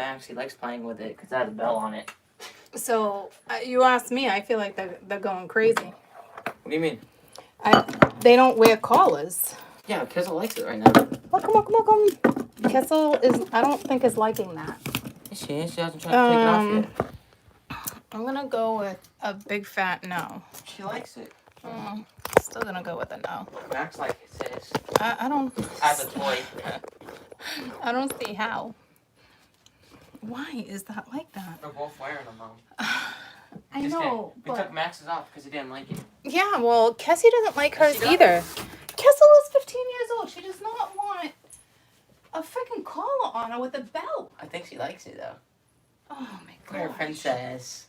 Max, he likes playing with it because it has a bell on it. So, you asked me, I feel like they're going crazy. What do you mean? They don't wear collars. Yeah, Kessel likes it right now. Oh, come. Kessel is, I don't think is liking that. She is. She hasn't tried to take it off yet. I'm going to go with a big fat no. She likes it. Still going to go with a no. Max likes it, sis. I don't... As a toy. I don't see how. Why is that like that? They're both wearing them, Mom. I know, We took Max's off because he didn't like it. Yeah, well, Kessie doesn't like hers either. Kessel is 15 years old. She does not want a freaking collar on her with a belt. I think she likes it, though. Oh, my God. We're a princess.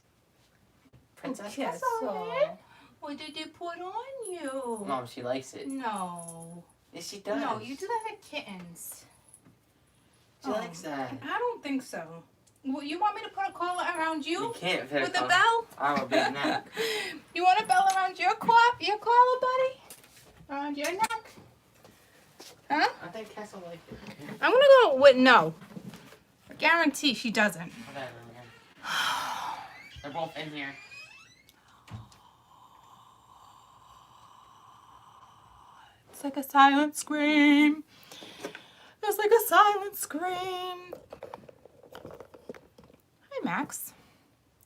Princess Kessel. What did you put on you? Mom, she likes it. No. Yes, she does. No, you do that at kittens. She likes that. I don't think so. Well, you want me to put a collar around you? You can't fit with a bell? I have a big neck. You want a bell around your collar, buddy? Around your neck? Huh? I think Kessel liked it. I'm gonna go with no. I guarantee she doesn't. Whatever, man. They're both in here. It's like a silent scream. It's like a silent scream. Hi, Max.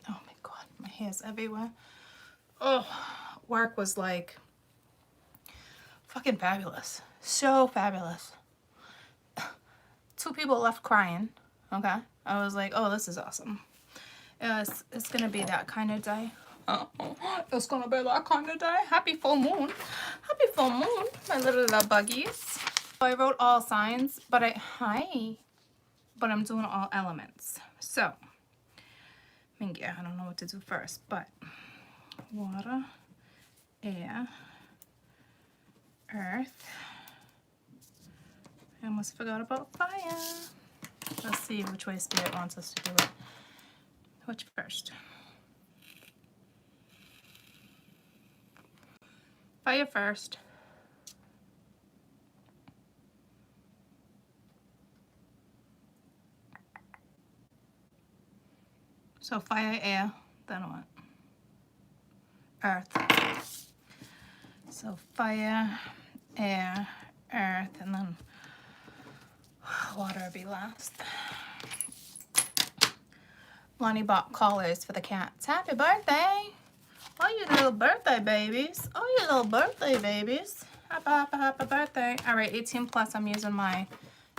Oh my God, my hair's everywhere. Oh, work was like fucking fabulous. So fabulous. 2 people left crying. Okay. I was like, oh, this is awesome. It's gonna be that kind of day. It's gonna be that kind of day. Happy full moon. Happy full moon, my little buggies. I wrote all signs, but I'm doing all elements. So, I mean, yeah, I don't know what to do first, but water, air, earth. I almost forgot about fire. Let's see which way Spirit wants us to do it. Which first? Fire first. So fire, air, then what? Earth. So fire, air, earth, and then water will be last. Lonnie bought collars for the cats. Happy birthday! Oh, you little birthday babies. Oh, you little birthday babies. Happy birthday. All right, 18 plus, I'm using my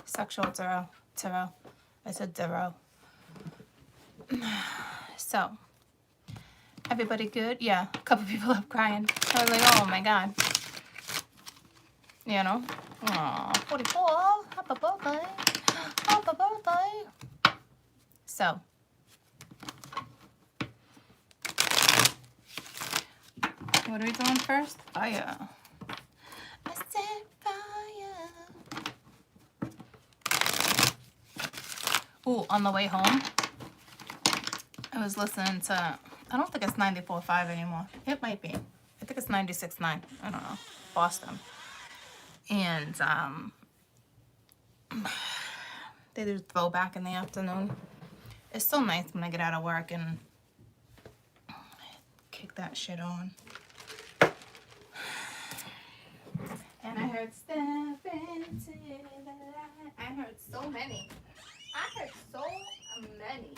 sexual tarot. I said tarot. So, everybody good? Yeah, a couple people up crying. I was like, oh my God. You know? Aw, 44. Happy birthday. Happy birthday. So, what are we doing first? Fire. I said fire. Ooh, on the way home, I was listening to, I don't think it's 94.5 anymore. It might be. I think it's 96.9. I don't know. Boston. And they do throwback in the afternoon. It's so nice when I get out of work and kick that shit on. And I heard step into the light. I heard so many. I heard so many.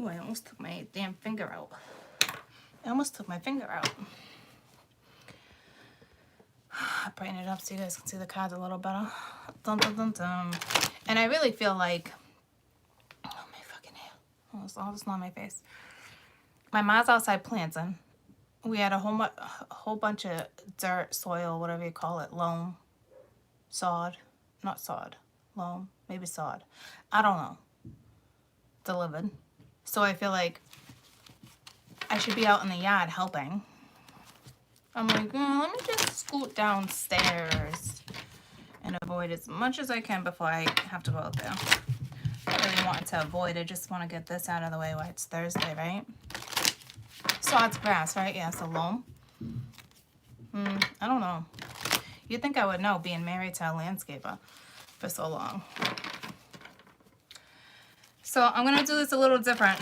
Oh, I almost took my damn finger out. I almost took my finger out. I'll brighten it up so you guys can see the cards a little better. Dun, dun, dun, dun. And I really feel like, oh my fucking hair. Oh, it's not on my face. My mom's outside planting. We had a whole bunch of dirt, soil, whatever you call it, loam, sod, not sod, loam, maybe sod. I don't know. Delivered. So I feel like I should be out in the yard helping. I'm like, let me just scoot downstairs and avoid as much as I can before I have to go out there. I really want to avoid. I just want to get this out of the way while it's Thursday, right? Sod's grass, right? Yeah, so loam. I don't know. You'd think I would know, being married to a landscaper for so long. So I'm going to do this a little different.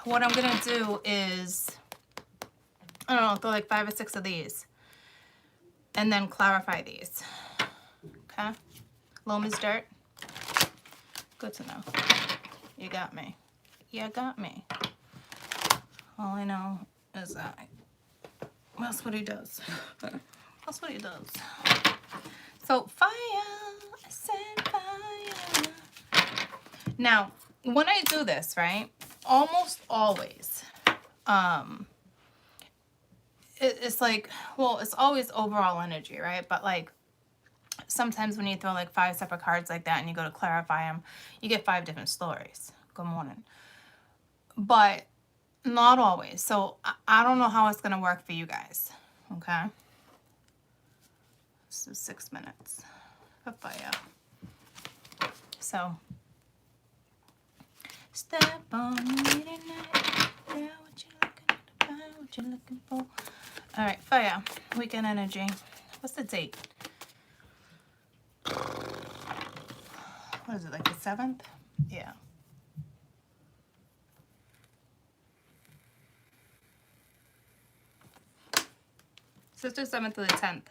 What I'm going to do is, I don't know, throw like 5 or 6 of these. And then clarify these. Okay? Loam is dirt. Good to know. You got me. You got me. All I know is that that's what he does. That's what he does. So fire. I said fire. Now, when I do this, right, almost always, it's like, well, it's always overall energy, right? But like, sometimes when you throw like 5 separate cards like that and you go to clarify them, you get 5 different stories. Good morning. But not always. So I don't know how it's going to work for you guys. Okay? This is 6 minutes for fire. So, step on me tonight. Yeah, what you looking to find, what you looking for. All right, fire. Weekend energy. What's the date? What is it, like the 7th? Yeah. So let's do 7th to the 10th.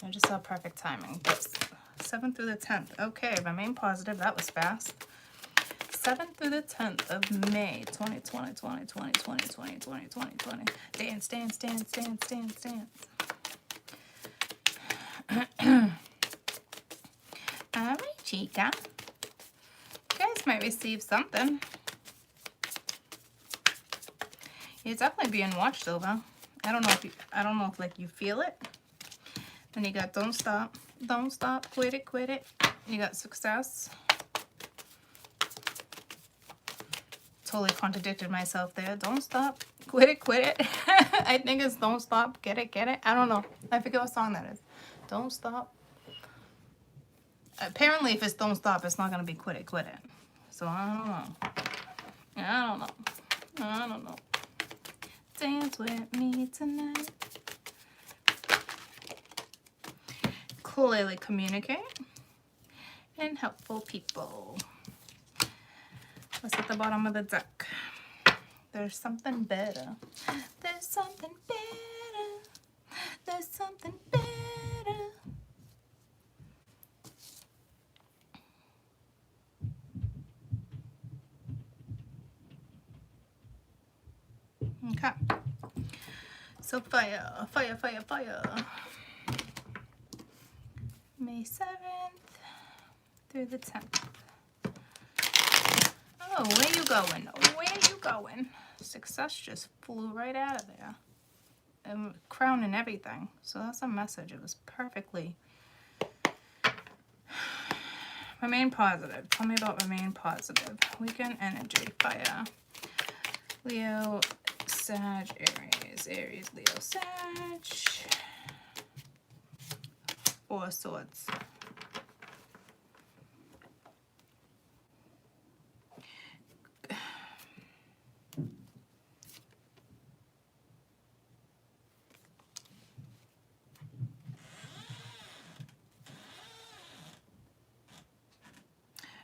I just saw perfect timing. 7th through the 10th. Okay, remain positive. That was fast. 7th through the 10th of May, 2020, 2020, 2020, 2020, 2020. Dance, dance, dance, dance, dance, dance. All right, chica. You guys might receive something. You're definitely being watched over. I don't know if like you feel it. Then you got don't stop, quit it. You got success. Totally contradicted myself there. Don't stop, quit it. I think it's don't stop, get it. I don't know. I forget what song that is. Don't stop. Apparently, if it's don't stop, it's not gonna be quit it. So I don't know. Dance with me tonight. Clearly communicate and helpful people. What's at the bottom of the deck? There's something better. There's something better. There's something better. Okay. So fire. May 7th through the 10th. Oh, where you going? Success just flew right out of there. And crown and everything. So that's a message. It was perfectly. Remain positive. Tell me about remain positive. Weekend energy. Fire. Leo, Sag, Aries, Leo, Sag. 4 swords.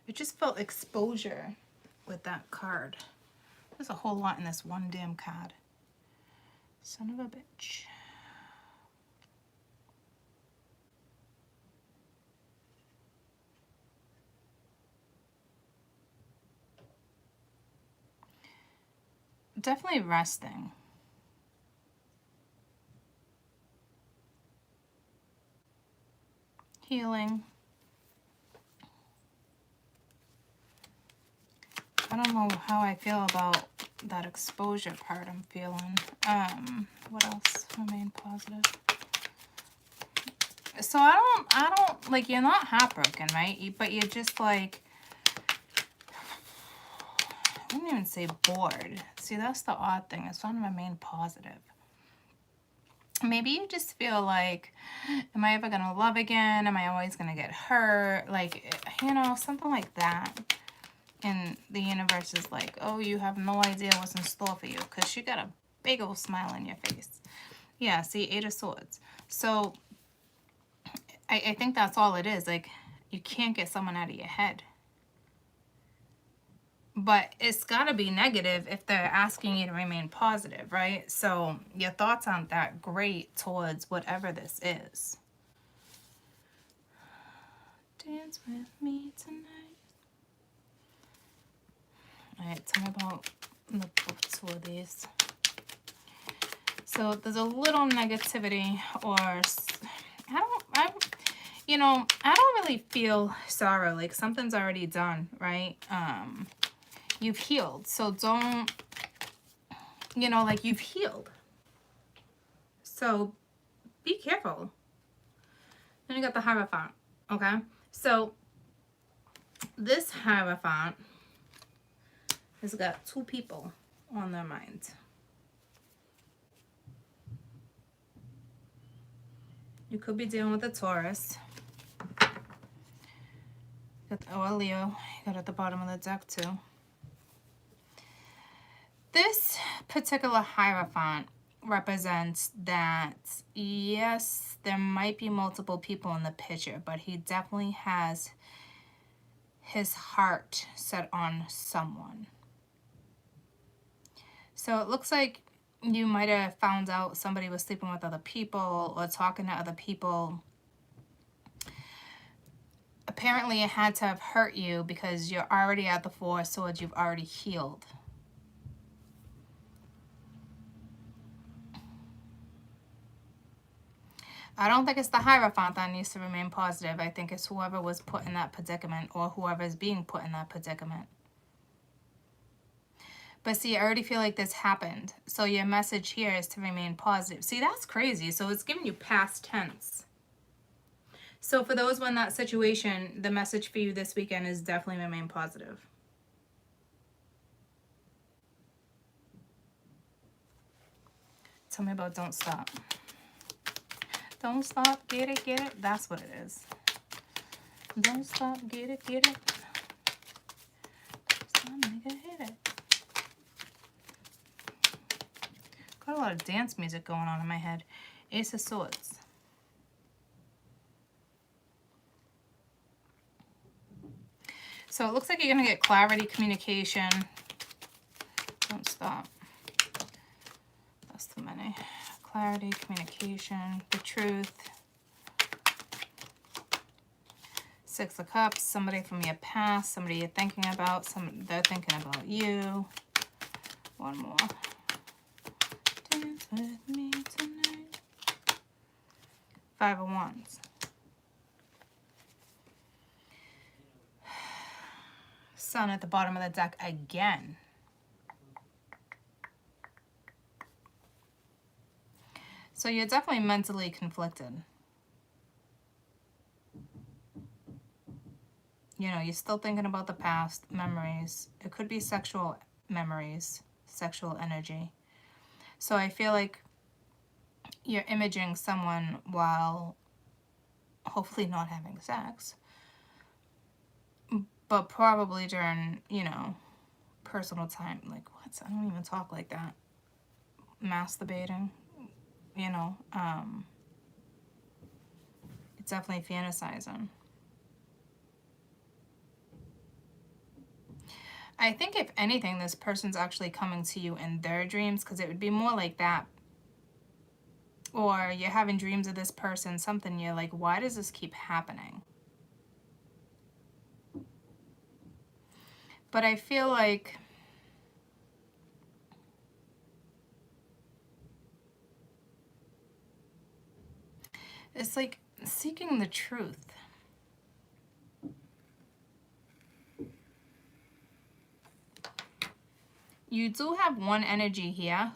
It just felt exposure with that card. There's a whole lot in this one damn card. Son of a bitch. Definitely resting. Healing. I don't know how I feel about that exposure part I'm feeling. What else? Remain positive. So I don't like, you're not heartbroken, right? But you're just like, I wouldn't even say bored. See, that's the odd thing. It's trying to remain positive. Maybe you just feel like, am I ever going to love again? Am I always going to get hurt? Like, you know, something like that. And the universe is like, oh, you have no idea what's in store for you. Because you got a big old smile on your face. Yeah, see, 8 of Swords. So I think that's all it is. Like, you can't get someone out of your head. But it's got to be negative if they're asking you to remain positive, right? So your thoughts aren't that great towards whatever this is. Dance with me tonight. All right, tell me about the two of these. So there's a little negativity, or I don't really feel sorrow. Like, something's already done, right? You've healed. So don't, like, you've healed. So be careful. Then you got the Hierophant, okay? So this Hierophant has got two people on their mind. You could be dealing with a Taurus. Or a Leo. You got at the bottom of the deck too. This particular Hierophant represents that, yes, there might be multiple people in the picture, but he definitely has his heart set on someone. So it looks like you might have found out somebody was sleeping with other people or talking to other people. Apparently it had to have hurt you because you're already at the Four of Swords. You've already healed. I don't think it's the Hierophant that needs to remain positive. I think it's whoever was put in that predicament, or whoever is being put in that predicament. But see, I already feel like this happened. So your message here is to remain positive. See, that's crazy. So it's giving you past tense. So for those in that situation, the message for you this weekend is definitely remain positive. Tell me about don't stop. Don't stop, get it, get it. That's what it is. Don't stop, get it, get it. Stop, make it, hit it. Got a lot of dance music going on in my head. Ace of Swords. So it looks like you're going to get clarity, communication. Don't stop. That's too many. Clarity, communication, the truth. Six of Cups, somebody from your past, somebody you're thinking about, they're thinking about you. One more. Dance with me tonight. Five of Wands. Sun at the bottom of the deck again. So you're definitely mentally conflicted. You're still thinking about the past, memories. It could be sexual memories, sexual energy. So I feel like you're imaging someone while hopefully not having sex. But probably during, personal time. Like, what? I don't even talk like that. Masturbating. It's definitely fantasizing. I think if anything, this person's actually coming to you in their dreams, because it would be more like that. Or you're having dreams of this person, something you're like, why does this keep happening? But I feel like it's like seeking the truth. You do have one energy here.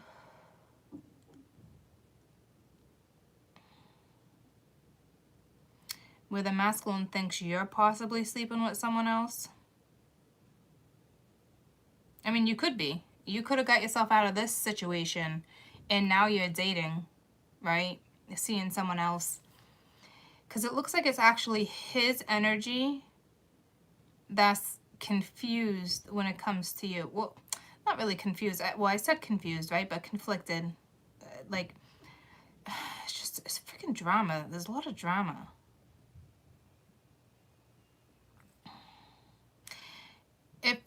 Where the masculine thinks you're possibly sleeping with someone else. I mean, you could be. You could have got yourself out of this situation and now you're dating, right? You're seeing someone else. Because it looks like it's actually his energy that's confused when it comes to you. Well, not really confused. Well, I said confused, right? But conflicted. It's fucking drama. There's a lot of drama. If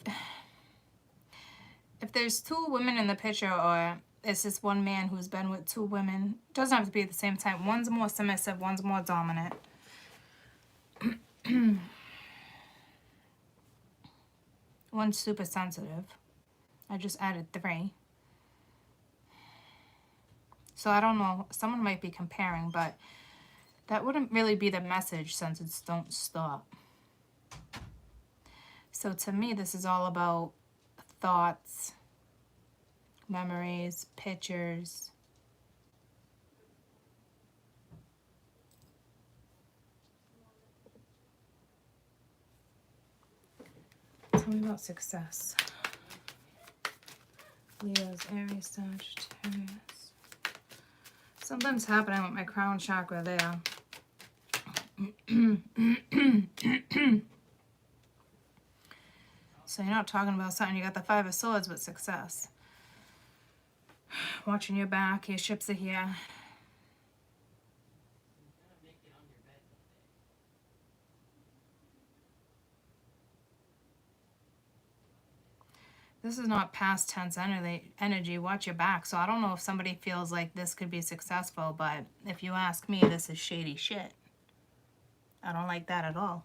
there's two women in the picture, or it's just one man who's been with two women, it doesn't have to be at the same time. One's more submissive, one's more dominant. One's super sensitive. I just added 3. So I don't know. Someone might be comparing, but that wouldn't really be the message since it's don't stop. So to me, this is all about thoughts, memories, pictures. Tell me about success. Leo's, Aries, Sagittarius. Something's happening with my crown chakra there. So you're not talking about something. You got the 5 of Swords with success. Watching your back. Your ships are here. This is not past tense energy. Watch your back. So I don't know if somebody feels like this could be successful, but if you ask me, this is shady shit. I don't like that at all.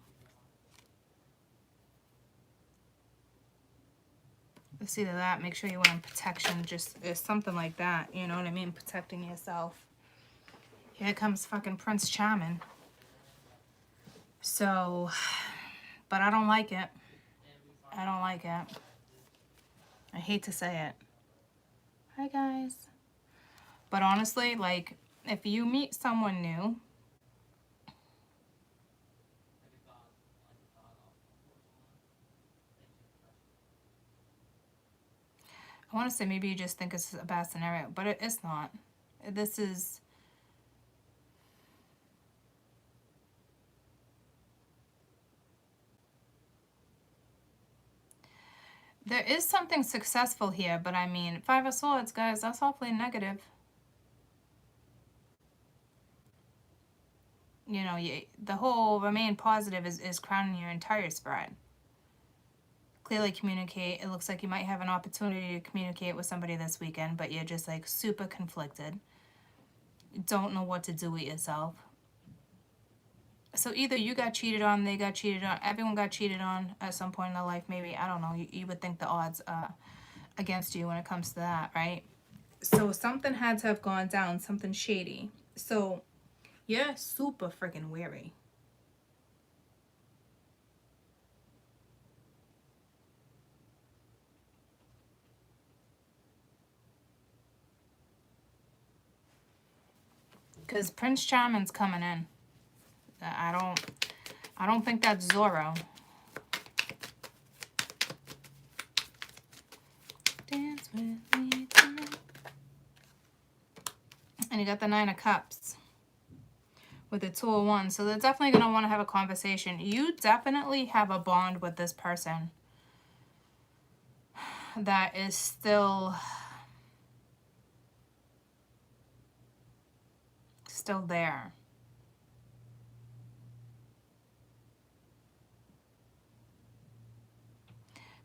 It's either that, make sure you're wearing protection, just it's something like that, you know what I mean? Protecting yourself. Here comes fucking Prince Charming. So, but I don't like it. I don't like it. I hate to say it. Hi, guys. But honestly, like, if you meet someone new, I want to say maybe you just think it's a bad scenario, but it's not. This is... There is something successful here, but I mean, 5 of Swords, guys, that's awfully negative. You know, the whole remain positive is crowning your entire spread. Clearly communicate. It looks like you might have an opportunity to communicate with somebody this weekend, but you're just like super conflicted. You don't know what to do with yourself. So either you got cheated on, they got cheated on, everyone got cheated on at some point in their life, maybe. I don't know. You would think the odds are against you when it comes to that, right? So something had to have gone down, something shady. So you're super freaking weary. Because Prince Charming's coming in. I don't think that's Zorro. Dance with me tonight. And you got the 9 of Cups with the 2 of Wands. So they're definitely going to want to have a conversation. You definitely have a bond with this person that is still there.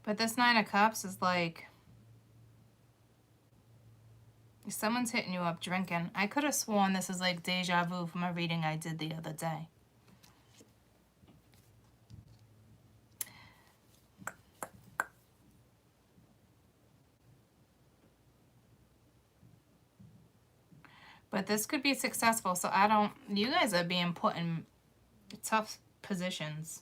But this 9 of Cups is like, someone's hitting you up drinking. I could have sworn this is like deja vu from a reading I did the other day. But this could be successful. So you guys are being put in tough positions.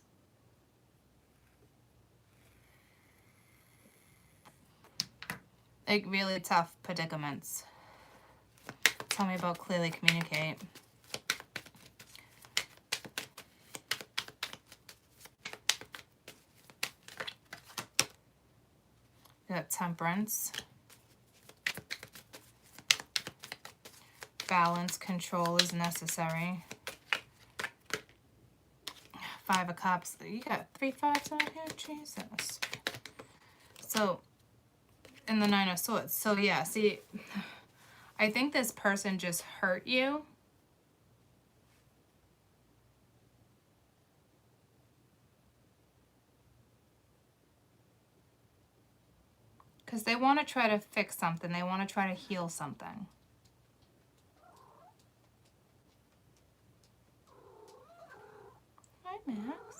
Like really tough predicaments. Tell me about clearly communicate. You got Temperance. Balance, control is necessary. 5 of Cups. You got 3 5s out here? Jesus. So, and the 9 of Swords. So, yeah, see, I think this person just hurt you. Because they want to try to fix something. They want to try to heal something. Hi, Max.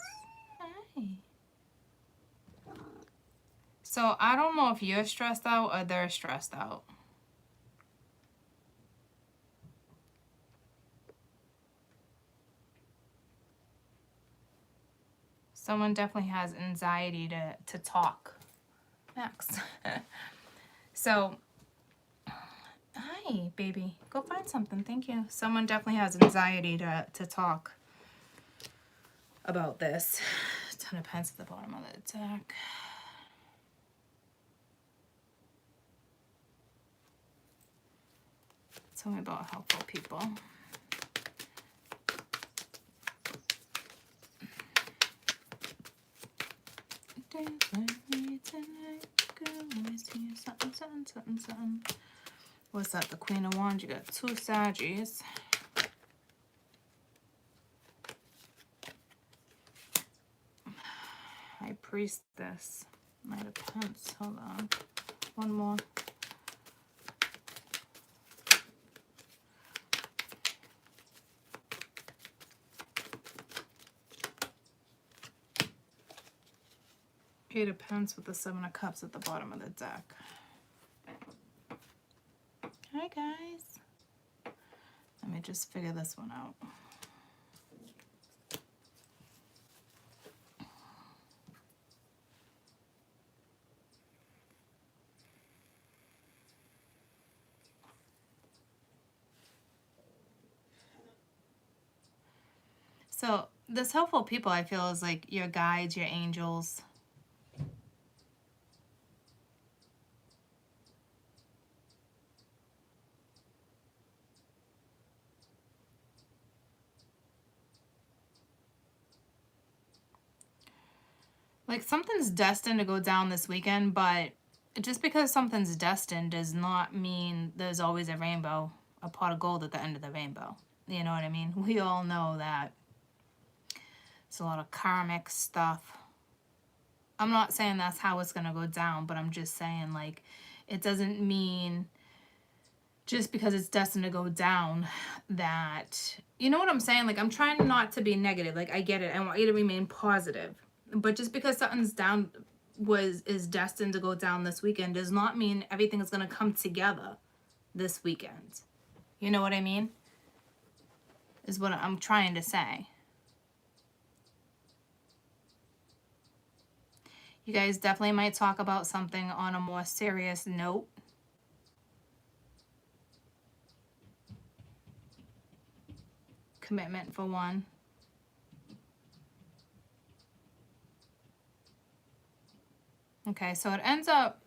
Hi. So I don't know if you're stressed out or they're stressed out. Someone definitely has anxiety to talk. Max. So, hi, baby. Go find something. Thank you. Someone definitely has anxiety to talk about this. Ton of pence at the bottom of the deck. Tell me about helpful people. Dance with me tonight, girl, let me see you something, something, something, something. What's that? The Queen of Wands. You got 2 Saggies. High Priestess. Knight of Pentacles. Hold on. One more. Eight of Pentacles with the 7 of Cups at the bottom of the deck. Hi, guys. Let me just figure this one out. So this helpful people, I feel, is like your guides, your angels. Like something's destined to go down this weekend, but just because something's destined does not mean there's always a rainbow, a pot of gold at the end of the rainbow. You know what I mean? We all know that it's a lot of karmic stuff. I'm not saying that's how it's going to go down, but I'm just saying, like, it doesn't mean just because it's destined to go down that, you know what I'm saying? Like, I'm trying not to be negative. Like, I get it. I want you to remain positive. But just because something's down is destined to go down this weekend does not mean everything is going to come together this weekend. You know what I mean? Is what I'm trying to say. You guys definitely might talk about something on a more serious note. Commitment for one. Okay, so it ends up,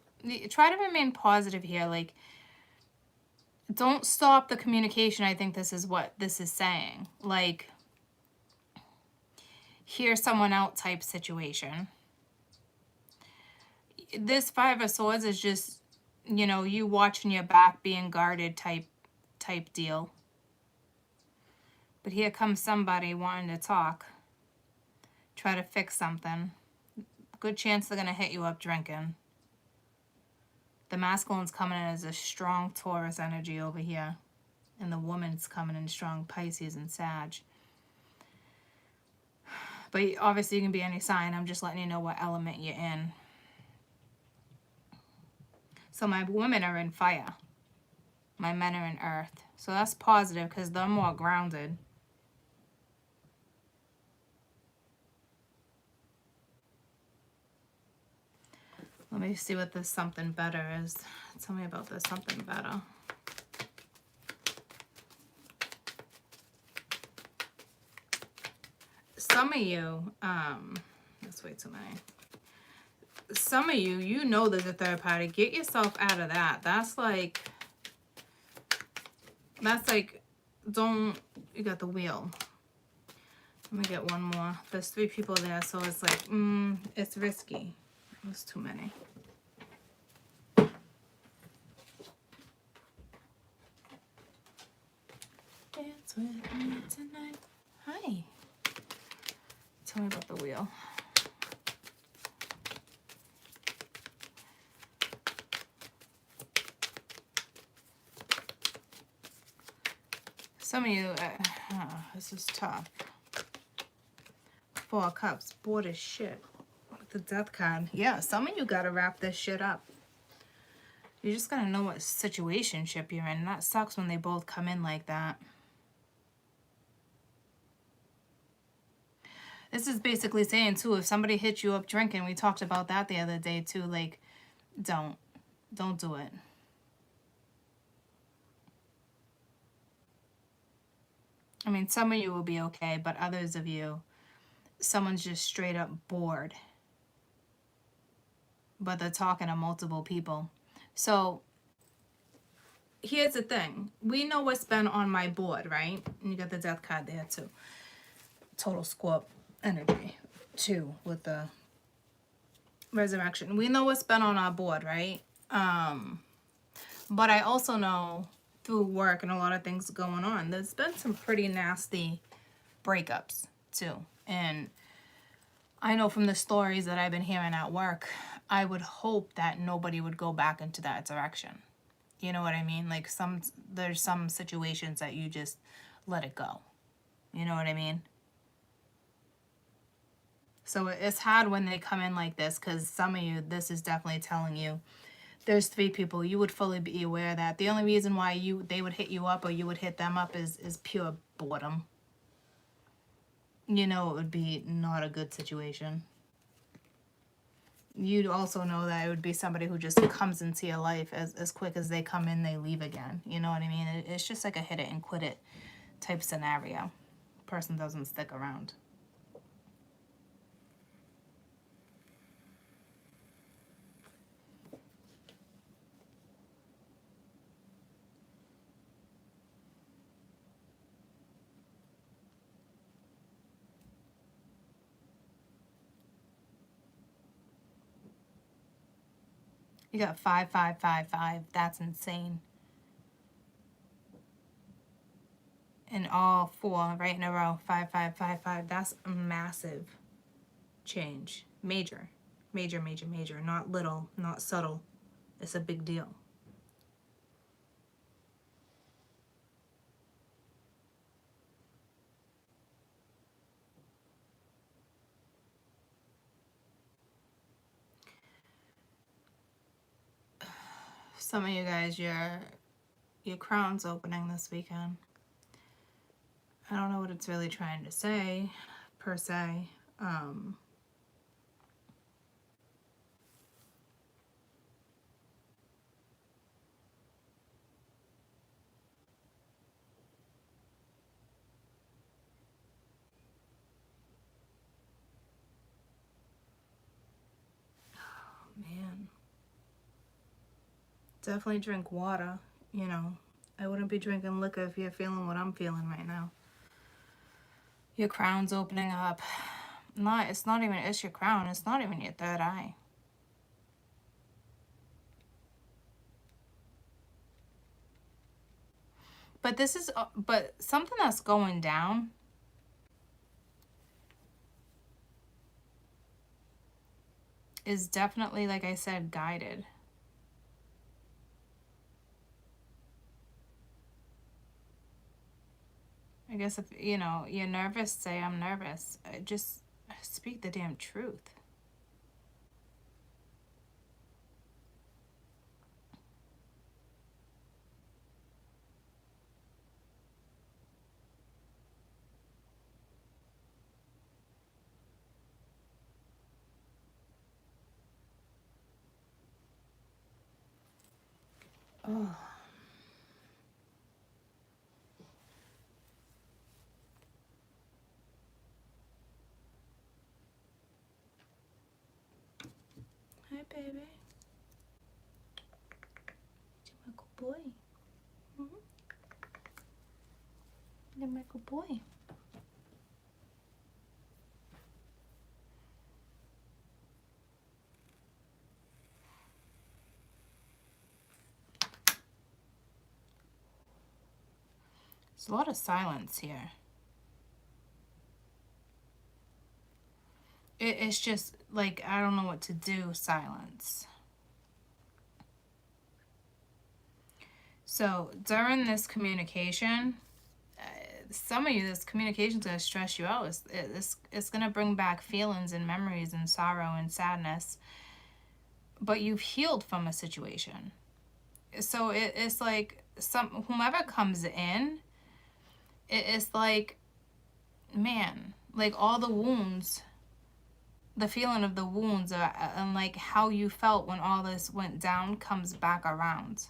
try to remain positive here. Like, don't stop the communication. I think this is what this is saying. Like, hear someone out type situation. This 5 of Swords is just, you know, you watching your back, being guarded type deal. But here comes somebody wanting to talk. Try to fix something. Good chance they're going to hit you up drinking. The masculine's coming in as a strong Taurus energy over here. And the woman's coming in strong Pisces and Sag. But obviously you can be any sign. I'm just letting you know what element you're in. So my women are in fire. My men are in earth. So that's positive because they're more grounded. Let me see what this something better is. Tell me about this something better. Some of you, that's way too many. Some of you, you know there's a third party. Get yourself out of that. That's like, don't, you got the wheel. Let me get one more. There's 3 people there, so it's like, it's risky. There's too many. Dance with me tonight. Hi. Tell me about the wheel. Some of you, this is tough. 4 of Cups, bored as shit. With the Death card. Yeah, some of you gotta wrap this shit up. You just gotta know what situationship you're in. That sucks when they both come in like that. This is basically saying, too, if somebody hits you up drinking, we talked about that the other day, too, like, don't do it. I mean, some of you will be okay, but others of you, someone's just straight up bored. But they're talking to multiple people. So, here's the thing. We know what's been on my board, right? And you got the Death card there, too. Total Scorp energy, too, with the Resurrection. We know what's been on our board, right? But I also know through work and a lot of things going on, there's been some pretty nasty breakups too. And I know from the stories that I've been hearing at work, I would hope that nobody would go back into that direction. You know what I mean? Like there's some situations that you just let it go. You know what I mean? So it's hard when they come in like this, because some of you, this is definitely telling you there's 3 people. You would fully be aware that the only reason why they would hit you up or you would hit them up is pure boredom. You know it would be not a good situation. You'd also know that it would be somebody who just comes into your life as quick as they come in, they leave again. You know what I mean? It's just like a hit it and quit it type scenario. Person doesn't stick around. You got 5, 5, 5, 5. That's insane. And all 4 right in a row. 5, 5, 5, 5. That's a massive change. Major. Major, major, major. Not little, not subtle. It's a big deal. Some of you guys, your crown's opening this weekend. I don't know what it's really trying to say, per se. Man. Definitely drink water, you know. I wouldn't be drinking liquor if you're feeling what I'm feeling right now. Your crown's opening up. It's not even, it's your crown. It's not even your third eye. But this is, but something that's going down is definitely, like I said, guided. I guess if, you know, you're nervous, say I'm nervous. Just speak the damn truth. Oh. Hi, baby. You're my good boy. You're my good boy. There's a lot of silence here. It's just like, I don't know what to do, silence. So during this communication, some of you, this communication is going to stress you out. It's going to bring back feelings and memories and sorrow and sadness. But you've healed from a situation. So it's like whomever comes in, it's like, man, like all the wounds, the feeling of the wounds and like how you felt when all this went down comes back around.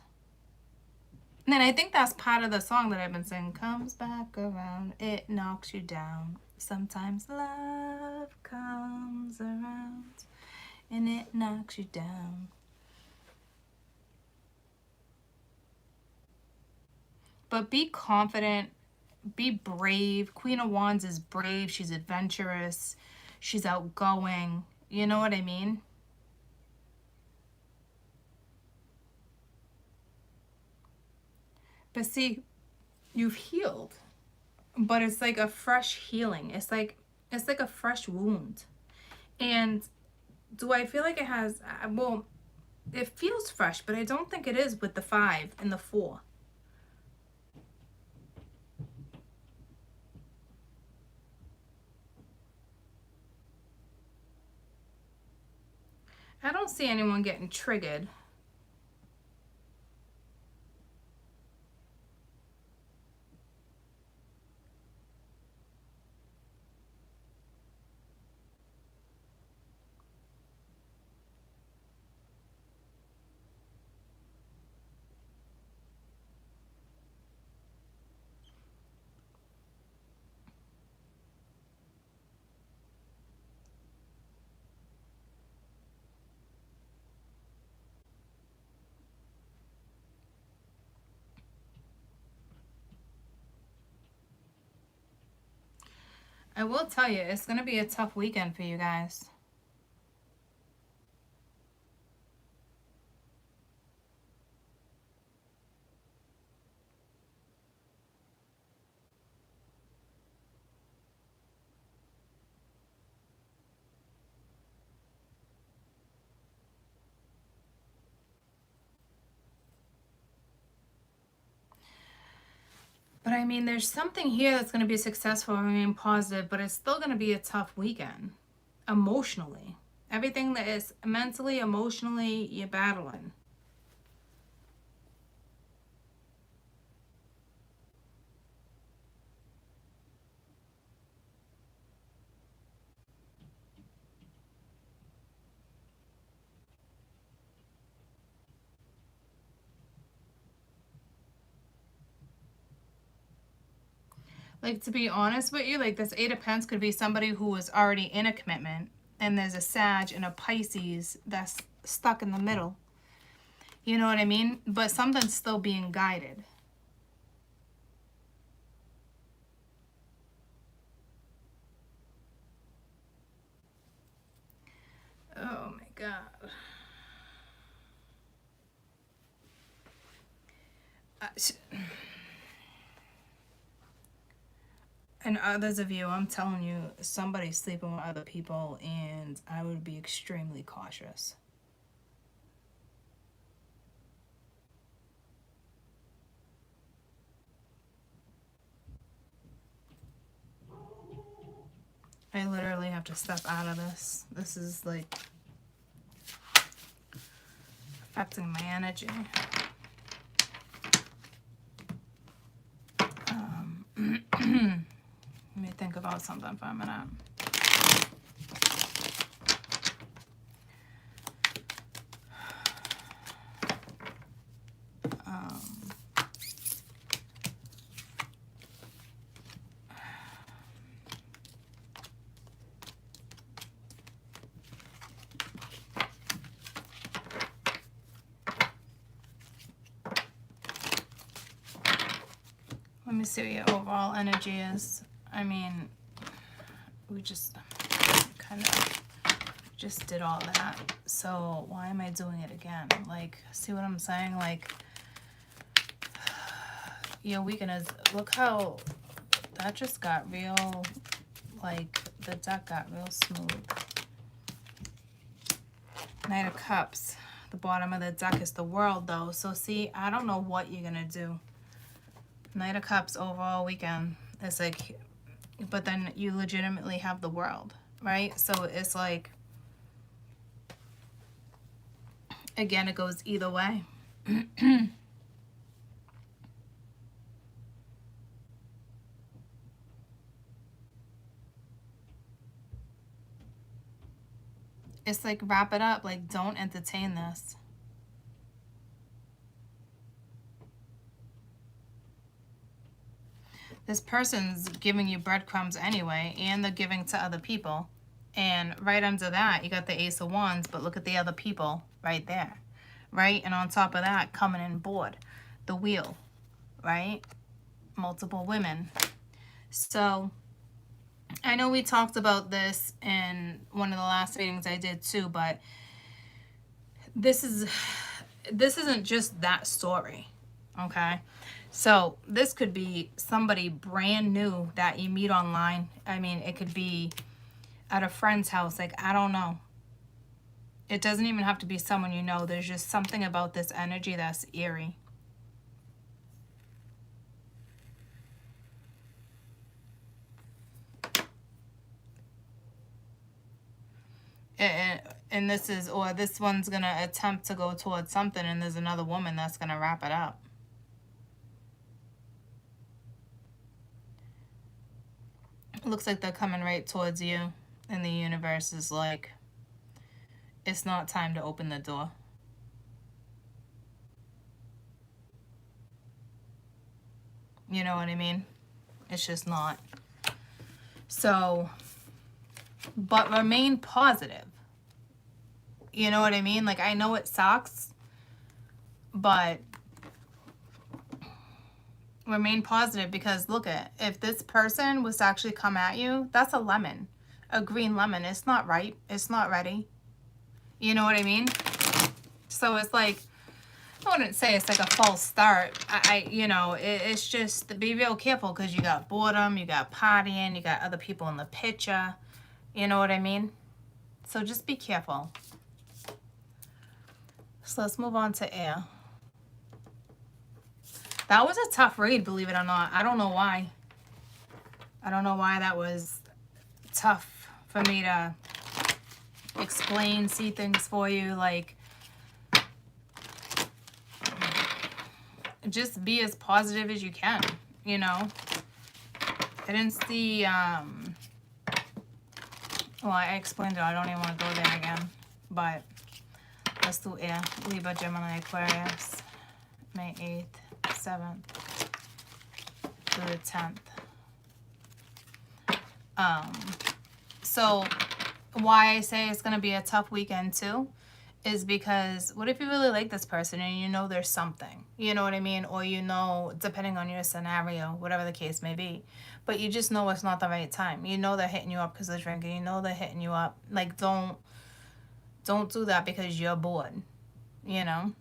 And then I think that's part of the song that I've been singing. Comes back around, it knocks you down. Sometimes love comes around and it knocks you down. But be confident, be brave. Queen of Wands is brave. She's adventurous. She's outgoing. You know what I mean? But see, you've healed. But it's like a fresh healing. It's like a fresh wound. And do I feel like it has, well, it feels fresh, but I don't think it is with the 5 and the 4. I don't see anyone getting triggered. I will tell you, it's going to be a tough weekend for you guys. But I mean, there's something here that's going to be successful, remain positive, but it's still going to be a tough weekend. Emotionally. Everything that is mentally, emotionally, you're battling. Like, to be honest with you, like this 8 of Pentacles could be somebody who was already in a commitment, and there's a Sag and a Pisces that's stuck in the middle. You know what I mean? But something's still being guided. Oh my God. And others of you, I'm telling you, somebody's sleeping with other people, and I would be extremely cautious. I literally have to step out of this. This is like affecting my energy. Let me think about something for a minute. Let me see what your overall energy is. I mean, we just kind of just did all that. So why am I doing it again? Like, see what I'm saying? Like, your weekend is, look how that just got real, like, the deck got real smooth. Knight of Cups. The bottom of the deck is the World, though. So see, I don't know what you're going to do. Knight of Cups overall weekend. It's like, but then you legitimately have the world, right? So it's like, again, it goes either way. It's like, wrap it up. Like, don't entertain this. This person's giving you breadcrumbs anyway, and they're giving to other people. And right under that, you got the Ace of Wands, but look at the other people right there, right? And on top of that, coming in board, the Wheel, right? Multiple women. So I know we talked about this in one of the last readings I did too, but this isn't just that story, okay? So this could be somebody brand new that you meet online. I mean, it could be at a friend's house. Like, I don't know. It doesn't even have to be someone you know. There's just something about this energy that's eerie. And this is, or this one's going to attempt to go towards something, and there's another woman that's going to wrap it up. It looks like they're coming right towards you, and the universe is like, it's not time to open the door. You know what I mean? It's just not. So, but remain positive. You know what I mean? Like, I know it sucks, but remain positive, because look at, if this person was to actually come at you, that's a lemon, a green lemon. It's not ripe. It's not ready. You know what I mean? So it's like, I wouldn't say it's like a false start. You know, it's just, be real careful, because you got boredom, you got partying, you got other people in the picture. You know what I mean? So just be careful. So let's move on to air. That was a tough read, believe it or not. I don't know why. I don't know why that was tough for me to explain, see things for you. Like, just be as positive as you can, you know? I didn't see, well, I explained it. I don't even want to go there again. But let's do air. Libra, Gemini, Aquarius. May 8th, 7th through the 10th. So why I say it's going to be a tough weekend too is because what if you really like this person and you know there's something, you know what I mean? Or you know, depending on your scenario, whatever the case may be, but you just know it's not the right time. You know they're hitting you up because they're drinking. You know they're hitting you up. Like, don't do that because you're bored, you know?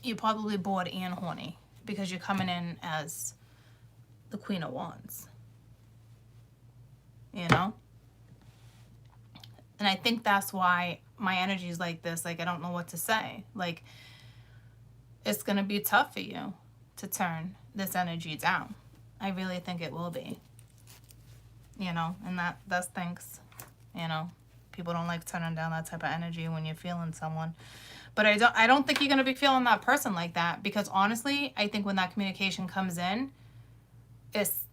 You're probably bored and horny because you're coming in as the Queen of Wands, you know? And I think that's why my energy is like this. Like, I don't know what to say. Like, it's going to be tough for you to turn this energy down. I really think it will be. You know, and that stinks. You know, people don't like turning down that type of energy when you're feeling someone. But I don't think you're going to be feeling that person like that, because honestly, I think when that communication comes in, it's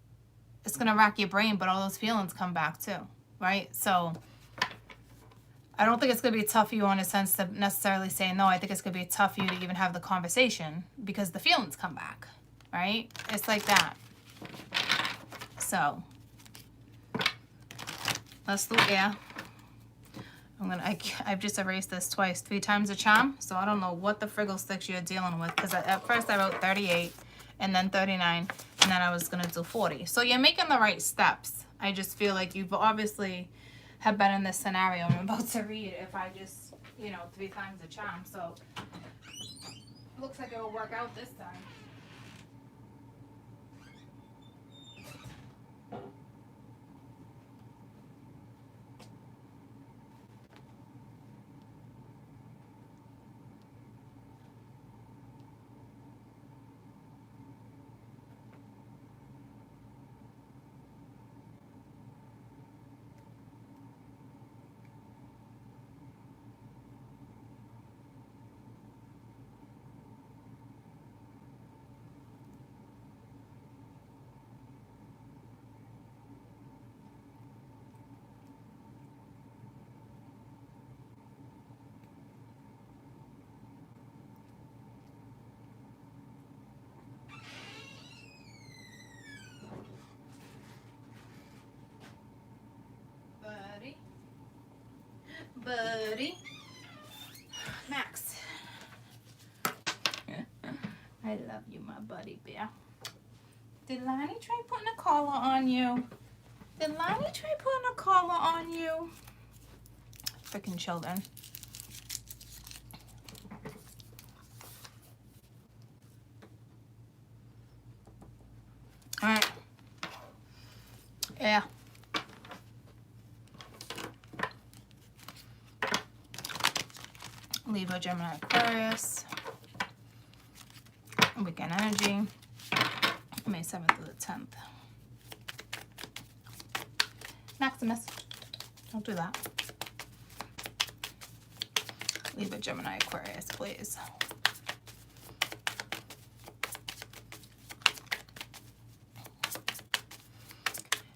going to rack your brain, but all those feelings come back too, right? So I don't think it's going to be tough for you in a sense to necessarily say no. I think it's going to be tough for you to even have the conversation because the feelings come back, right? It's like that. So let's do air. I've just erased this twice. 3 times a charm. So I don't know what the friggle sticks you're dealing with, because at first I wrote 38 and then 39 and then I was going to do 40. So you're making the right steps. I just feel like you've obviously have been in this scenario I'm about to read if I just, you know, 3 times a charm. So looks like it'll work out this time. buddy. Max. I love you, my buddy bear. Did Lonnie try putting a collar on you? Did Lonnie try putting a collar on you? Freaking children. Alright. Yeah. Libra, Gemini, Aquarius. Weekend energy. May 7th to the 10th. Maximus. Don't do that. Libra, Gemini, Aquarius, please.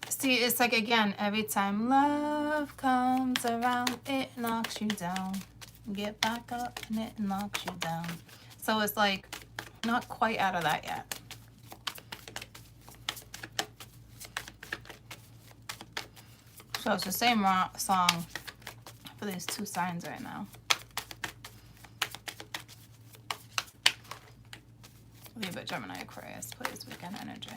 See, it's like, again, every time love comes around, it knocks you down. Get back up and it knocks you down. So it's like, not quite out of that yet. So it's the same song for these two signs right now. Libra, Gemini, Aquarius, please, weekend energy.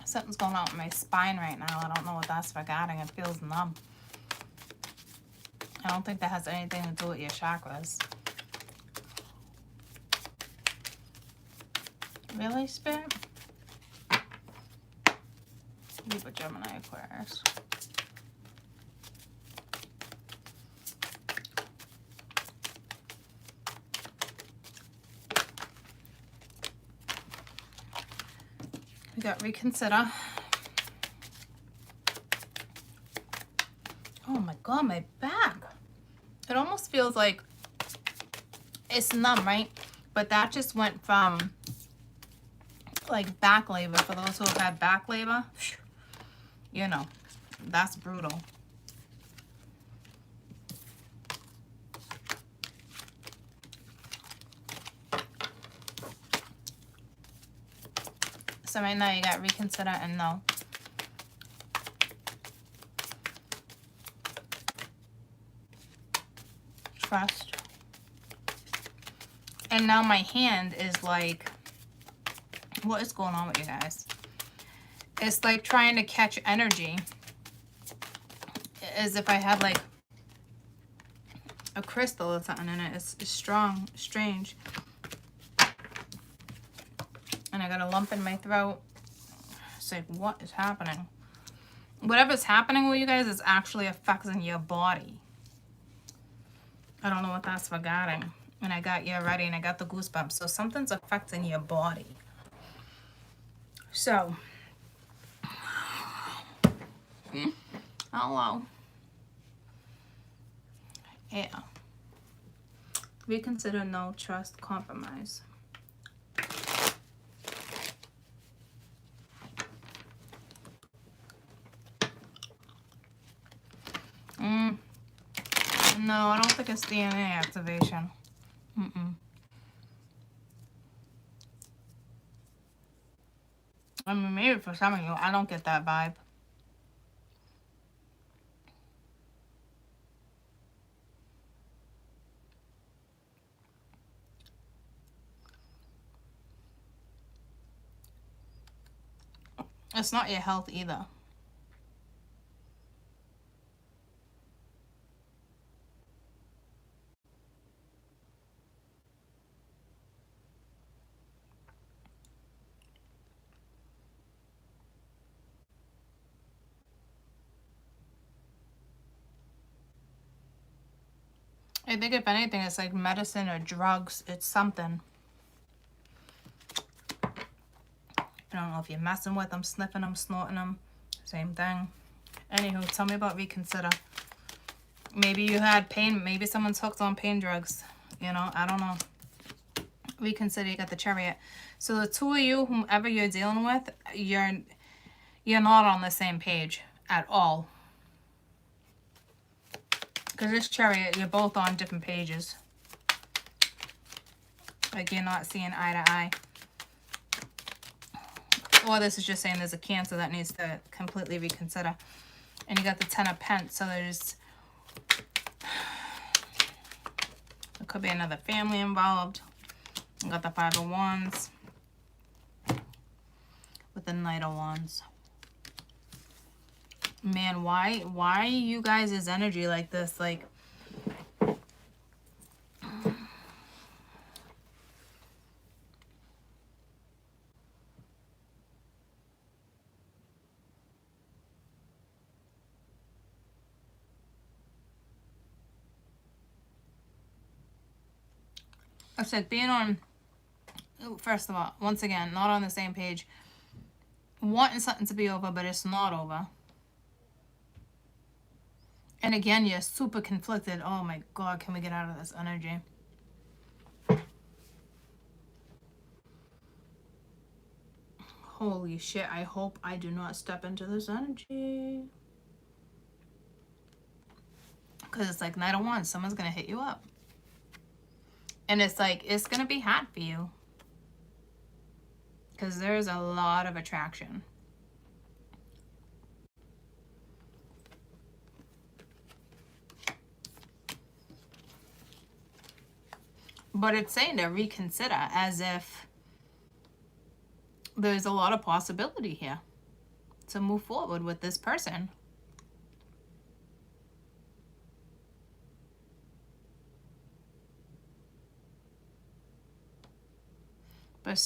Something's going on with my spine right now. I don't know what that's regarding. It feels numb. I don't think that has anything to do with your chakras. Really, Spirit? Libra, Gemini, Aquarius. We got reconsider. Oh my god, my back. It almost feels like it's numb, right? But that just went from like back labor. For those who have had back labor, you know, that's brutal. So right now you got reconsider and no. Trust. And now my hand is like, what is going on with you guys? It's like trying to catch energy. As if I had like a crystal or something in it. It's strong, strange. And I got a lump in my throat. It's like, what is happening? Whatever's happening with you guys is actually affecting your body. I don't know what that's regarding. And I got you ready and I got the goosebumps. So something's affecting your body. So. Hello. Yeah. Reconsider, no, trust, compromise. No, I don't think it's DNA activation. I mean, maybe for some of you, I don't get that vibe. It's not your health either. I think if anything, it's like medicine or drugs. It's something. I don't know if you're messing with them, sniffing them, snorting them. Same thing. Anywho, tell me about reconsider. Maybe you had pain. Maybe someone's hooked on pain drugs. You know, I don't know. Reconsider, you got the Chariot. So the two of you, whomever you're dealing with, you're not on the same page at all. Because this Chariot, you're both on different pages. Like you're not seeing eye to eye. Or this is just saying there's a Cancer that needs to completely reconsider. And you got the Ten of Pence, so there could be another family involved. You got the Five of Wands with the Knight of Wands. Man, why you guys' energy like this? Like, it's like being on, first of all, once again, not on the same page. Wanting something to be over, but it's not over. And again, you're super conflicted. Oh my God, can we get out of this energy? Holy shit, I hope I do not step into this energy. Because it's like Knight of Wands, someone's going to hit you up. And it's like, it's going to be hot for you. Because there's a lot of attraction. But it's saying to reconsider as if there's a lot of possibility here to move forward with this person. But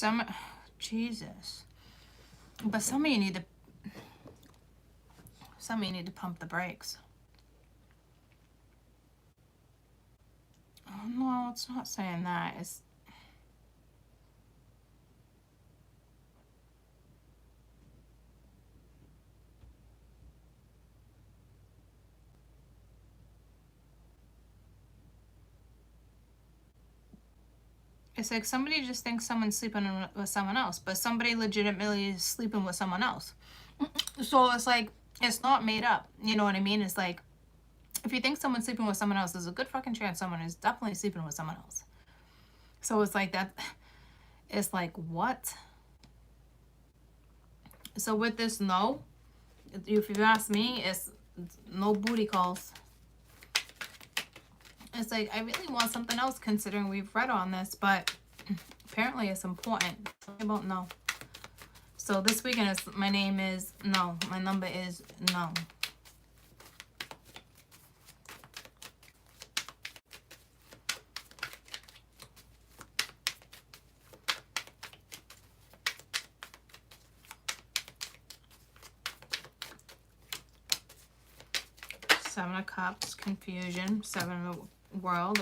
Jesus. But some of you need to pump the brakes. Oh, no, it's not saying that. It's like somebody just thinks someone's sleeping with someone else, but somebody legitimately is sleeping with someone else. So it's like, it's not made up. You know what I mean? It's like, if you think someone's sleeping with someone else, there's a good fucking chance someone is definitely sleeping with someone else. So it's like that. It's like, what? So with this no, if you ask me, it's no booty calls. It's like, I really want something else considering we've read on this, but apparently it's important. I don't know. So this weekend, my name is no. My number is no. Seven of Cups, confusion. Seven of World,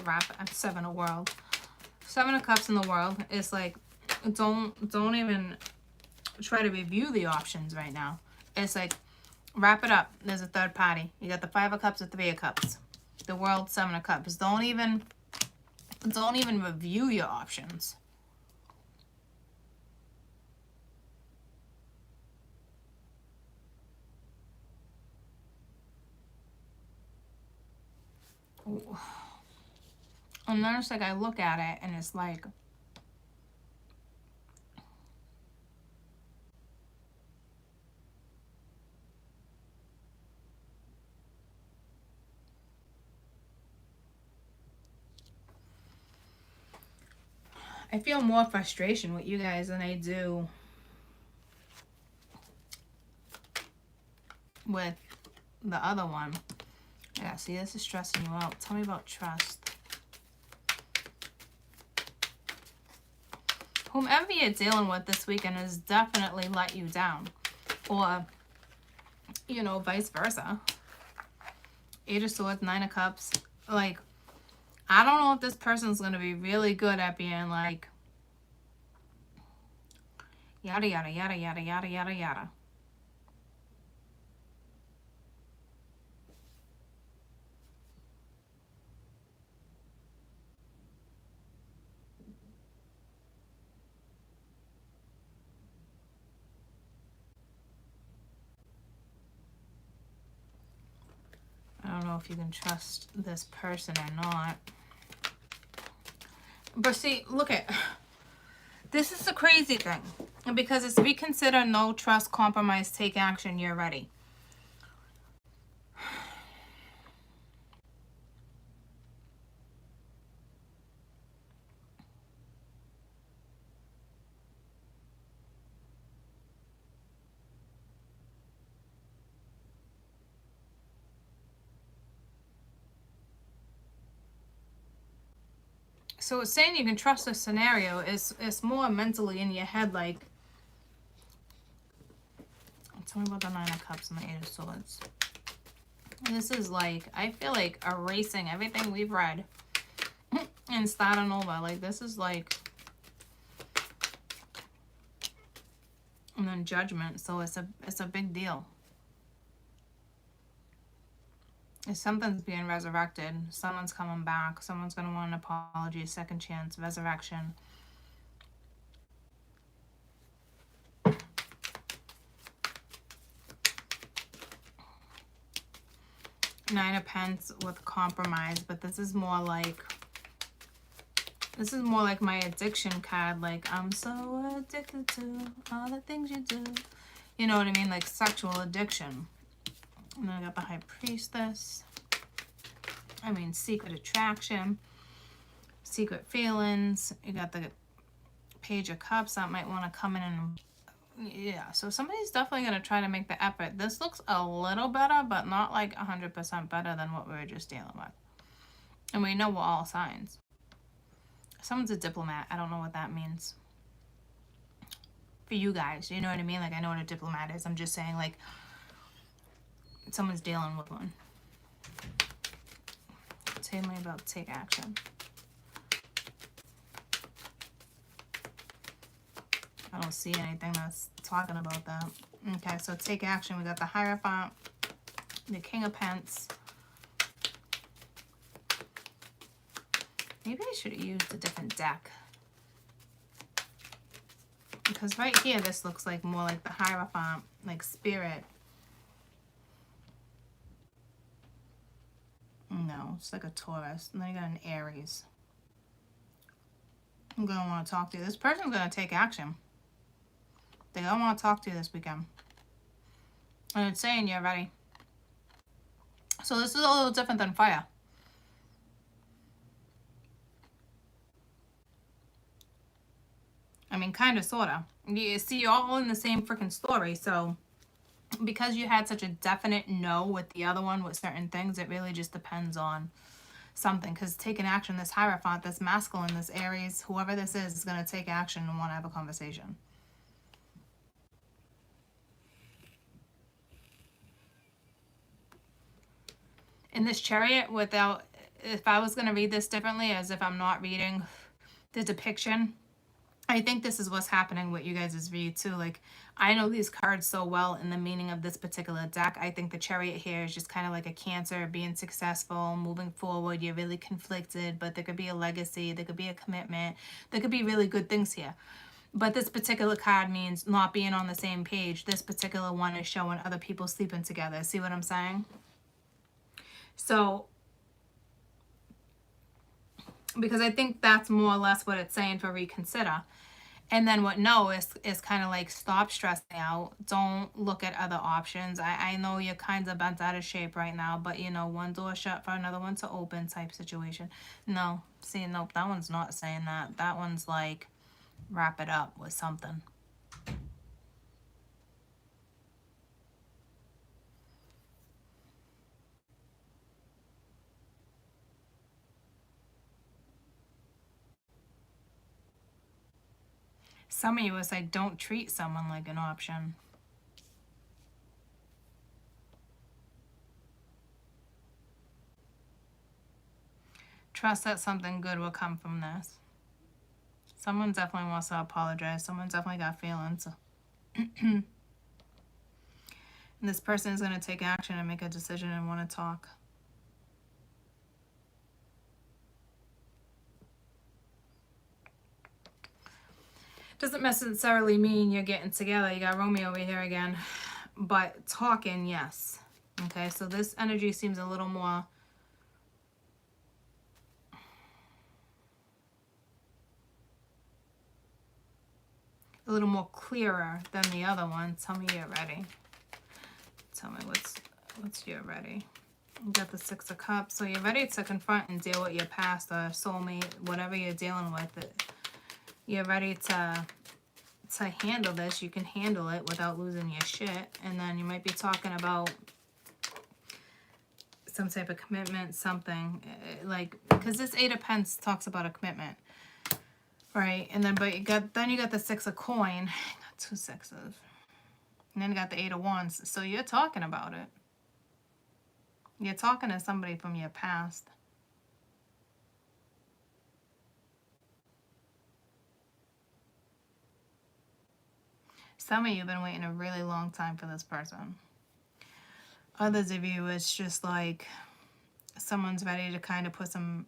Seven of World. Seven of Cups in the World is like, don't even try to review the options right now. It's like, wrap it up. There's a third party. You got the Five of Cups, the Three of Cups. The World, Seven of Cups. Don't even review your options. Ooh. And then it's like, I look at it and it's like, I feel more frustration with you guys than I do with the other one. Yeah, see, this is stressing you out. Tell me about trust. Whomever you're dealing with this weekend has definitely let you down. Or, you know, vice versa. Eight of Swords, Nine of Cups. Like, I don't know if this person's going to be really good at being like, yada, yada, yada, yada, yada, yada, yada. I don't know if you can trust this person or not. But see, look at, this is the crazy thing. Because it's reconsider, no trust, compromise, take action, you're ready. So it's saying you can trust the scenario. It's more mentally in your head, like, tell me about the Nine of Cups and the Eight of Swords. This is like, I feel like erasing everything we've read and starting over. Like, this is like, and then Judgment. So it's a big deal. If something's being resurrected, someone's coming back, someone's going to want an apology, second chance, resurrection. Nine of Pentacles with compromise, but this is more like my addiction card. Like, I'm so addicted to all the things you do. You know what I mean? Like sexual addiction. And then I got the High Priestess. I mean, secret attraction, secret feelings. You got the Page of Cups. That might want to come in and, yeah. So somebody's definitely going to try to make the effort. This looks a little better, but not like 100% better than what we were just dealing with. And we know we're all signs. Someone's a diplomat. I don't know what that means. For you guys, you know what I mean? Like, I know what a diplomat is. I'm just saying, like, someone's dealing with one. Tell me about take action. I don't see anything that's talking about that. Okay, so take action. We got the Hierophant, the King of Pentacles. Maybe I should have used a different deck. Because right here, this looks like more like the Hierophant, like Spirit. No, it's like a Taurus. And then you got an Aries. I'm going to want to talk to you. This person's going to take action. They're going to want to talk to you this weekend. And it's saying you're ready. So this is a little different than fire. I mean, kind of, sort of. You see, you're all in the same freaking story. So because you had such a definite no with the other one with certain things, it really just depends on something. Because taking action, this Hierophant, this masculine, this Aries, whoever this is going to take action and want to have a conversation. In this Chariot, without, if I was going to read this differently, as if I'm not reading the depiction, I think this is what's happening with you guys' read too. Like, I know these cards so well in the meaning of this particular deck. I think the Chariot here is just kind of like a Cancer, being successful, moving forward. You're really conflicted, but there could be a legacy. There could be a commitment. There could be really good things here. But this particular card means not being on the same page. This particular one is showing other people sleeping together. See what I'm saying? So, because I think that's more or less what it's saying for reconsider. And then what no is kind of like stop stressing out. Don't look at other options. I know you're kind of bent out of shape right now, but you know, one door shut for another one to open type situation. No, see, nope, that one's not saying that. That one's like, wrap it up with something. Some of you was like, don't treat someone like an option. Trust that something good will come from this. Someone definitely wants to apologize. Someone definitely got feelings. And this person is going to take action and make a decision and want to talk. Doesn't necessarily mean you're getting together. You got Romeo over here again. But talking, yes. Okay, so this energy seems a little more... a little more clearer than the other one. Tell me you're ready. Tell me what's you're ready. You got the Six of Cups. So you're ready to confront and deal with your past or soulmate, whatever you're dealing with. You're ready to handle this. You can handle it without losing your shit. And then you might be talking about some type of commitment, something like, because this Eight of Pentacles talks about a commitment, right? And then, but you got the Six of Coin, got two sixes, and then you got the Eight of Wands. So you're talking about it. You're talking to somebody from your past. Some of you have been waiting a really long time for this person. Others of you, it's just like someone's ready to kind of put some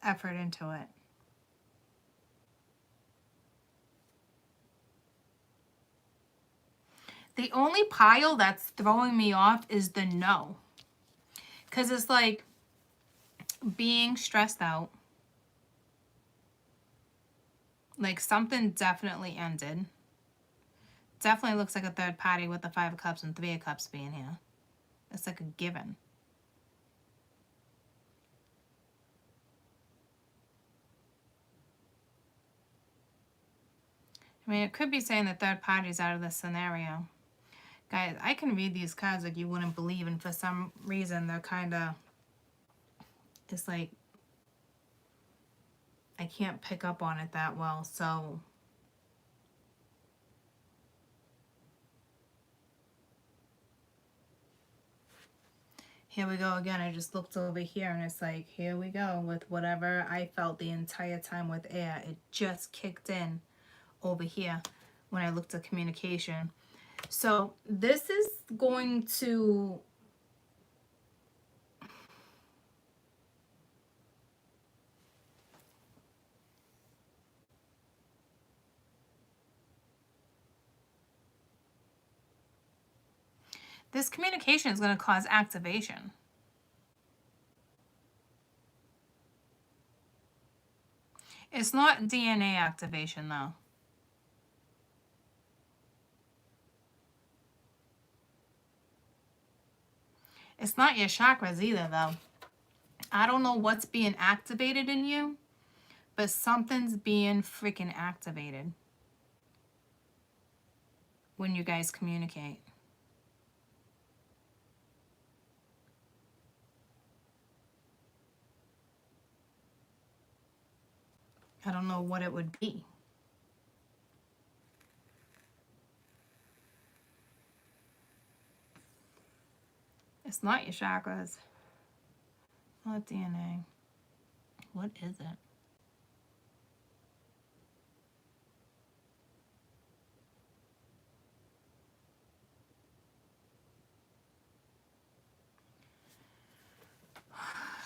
effort into it. The only pile that's throwing me off is the no. Because it's like being stressed out. Like something definitely ended. Definitely looks like a third party with the Five of Cups and Three of Cups being here. It's like a given. I mean, it could be saying the third party's out of this scenario. Guys, I can read these cards like you wouldn't believe, and for some reason they're kind of, it's like, I can't pick up on it that well, so. Here we go again. I just looked over here and it's like, here we go with whatever I felt the entire time with air. It just kicked in over here when I looked at communication. So this is going to this communication is going to cause activation. It's not DNA activation though. It's not your chakras either though. I don't know what's being activated in you, but something's being freaking activated when you guys communicate. I don't know what it would be. It's not your chakras. Not DNA. What is it?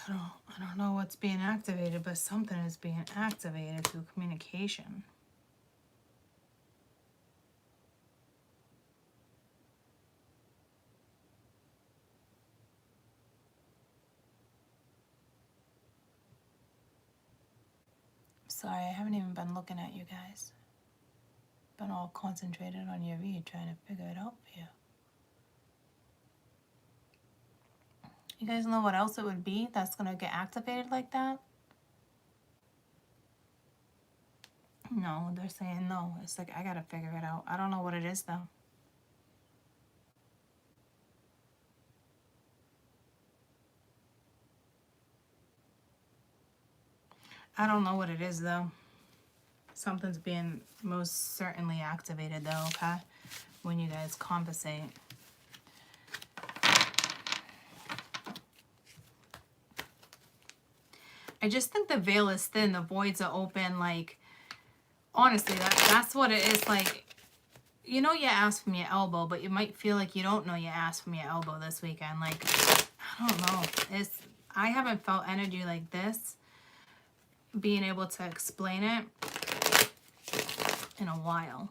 I don't know what's being activated, but something is being activated through communication. Sorry, I haven't even been looking at you guys. Been all concentrated on your read, trying to figure it out for you. You guys know what else it would be that's going to get activated like that? No, they're saying no. It's like, I got to figure it out. I don't know what it is, though. I don't know what it is, though. Something's being most certainly activated, though, okay? When you guys conversate. I just think the veil is thin, the voids are open, like, honestly, that's what it is, like, you know your ass from your elbow, but you might feel like you don't know your ass from your elbow this weekend, like, I don't know, I haven't felt energy like this, being able to explain it in a while,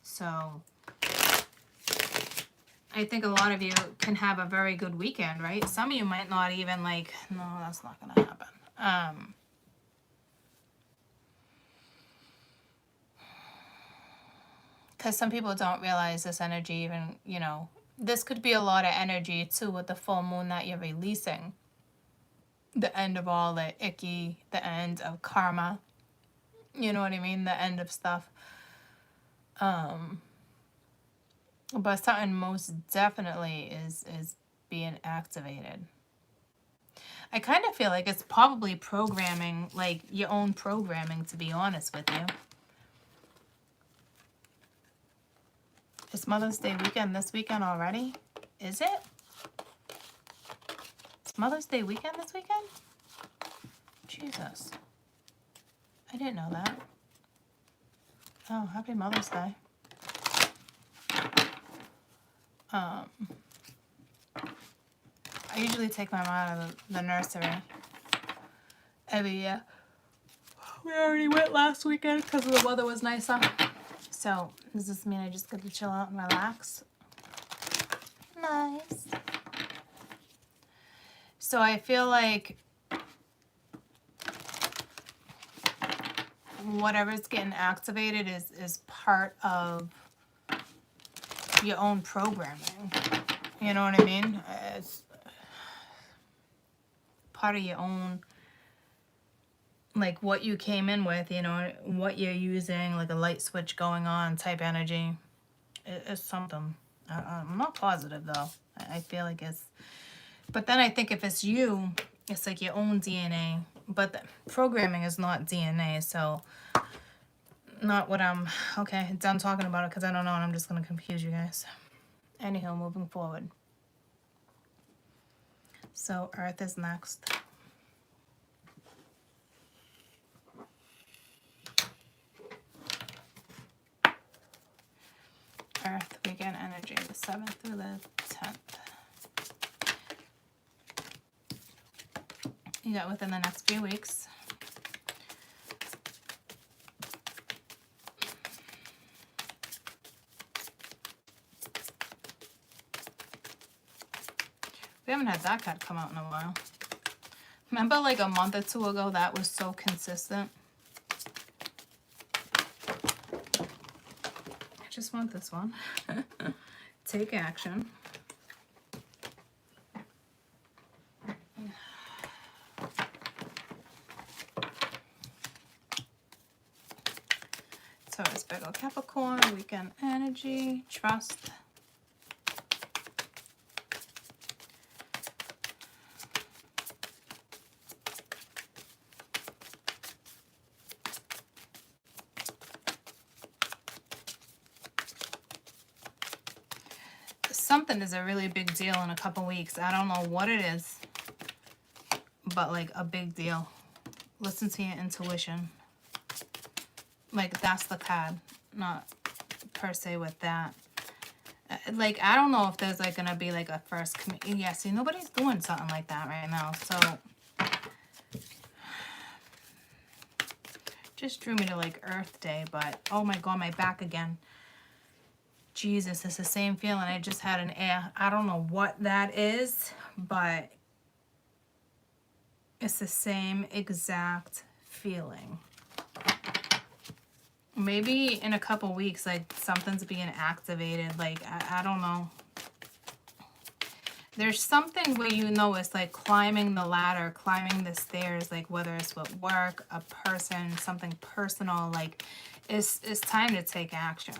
so I think a lot of you can have a very good weekend, right? Some of you might not even like, no, that's not going to happen. Because some people don't realize this energy even, you know, this could be a lot of energy too with the full moon that you're releasing. The end of all the icky, the end of karma. You know what I mean? The end of stuff. But something most definitely is being activated. I kind of feel like it's probably programming, like your own programming, to be honest with you. It's Mother's Day weekend this weekend already? Is it? It's Mother's Day weekend this weekend? Jesus. I didn't know that. Oh, happy Mother's Day. I usually take my mom out of the nursery every year. We already went last weekend because the weather was nicer. So, does this mean I just get to chill out and relax? Nice. So I feel like whatever's getting activated is part of your own programming. You know what I mean? It's part of your own, like what you came in with, you know, what you're using, like a light switch going on type energy. It's something. I'm not positive though. I feel like it's, but then I think if it's you, it's like your own DNA. But the programming is not DNA, so not what I'm, okay, done talking about it because I don't know and I'm just going to confuse you guys. Anyhow, moving forward. So Earth is next. Earth weekend energy, the 7th through the 10th. You got within the next few weeks. We haven't had that card come out in a while. Remember like a month or two ago that was so consistent? I just want this one. Take action. Taurus, Virgo, Capricorn, weekend energy, trust. Something is a really big deal in a couple weeks. I don't know what it is, but like a big deal. Listen to your intuition. Like that's the card, not per se with that. Like I don't know if there's like gonna be like a first yeah, see nobody's doing something like that right now, so just drew me to like Earth Day. But oh my god, my back again. Jesus, it's the same feeling. I just had an air. I don't know what that is, but it's the same exact feeling. Maybe in a couple weeks, like something's being activated. Like, I don't know. There's something where you know it's like climbing the ladder, climbing the stairs, like whether it's with work, a person, something personal, like it's time to take action.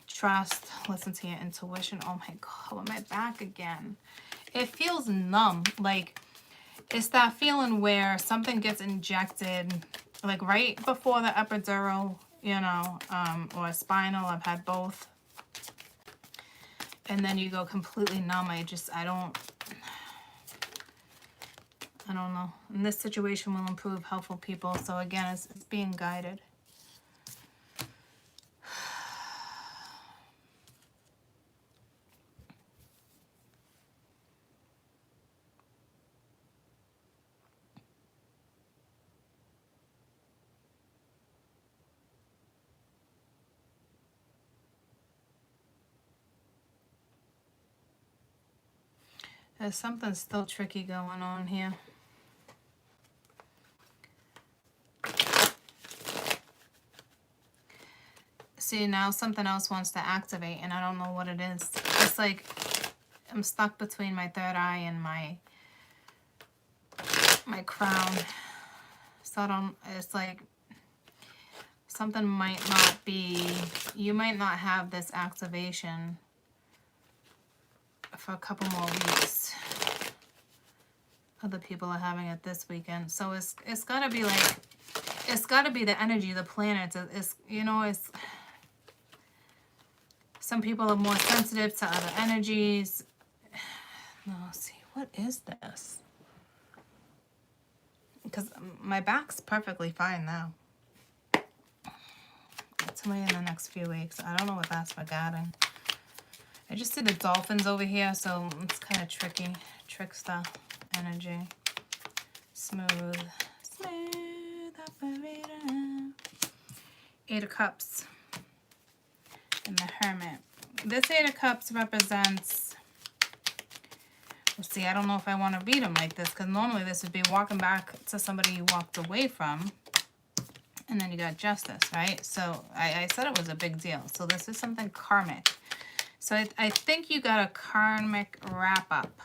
Trust, listen to your intuition. Oh my god, my back again. It feels numb. Like it's that feeling where something gets injected, like right before the epidural, you know, or spinal. I've had both. And then you go completely numb. I don't know. And this situation will improve helpful people. So again, it's being guided. There's something still tricky going on here. See, now something else wants to activate, and I don't know what it is. It's like I'm stuck between my third eye and my crown. So I don't, it's like something might not be, you might not have this activation for a couple more weeks. Other people are having it this weekend. So it's got to be like, it's got to be the energy, the planets. It's, you know, it's, some people are more sensitive to other energies. No, see, what is this? Because my back's perfectly fine now. Tell me in the next few weeks. I don't know what that's regarding. I just did the dolphins over here, so it's kind of tricky. Trickster energy. Smooth. Smooth operator. 8 of Cups. And the Hermit. This 8 of Cups represents... See, I don't know if I want to read them like this, because normally this would be walking back to somebody you walked away from. And then you got Justice, right? So I said it was a big deal. So this is something karmic. So I think you got a karmic wrap up.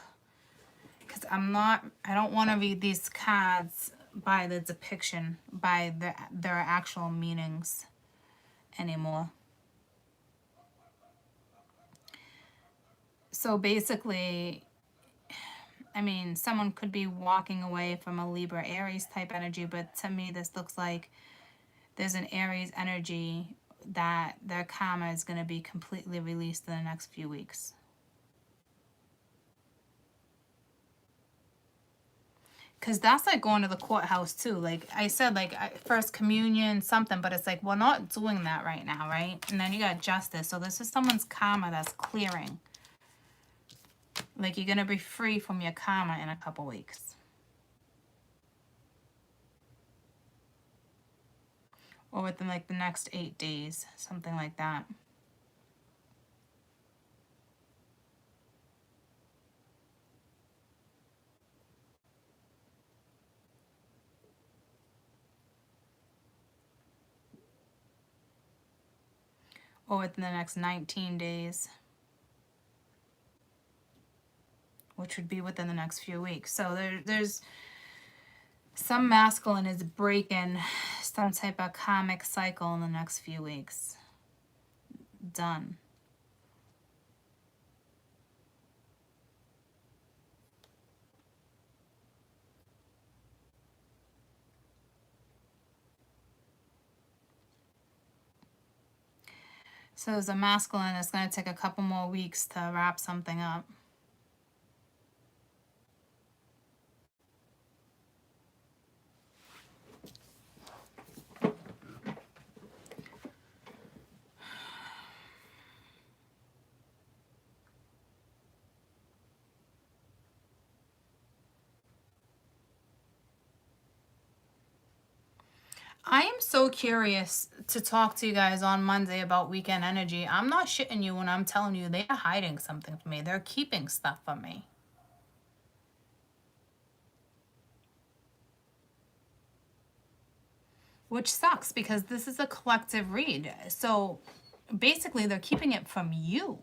Because I don't want to read these cards by the depiction, by their actual meanings anymore. So basically, I mean, someone could be walking away from a Libra Aries type energy, but to me this looks like there's an Aries energy that their karma is going to be completely released in the next few weeks. Because that's like going to the courthouse too. Like I said, like first communion, something, but it's like, we're not doing that right now, right? And then you got Justice. So this is someone's karma that's clearing. Like you're going to be free from your karma in a couple weeks. Or within like the next 8 days, something like that. Or within the next 19 days. Which would be within the next few weeks. So there's some masculine is breaking some type of karmic cycle in the next few weeks. Done. So as a masculine, it's going to take a couple more weeks to wrap something up. I am so curious to talk to you guys on Monday about weekend energy. I'm not shitting you when I'm telling you they are hiding something from me. They're keeping stuff from me. Which sucks because this is a collective read. So basically they're keeping it from you.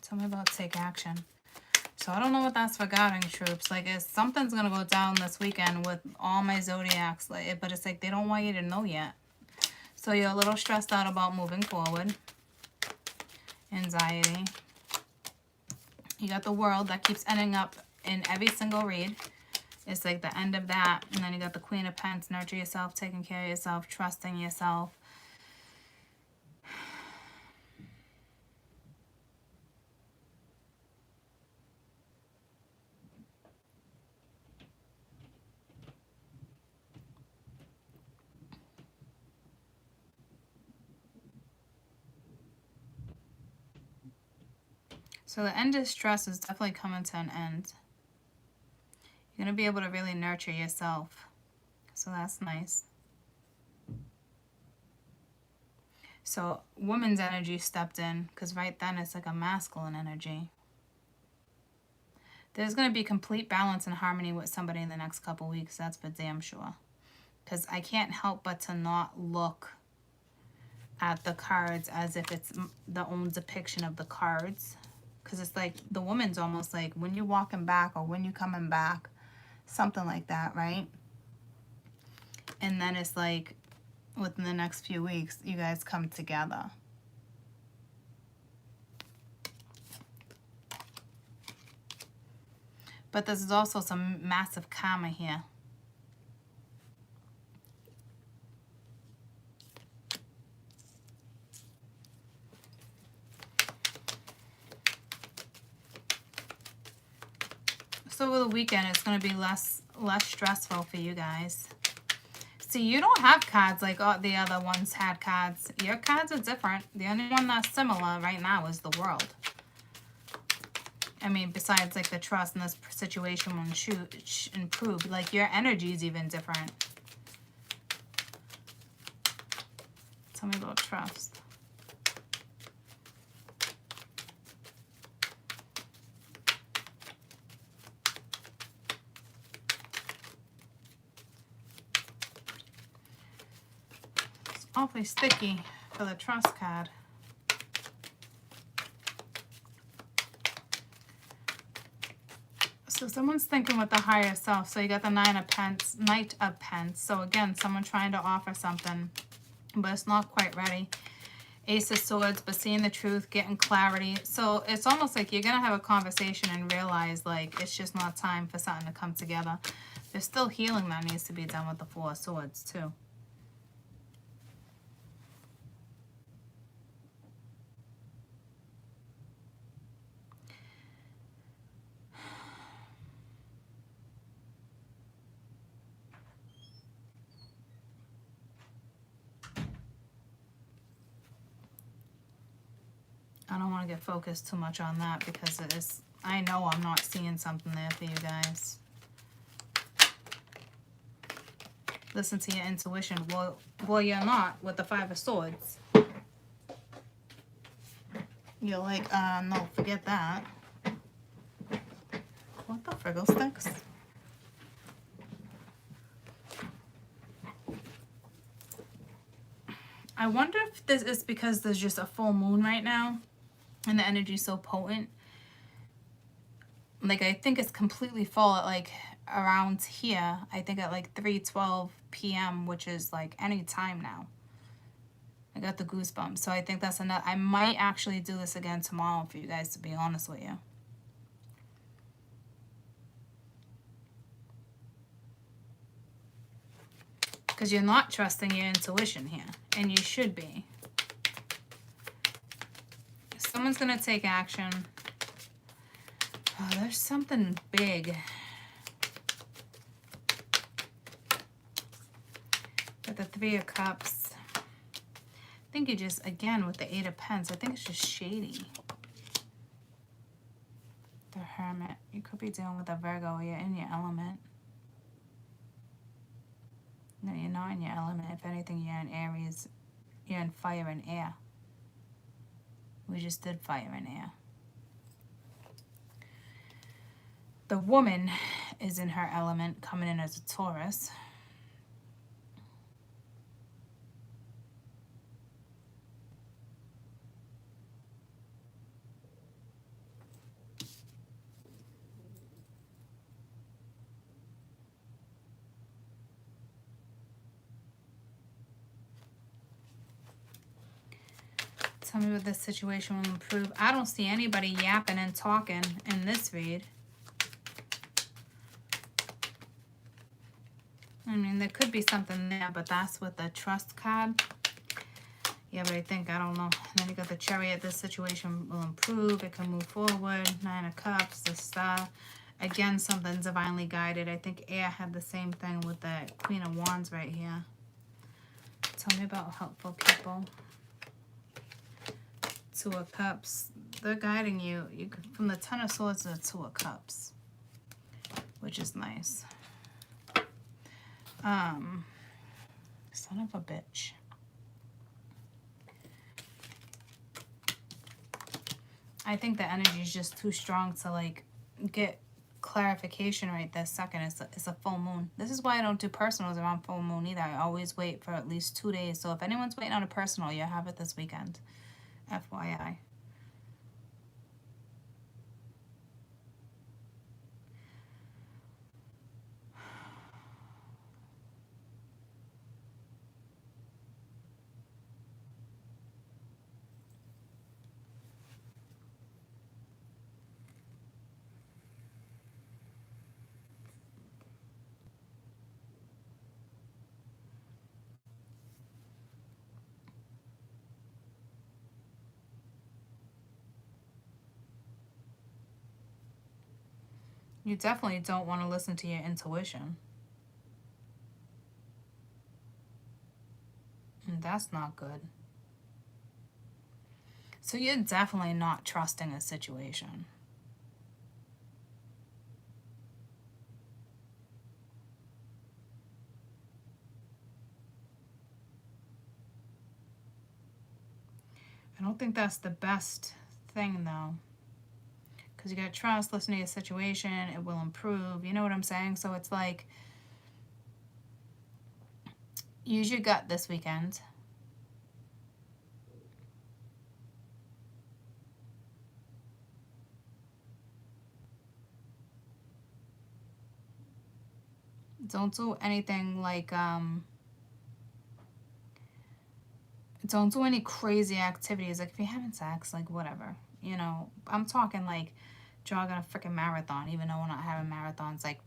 Tell me about take action. So I don't know what that's regarding, troops. Like, something's going to go down this weekend with all my zodiacs. But it's like they don't want you to know yet. So you're a little stressed out about moving forward. Anxiety. You got the World that keeps ending up in every single read. It's like the end of that. And then you got the Queen of Pentacles. Nurture yourself, taking care of yourself, trusting yourself. So the end of stress is definitely coming to an end. You're going to be able to really nurture yourself. So that's nice. So woman's energy stepped in because right then it's like a masculine energy. There's going to be complete balance and harmony with somebody in the next couple weeks. That's for damn sure. Because I can't help but to not look at the cards as if it's the own depiction of the cards. Because it's like the woman's almost like when you're walking back or when you're coming back. Something like that, right? And then it's like within the next few weeks, you guys come together. But there's also some massive karma here. So over the weekend, it's going to be less stressful for you guys. See, you don't have cards like all the other ones had cards. Your cards are different. The only one that's similar right now is the World. I mean, besides like the trust in this situation when improved, like your energy is even different. Tell me about trust. It's awfully sticky for the trust card. So someone's thinking with the higher self. So you got the Knight of Pence. So again, someone trying to offer something, but it's not quite ready. Ace of Swords, but seeing the truth, getting clarity. So it's almost like you're going to have a conversation and realize like it's just not time for something to come together. There's still healing that needs to be done with the Four of Swords too. I don't want to get focused too much on that because it is, I know I'm not seeing something there for you guys. Listen to your intuition. Well, you're not with the Five of Swords. You're like, no, forget that. What the friggle sticks? I wonder if this is because there's just a full moon right now and the energy is so potent. Like, I think it's completely full at like around here. I think at like 3:12 p.m., which is like any time now. I got the goosebumps. So I think that's enough. I might actually do this again tomorrow for you guys, to be honest with you. Because you're not trusting your intuition here. And you should be. Someone's going to take action. Oh, there's something big. Got the Three of Cups. I think you just, again, with the Eight of Pence, I think it's just shady. The Hermit. You could be dealing with a Virgo. You're in your element. No, you're not in your element. If anything, you're in Aries. You're in fire and air. We just did fire and air. The woman is in her element, coming in as a Taurus. Tell me what this situation will improve. I don't see anybody yapping and talking in this read. I mean, there could be something there, but that's with the trust card. Yeah, but I don't know. And then you got the Chariot. This situation will improve. It can move forward. Nine of Cups, the Star. Again, something divinely guided. I think Air had the same thing with the Queen of Wands right here. Tell me about helpful people. Two of Cups. They're guiding you. From the Ten of Swords to the Two of Cups, which is nice. Son of a bitch. I think the energy is just too strong to like get clarification right this second. It's a full moon. This is why I don't do personals around full moon either. I always wait for at least 2 days. So if anyone's waiting on a personal, you have it this weekend. FYI. You definitely don't want to listen to your intuition. And that's not good. So you're definitely not trusting a situation. I don't think that's the best thing though. Because you got to trust, listen to your situation, it will improve. You know what I'm saying? So it's like, use your gut this weekend. Don't do anything like, don't do any crazy activities. Like if you're having sex, like whatever. You know, I'm talking like jogging a freaking marathon, even though we're not having marathons. Like,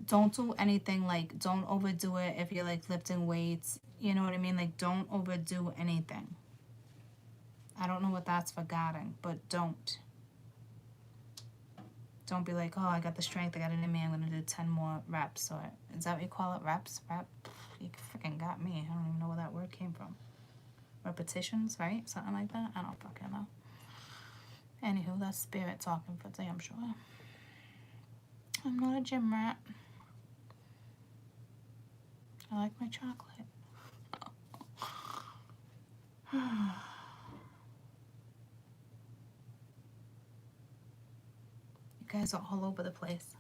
don't do anything like, don't overdo it if you're like lifting weights. You know what I mean? Like, don't overdo anything. I don't know what that's regarding, but don't. Don't be like, oh, I got the strength, I got it in me, I'm going to do 10 more reps. Or, is that what you call it? Reps? Rep? You freaking got me. I don't even know where that word came from. Repetitions, right? Something like that? I don't fucking know. Anywho, that's spirit talking for damn sure. I'm not a gym rat. I like my chocolate. You guys are all over the place.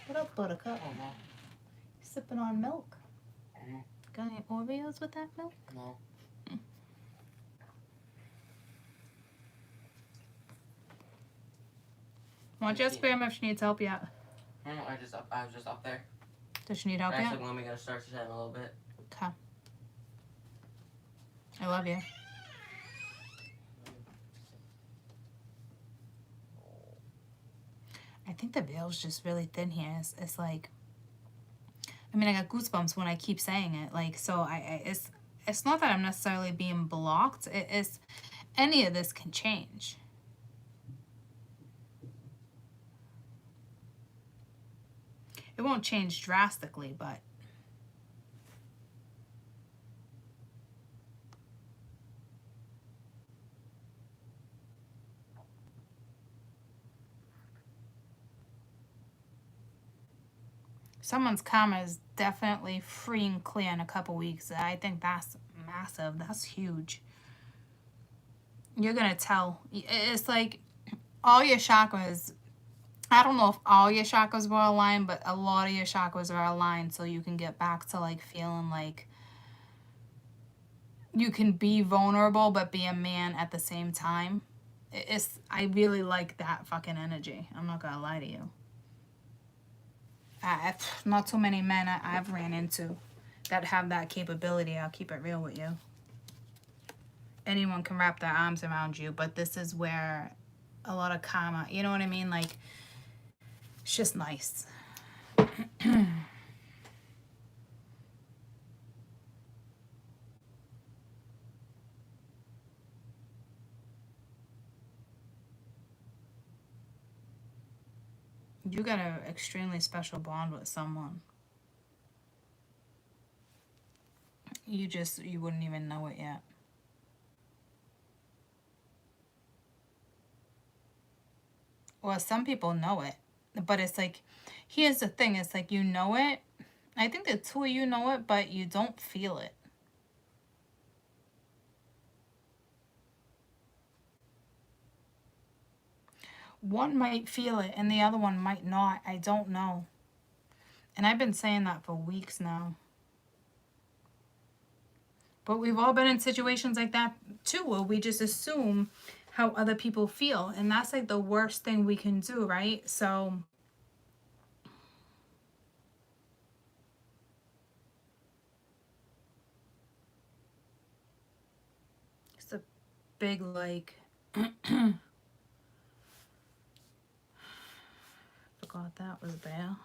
What up, Buttercup? Oh, no. You sipping on milk? Got any Oreos with that milk? No. Why don't you ask Grandma if she needs help yet? No, I was just up there. Does she need help yet? Actually, when we gotta start to chat in a little bit. Okay. I love you. I think the veil's just really thin here. It's like, I mean, I got goosebumps when I keep saying it. Like, so it's not that I'm necessarily being blocked. It's any of this can change. It won't change drastically, but someone's karma is definitely free and clear in a couple weeks. I think that's massive. That's huge. You're gonna tell. It's like all your chakras, I don't know if all your chakras were aligned, but a lot of your chakras are aligned, so you can get back to like feeling like you can be vulnerable but be a man at the same time. I really like that fucking energy. I'm not gonna lie to you. Not too many men I've ran into that have that capability. I'll keep it real with you. Anyone can wrap their arms around you, but this is where a lot of karma, you know what I mean? Like, it's just nice. You got an extremely special bond with someone. You wouldn't even know it yet. Well, some people know it, but it's like, here's the thing, it's like you know it. I think the two of you know it, but you don't feel it. one might feel it and the other one might not. I don't know. And I've been saying that for weeks now. But we've all been in situations like that too, where we just assume how other people feel. And that's like the worst thing we can do, right? So it's a big, like, forgot that was there.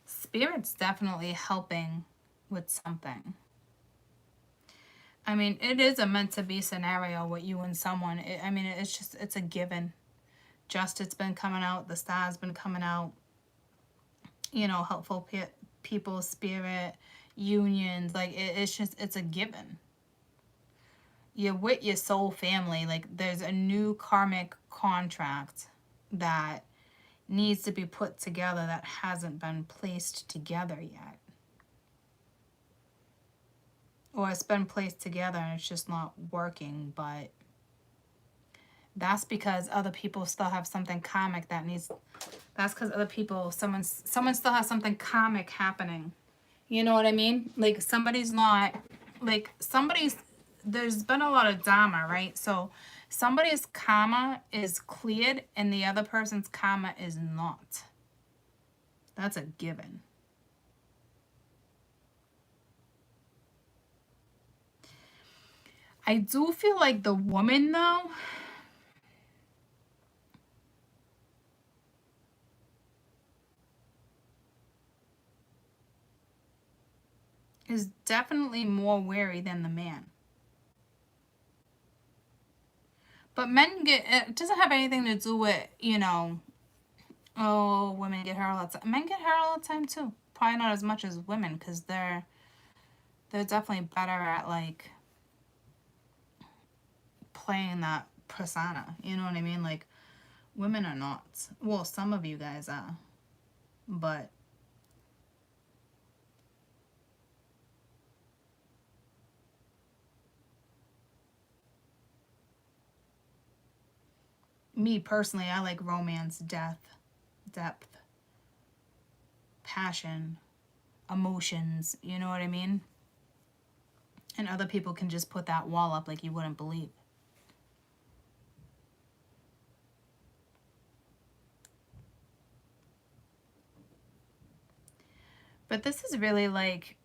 Spirit's definitely helping with something. I mean, it is a meant to be scenario with you and someone. I mean, it's a given. Justice been coming out, the stars been coming out, you know, helpful people, spirit, unions, like it's a given. You're with your soul family, like there's a new karmic contract that needs to be put together that hasn't been placed together yet. Or it's been placed together and it's just not working, but that's because other people still have something karmic that needs, that's because other people, someone still has something karmic happening. You know what I mean? Like somebody's not, like there's been a lot of drama, right? So somebody's karma is cleared and the other person's karma is not. That's a given. I do feel like the woman, though, is definitely more wary than the man. But men it doesn't have anything to do with, you know, oh, women get hurt all the time. Men get hurt all the time, too. Probably not as much as women, because they're definitely better at, like, playing that persona. You know what I mean? Like, women are not. Well, some of you guys are. But me personally, I like romance, depth, passion, emotions, you know what I mean? And other people can just put that wall up like you wouldn't believe. But this is really like,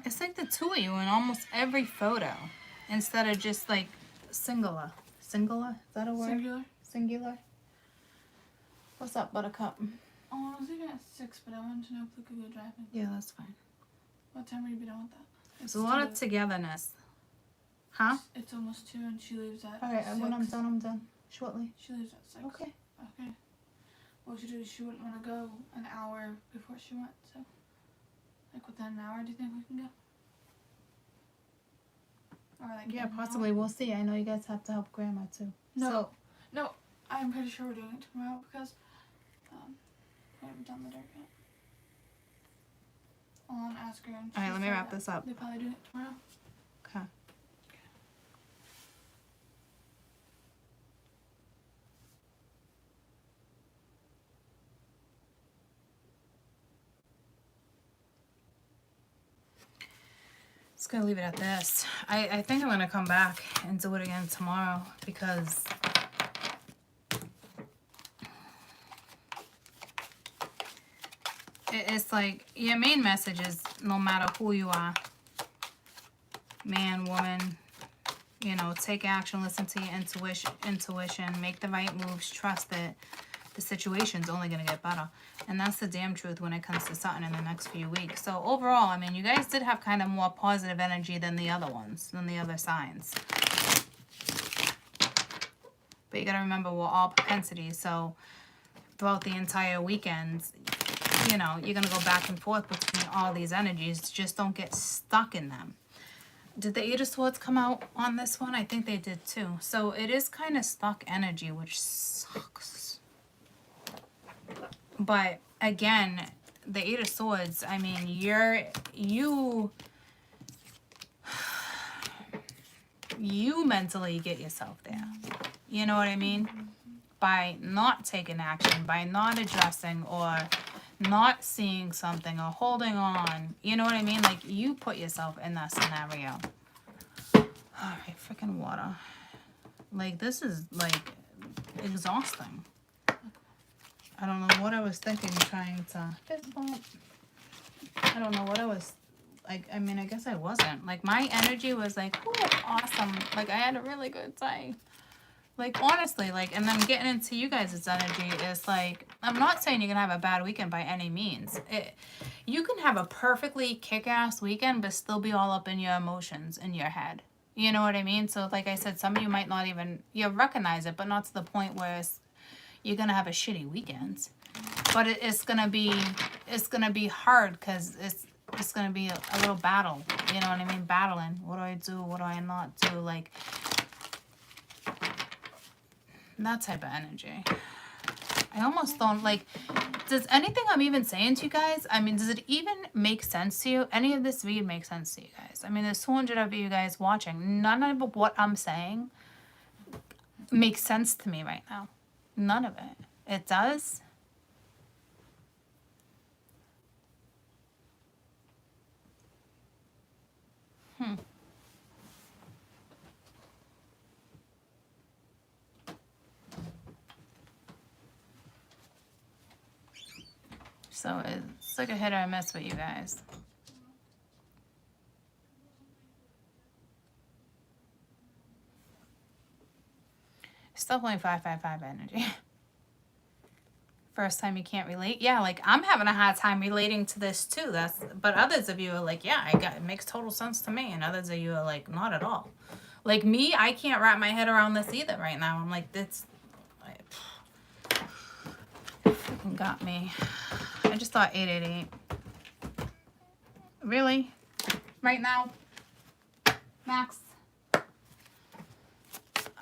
it's like the two of you in almost every photo instead of just like singular. Singular? Is that a word? Singular. Singular. What's up, Buttercup? Oh, I was leaving at 6, but I wanted to know if we could go driving. Yeah, that's fine. What time will you be done with that? There's a lot of togetherness. Huh? It's almost 2 and she leaves at Alright, 6. when I'm done. Shortly. She leaves at 6. Okay. Okay. What she do is she wouldn't want to go an hour before she went, so like within an hour, do you think we can go? Or like Yeah, an possibly. hour? We'll see. I know you guys have to help Grandma too. No. No, I'm pretty sure we're doing it tomorrow because we haven't done the dirt yet. I'll ask her and Alright, she let me said wrap that this up. They're probably doing it tomorrow. Okay. Just gonna leave it at this. I think I'm gonna come back and do it again tomorrow because it's like your main message is no matter who you are, man, woman, you know, take action, listen to your intuition, make the right moves, trust that the situation's only gonna get better. And that's the damn truth when it comes to something in the next few weeks. So overall, I mean, you guys did have kind of more positive energy than the other ones, than the other signs. But you gotta remember, we're all propensities. So throughout the entire weekend, you know, you're gonna go back and forth between all these energies. Just don't get stuck in them. Did the Eight of Swords come out on this one? I think they did too. So it is kind of stuck energy, which sucks. But again, the Eight of Swords, I mean, you mentally get yourself there. You know what I mean? By not taking action, by not addressing or not seeing something or holding on. You know what I mean? Like, you put yourself in that scenario. Alright, freaking water. Like, this is, like, exhausting. I don't know what I was thinking trying to... I don't know what I was... Like, I mean, I guess I wasn't. Like, my energy was like, oh, awesome. Like, I had a really good day. Like, honestly, like, and then getting into you guys' energy is like, I'm not saying you're going to have a bad weekend by any means. You can have a perfectly kick-ass weekend, but still be all up in your emotions in your head. You know what I mean? So, like I said, some of you might not even, you recognize it, but not to the point where you're going to have a shitty weekend. But it's going to be hard because it's going to be a little battle. You know what I mean? Battling. What do I do? What do I not do? Like, that type of energy. I almost don't, like, does anything I'm even saying to you guys, I mean, does it even make sense to you? Any of this video makes sense to you guys? I mean, there's 200 of you guys watching. None of what I'm saying makes sense to me right now. None of it. It does? So it's like a hit or a miss with you guys. It's definitely 555 energy. First time you can't relate. Yeah, like, I'm having a hard time relating to this too. But others of you are like, yeah, it makes total sense to me. And others of you are like, not at all. Like me, I can't wrap my head around this either right now. I'm like, this fucking got me. I just thought 888. Really? Right now? Max?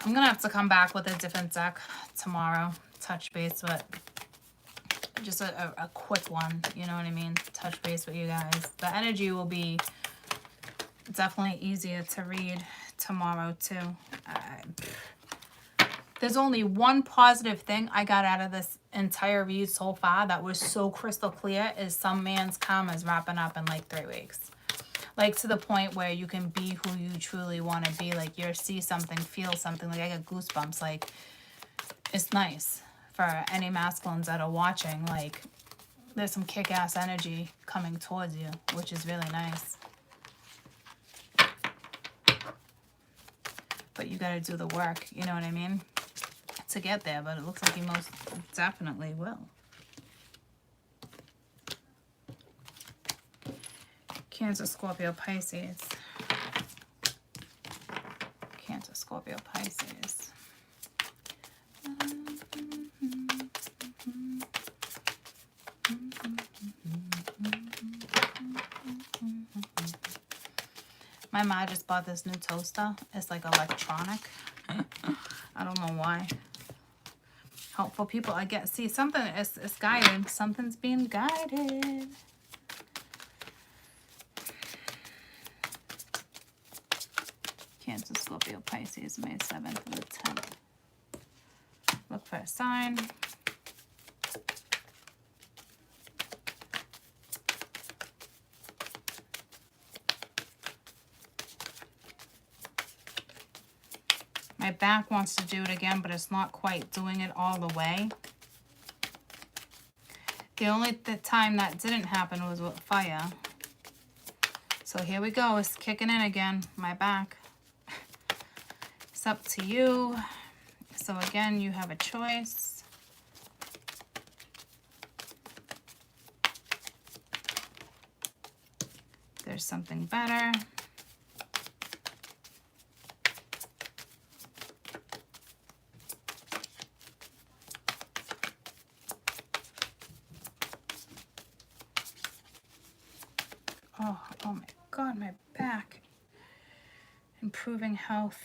I'm gonna have to come back with a different deck tomorrow. Touch base with just a quick one, you know what I mean? Touch base with you guys. The energy will be definitely easier to read tomorrow too. There's only one positive thing I got out of this entire read so far that was so crystal clear is some man's karma is wrapping up in like 3 weeks. Like, to the point where you can be who you truly want to be. Like, you see something, feel something. Like, I get goosebumps. Like, it's nice for any masculines that are watching. Like, there's some kick-ass energy coming towards you, which is really nice. But you got to do the work, you know what I mean? To get there, but it looks like you most definitely will. Cancer, Scorpio, Pisces. Cancer, Scorpio, Pisces. My mom just bought this new toaster. It's like electronic. I don't know why. Helpful people. I get, see, something is guided. Something's being guided. Cancer, Scorpio, Pisces, May 7th to the 10th. Look for a sign. My back wants to do it again, but it's not quite doing it all the way. The only time that didn't happen was with fire. So here we go. It's kicking in again. My back. It's up to you. So again, you have a choice. There's something better. Oh my God, my back. Improving health.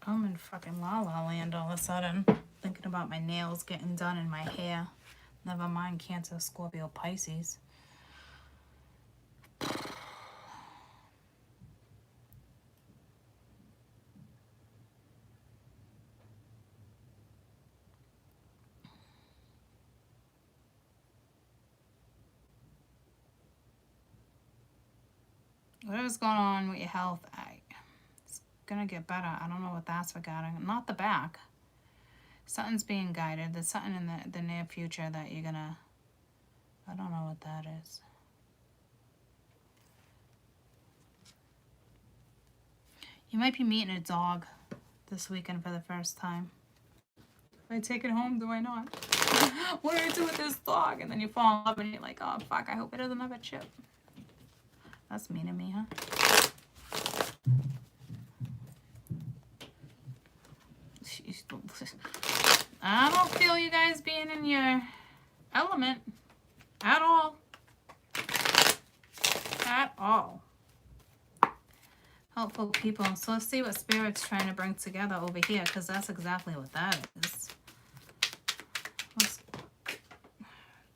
I'm in fucking la la land all of a sudden. Thinking about my nails getting done and my hair. Never mind Cancer, Scorpio, Pisces. Whatever's going on with your health, it's gonna get better. I don't know what that's regarding. Not the back. Something's being guided. There's something in the near future that you're gonna... I don't know what that is. You might be meeting a dog this weekend for the first time. Do I take it home? Do I not? What do I do with this dog? And then you fall in love and you're like, oh fuck, I hope it doesn't have a chip. That's mean of me, huh? I don't feel you guys being in your element at all. At all. Helpful people. So let's see what Spirit's trying to bring together over here, because that's exactly what that is.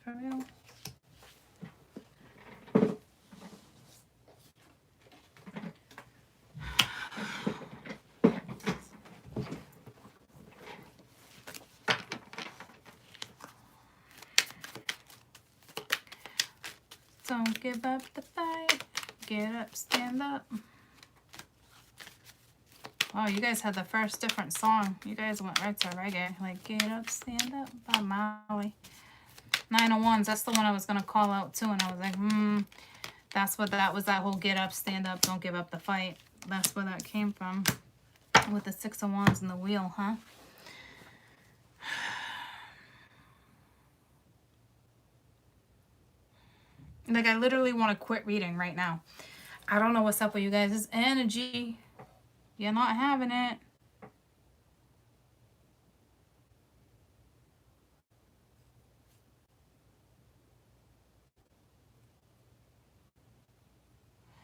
For real? Don't give up the fight. Get up, stand up. Oh, you guys had the first different song. You guys went right to reggae. Like, get up, stand up by Molly. 9 of Wands, that's the one I was going to call out too. And I was like, that's what that was, that whole get up, stand up, don't give up the fight. That's where that came from. With the 6 of Wands and the wheel, huh? Like, I literally want to quit reading right now. I don't know what's up with you guys. This energy, you're not having it.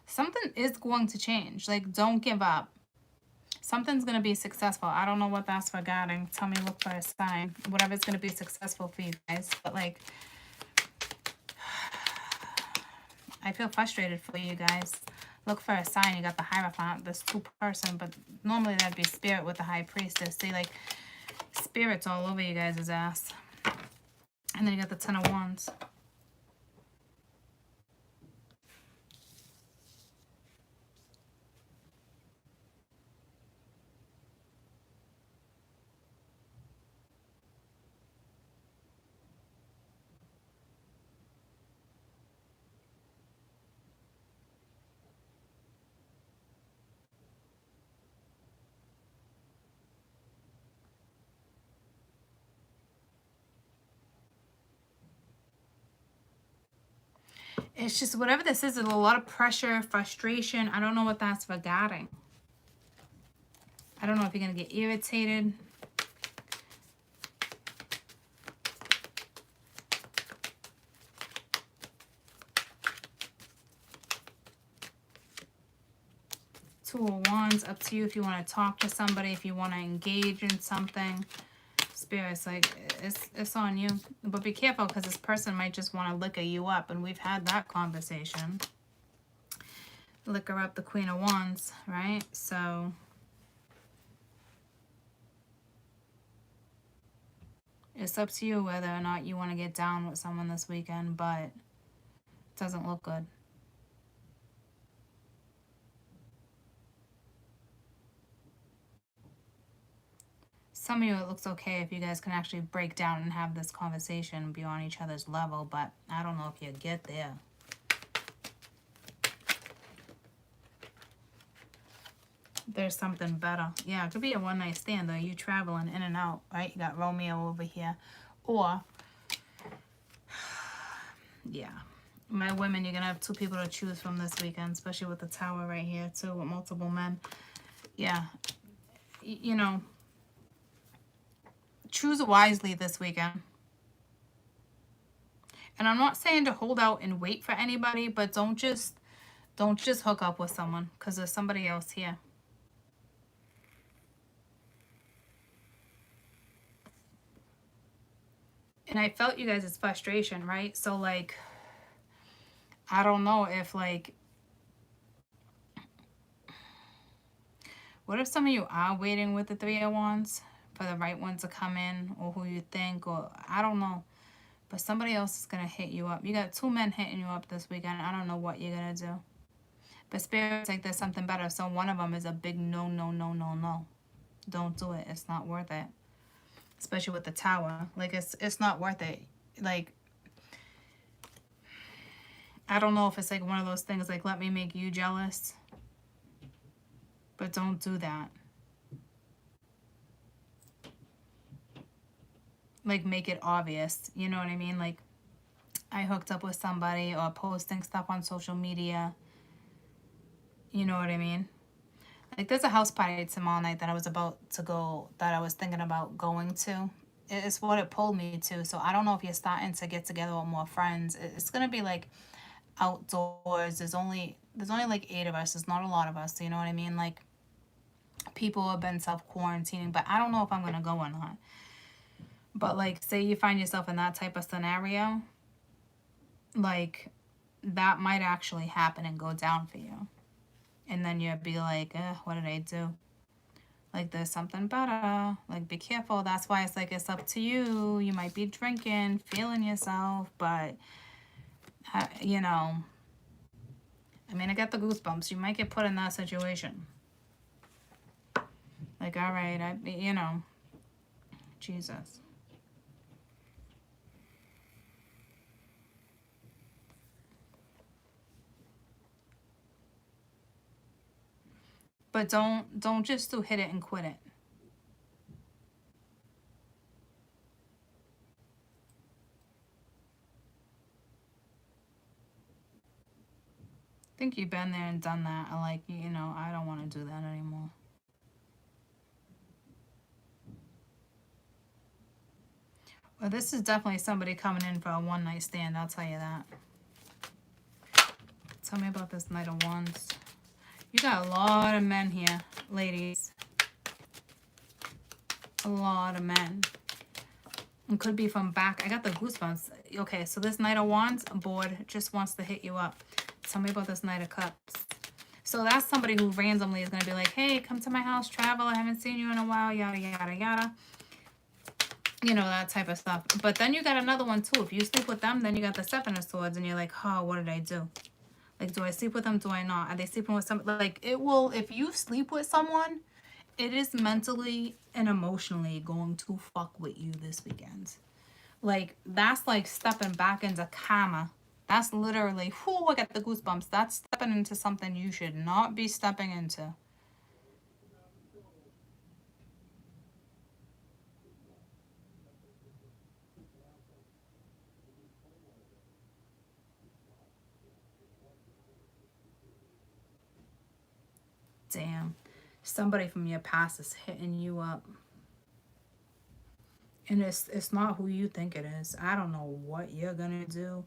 Something is going to change. Like, don't give up. Something's going to be successful. I don't know what that's regarding. Tell me, look for a sign. Whatever's going to be successful for you guys. But, like, I feel frustrated for you guys. Look for a sign. You got the Hierophant, this 2-person, but normally that'd be Spirit with the High Priestess. See, like, Spirit's all over you guys' ass. And then you got the 10 of Wands. It's just whatever this is, there's a lot of pressure, frustration. I don't know what that's regarding. I don't know if you're going to get irritated. Two of Wands, up to you if you want to talk to somebody, if you want to engage in something. Spirit's like, it's on you. But be careful, because this person might just want to liquor you up. And we've had that conversation. Liquor up the Queen of Wands, right? So it's up to you whether or not you want to get down with someone this weekend. But it doesn't look good. Some of you, it looks okay if you guys can actually break down and have this conversation and be on each other's level, but I don't know if you get there. There's something better. Yeah, it could be a one-night stand, though. You traveling in and out, right? You got Romeo over here. Or, yeah, My women, you're going to have 2 people to choose from this weekend, especially with the tower right here, too, with multiple men. Yeah. You know, choose wisely this weekend. And I'm not saying to hold out and wait for anybody, but don't just hook up with someone because there's somebody else here. And I felt you guys' frustration, right? So, like, I don't know if, like, what if some of you are waiting with the 3 of Wands for the right one to come in, or who you think, or I don't know. But somebody else is going to hit you up. You got 2 men hitting you up this weekend. I don't know what you're going to do. But Spirit's like there's something better. So one of them is a big no, no, no, no, no. Don't do it. It's not worth it. Especially with the tower. Like, it's not worth it. Like, I don't know if it's like one of those things like, let me make you jealous. But don't do that. Like, make it obvious. You know what I mean? Like, I hooked up with somebody, or posting stuff on social media. You know what I mean? Like, there's a house party tomorrow night that I was about to go, that I was thinking about going to. It's what it pulled me to. So I don't know if you're starting to get together with more friends. It's going to be like outdoors. There's only like 8 of us. There's not a lot of us. You know what I mean? Like, people have been self-quarantining, but I don't know if I'm going to go or not. But, like, say you find yourself in that type of scenario, like, that might actually happen and go down for you. And then you'd be like, what did I do? Like, there's something better. Like, be careful. That's why it's like, it's up to you. You might be drinking, feeling yourself, but, you know, I mean, I got the goosebumps. You might get put in that situation. Like, all right, you know, Jesus. But don't just do hit it and quit it. I think you've been there and done that. I like, you know, I don't want to do that anymore. Well, this is definitely somebody coming in for a one-night stand, I'll tell you that. Tell me about this Knight of Wands. You got a lot of men here, ladies. A lot of men. It could be from back. I got the goosebumps. Okay, so this Knight of Wands board just wants to hit you up. Tell me about this Knight of Cups. So that's somebody who randomly is going to be like, hey, come to my house, travel. I haven't seen you in a while, yada, yada, yada. You know, that type of stuff. But then you got another one, too. If you sleep with them, then you got the 7 of Swords, and you're like, oh, what did I do? Like, do I sleep with them? Do I not? Are they sleeping with somebody? Like, it will, if you sleep with someone, it is mentally and emotionally going to fuck with you this weekend. Like, that's like stepping back into karma. That's literally, whoo, I got the goosebumps. That's stepping into something you should not be stepping into. Damn. Somebody from your past is hitting you up. And it's not who you think it is. I don't know what you're going to do.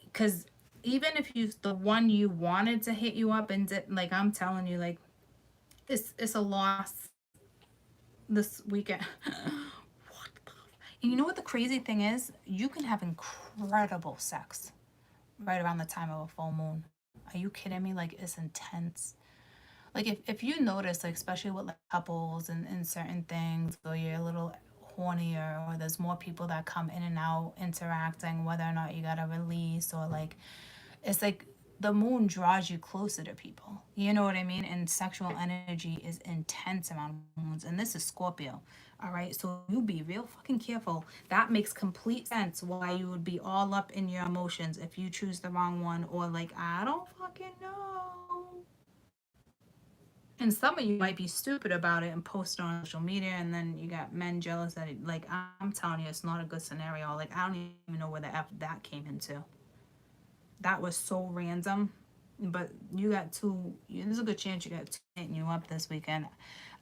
Because even if you, the one you wanted to hit you up and did, like, I'm telling you, like, it's a loss this weekend. What the? And you know what the crazy thing is? You can have incredible sex right around the time of a full moon. Are you kidding me? Like, it's intense. Like, if you notice, like, especially with like couples and certain things, or you're a little hornier, or there's more people that come in and out interacting, whether or not you got a release, or like, it's like the moon draws you closer to people. You know what I mean? And sexual energy is intense around moons. And this is Scorpio. All right. So you be real fucking careful. That makes complete sense why you would be all up in your emotions if you choose the wrong one, or like, I don't fucking know. And some of you might be stupid about it and post it on social media, and then you got men jealous that like, I'm telling you, it's not a good scenario. Like, I don't even know where the F that came into. that was so random. But you got two, there's a good chance you got two hitting you up this weekend.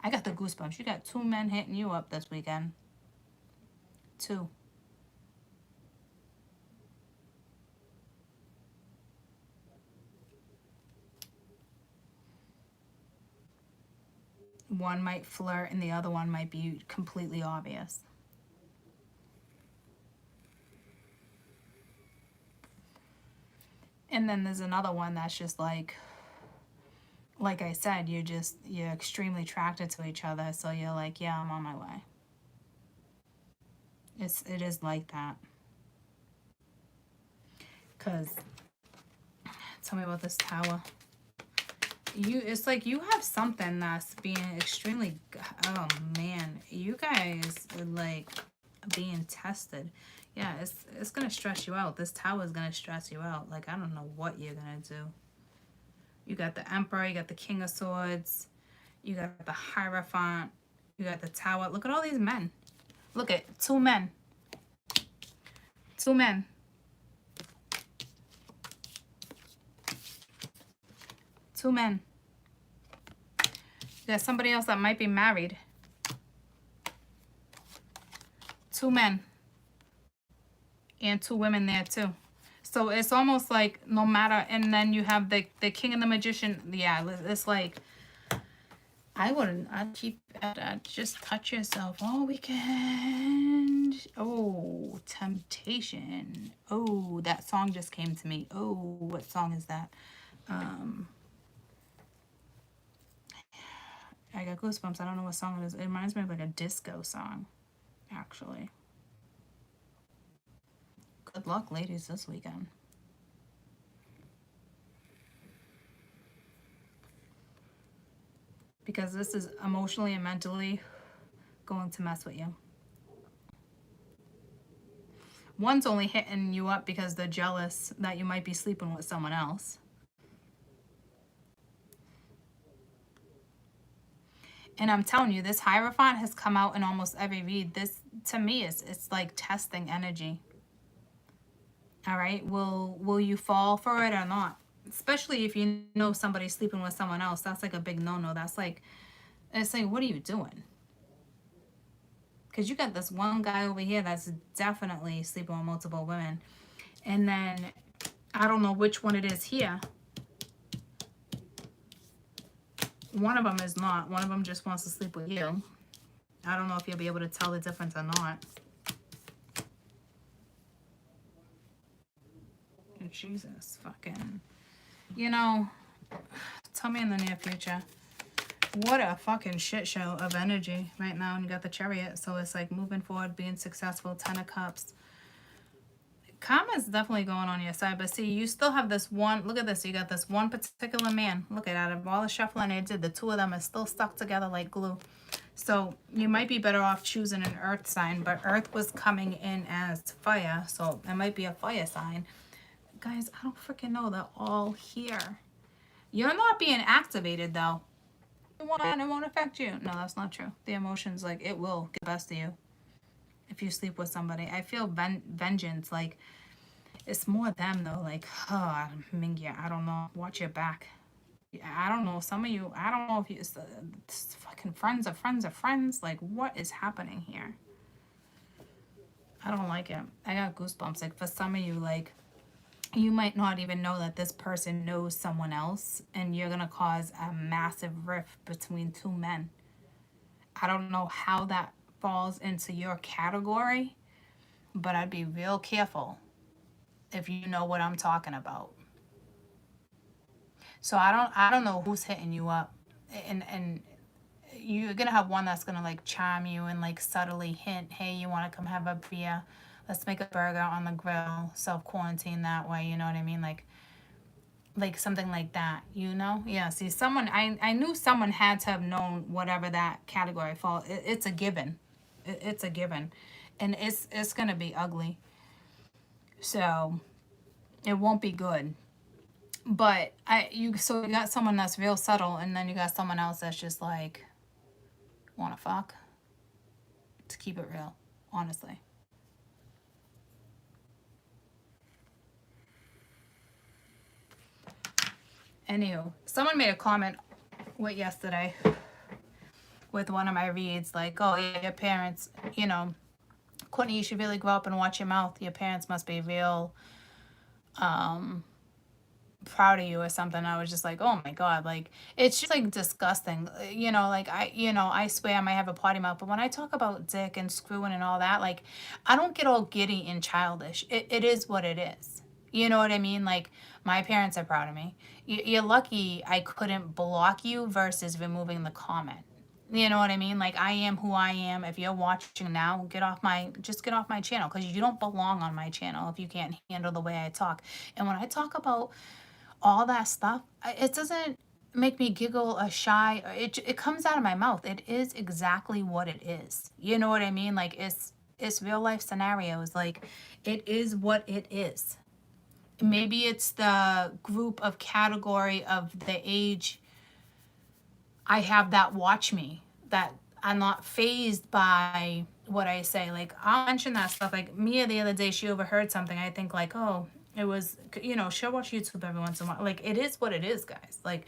I got the goosebumps. You got two men hitting you up this weekend. Two. One might flirt and the other one might be completely obvious. And then there's another one that's just like I said, you're extremely attracted to each other. So you're like, yeah, I'm on my way. It is like that. Cause tell me about this tower. It's like you have something that's being extremely, oh man, you guys are like being tested. Yeah, it's gonna stress you out. This tower is gonna stress you out. Like, I don't know what you're gonna do. You got the Emperor, you got the King of Swords, you got the Hierophant, you got the Tower. Look at all these men. Look at two men. Two men. Two men. You got somebody else that might be married. Two men. And two women there too. So it's almost like no matter, and then you have the King and the Magician. Yeah, it's like, I'd just touch yourself all weekend. Oh, temptation. Oh, that song just came to me. Oh, what song is that? I got goosebumps. I don't know what song it is. It reminds me of like a disco song, actually. Good luck, ladies, this weekend. Because this is emotionally and mentally going to mess with you. One's only hitting you up because they're jealous that you might be sleeping with someone else. And I'm telling you, this Hierophant has come out in almost every read. This, to me, it's like testing energy. All right, will you fall for it or not? Especially if you know somebody's sleeping with someone else. That's like a big no-no. That's like, it's like, what are you doing? Because you got this one guy over here that's definitely sleeping with multiple women. And then, I don't know which one it is here. One of them is not. One of them just wants to sleep with you. I don't know if you'll be able to tell the difference or not. Jesus, fucking. You know, tell me in the near future. What a fucking shit show of energy right now. And you got the Chariot. So it's like moving forward, being successful, 10 of Cups. Karma's definitely going on your side. But see, you still have this one. Look at this. You got this one particular man. Look at that. Out of all the shuffling I did, the two of them are still stuck together like glue. So you might be better off choosing an earth sign. But earth was coming in as fire. So it might be a fire sign. Guys, I don't freaking know. They're all here. You're not being activated, though. It won't affect you. No, that's not true. The emotions, like, it will get the best of you if you sleep with somebody. I feel vengeance. Like, it's more them, though. Like, oh, Mingy, I don't know. Watch your back. I don't know. Some of you, I don't know if you, it's fucking friends of friends of friends. Like, what is happening here? I don't like it. I got goosebumps. Like, for some of you, like, you might not even know that this person knows someone else, and you're going to cause a massive rift between two men. I don't know how that falls into your category, but I'd be real careful if you know what I'm talking about. So I don't know who's hitting you up, and you're going to have one that's going to like charm you and like subtly hint, hey, you want to come have a beer? Let's make a burger on the grill, self-quarantine that way, you know what I mean? Like something like that, you know? Yeah, see, someone, I knew someone had to have known whatever that category falls. It's a given. It's a given. And it's going to be ugly. So, it won't be good. But, so you got someone that's real subtle, and then you got someone else that's just like, wanna fuck? To keep it real, honestly. Anywho, someone made a comment yesterday with one of my reads, like, oh, yeah, your parents, you know, Courtney, you should really grow up and watch your mouth. Your parents must be real proud of you or something. I was just like, oh my God, like, it's just like disgusting. You know, like I swear I might have a potty mouth, but when I talk about dick and screwing and all that, like, I don't get all giddy and childish. It is what it is. You know what I mean? Like, my parents are proud of me. You're lucky I couldn't block you versus removing the comment. You know what I mean? Like, I am who I am. If you're watching now, just get off my channel, because you don't belong on my channel if you can't handle the way I talk. And when I talk about all that stuff, it doesn't make me giggle or shy. It comes out of my mouth. It is exactly what it is. You know what I mean? Like, it's real life scenarios. Like, it is what it is. Maybe it's the group of category of the age I have that watch me, that I'm not phased by what I say. Like, I'll mention that stuff. Like, Mia the other day, she overheard something. I think, like, oh, it was, you know, she'll watch YouTube every once in a while. Like, it is what it is, guys. Like,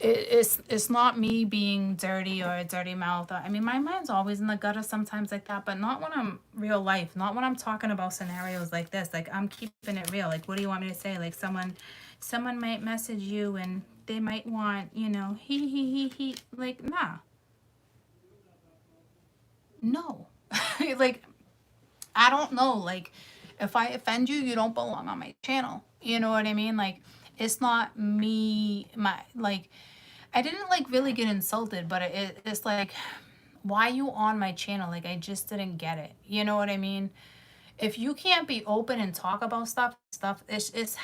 it's not me being dirty or a dirty mouth. I mean, my mind's always in the gutter sometimes like that, but not when I'm real life. Not when I'm talking about scenarios like this. Like, I'm keeping it real. Like, what do you want me to say? Like, someone might message you and they might want, you know, he. Like, nah. No. Like, I don't know. Like, if I offend you, you don't belong on my channel. You know what I mean? Like, it's not me, like, I didn't, like, really get insulted, but it's like, why are you on my channel? Like, I just didn't get it. You know what I mean? If you can't be open and talk about stuff, it's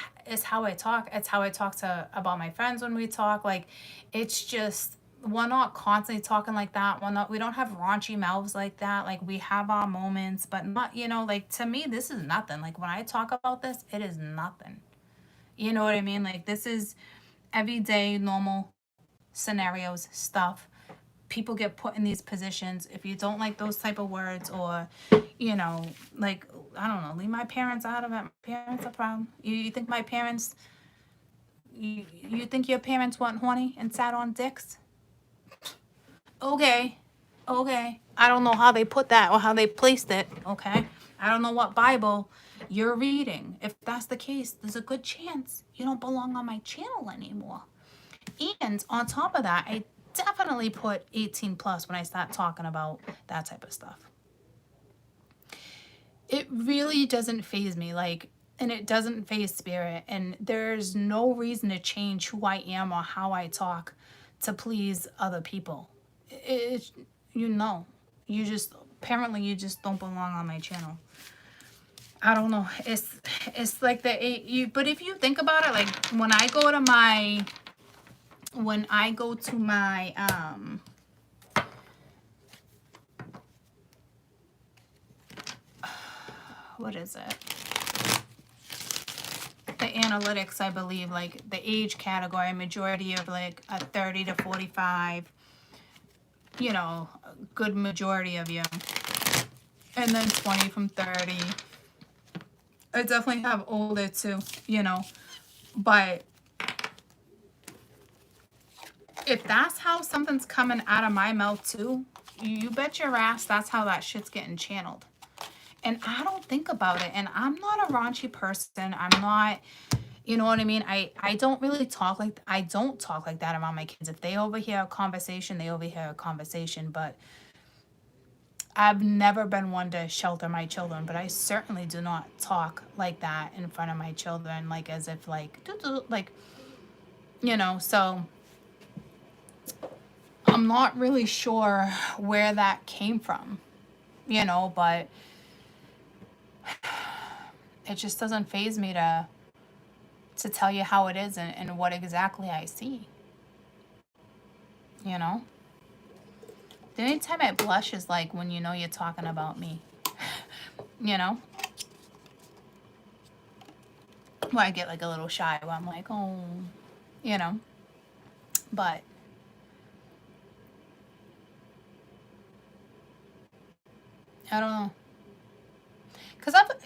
how I talk. It's how I talk about my friends when we talk. Like, it's just, we're not constantly talking like that. We don't have raunchy mouths like that. Like, we have our moments, but not, you know, like, to me, this is nothing. Like, when I talk about this, it is nothing. You know what I mean? Like, this is everyday, normal scenarios, stuff. People get put in these positions. If you don't like those type of words, or, you know, like, I don't know, leave my parents out of it. My parents are proud. You think my parents, you think your parents weren't horny and sat on dicks? Okay. I don't know how they put that or how they placed it. Okay. I don't know what Bible you're reading. If that's the case, there's a good chance you don't belong on my channel anymore. And on top of that, I definitely put 18 plus when I start talking about that type of stuff. It really doesn't faze me, like, and it doesn't faze Spirit, and there's no reason to change who I am or how I talk to please other people. You know, apparently you just don't belong on my channel. I don't know. It's like but if you think about it, like, when I go to my what is it? The analytics, I believe, like, the age category, majority of, like, a 30 to 45, you know, a good majority of you. And then 20 from 30. I definitely have older too, you know, but if that's how something's coming out of my mouth too, you bet your ass that's how that shit's getting channeled. And I don't think about it. And I'm not a raunchy person. I'm not, you know what I mean? I don't really talk like, I don't talk like that around my kids. If they overhear a conversation, they overhear a conversation. But I've never been one to shelter my children. But I certainly do not talk like that in front of my children. Like, as if, like, like, you know, so I'm not really sure where that came from, you know, but it just doesn't faze me to tell you how it is and what exactly I see, you know. The only time I blush is, like, when you know you're talking about me, you know. Where I get, like, a little shy, where I'm like, oh, you know. But I don't know. Because I don't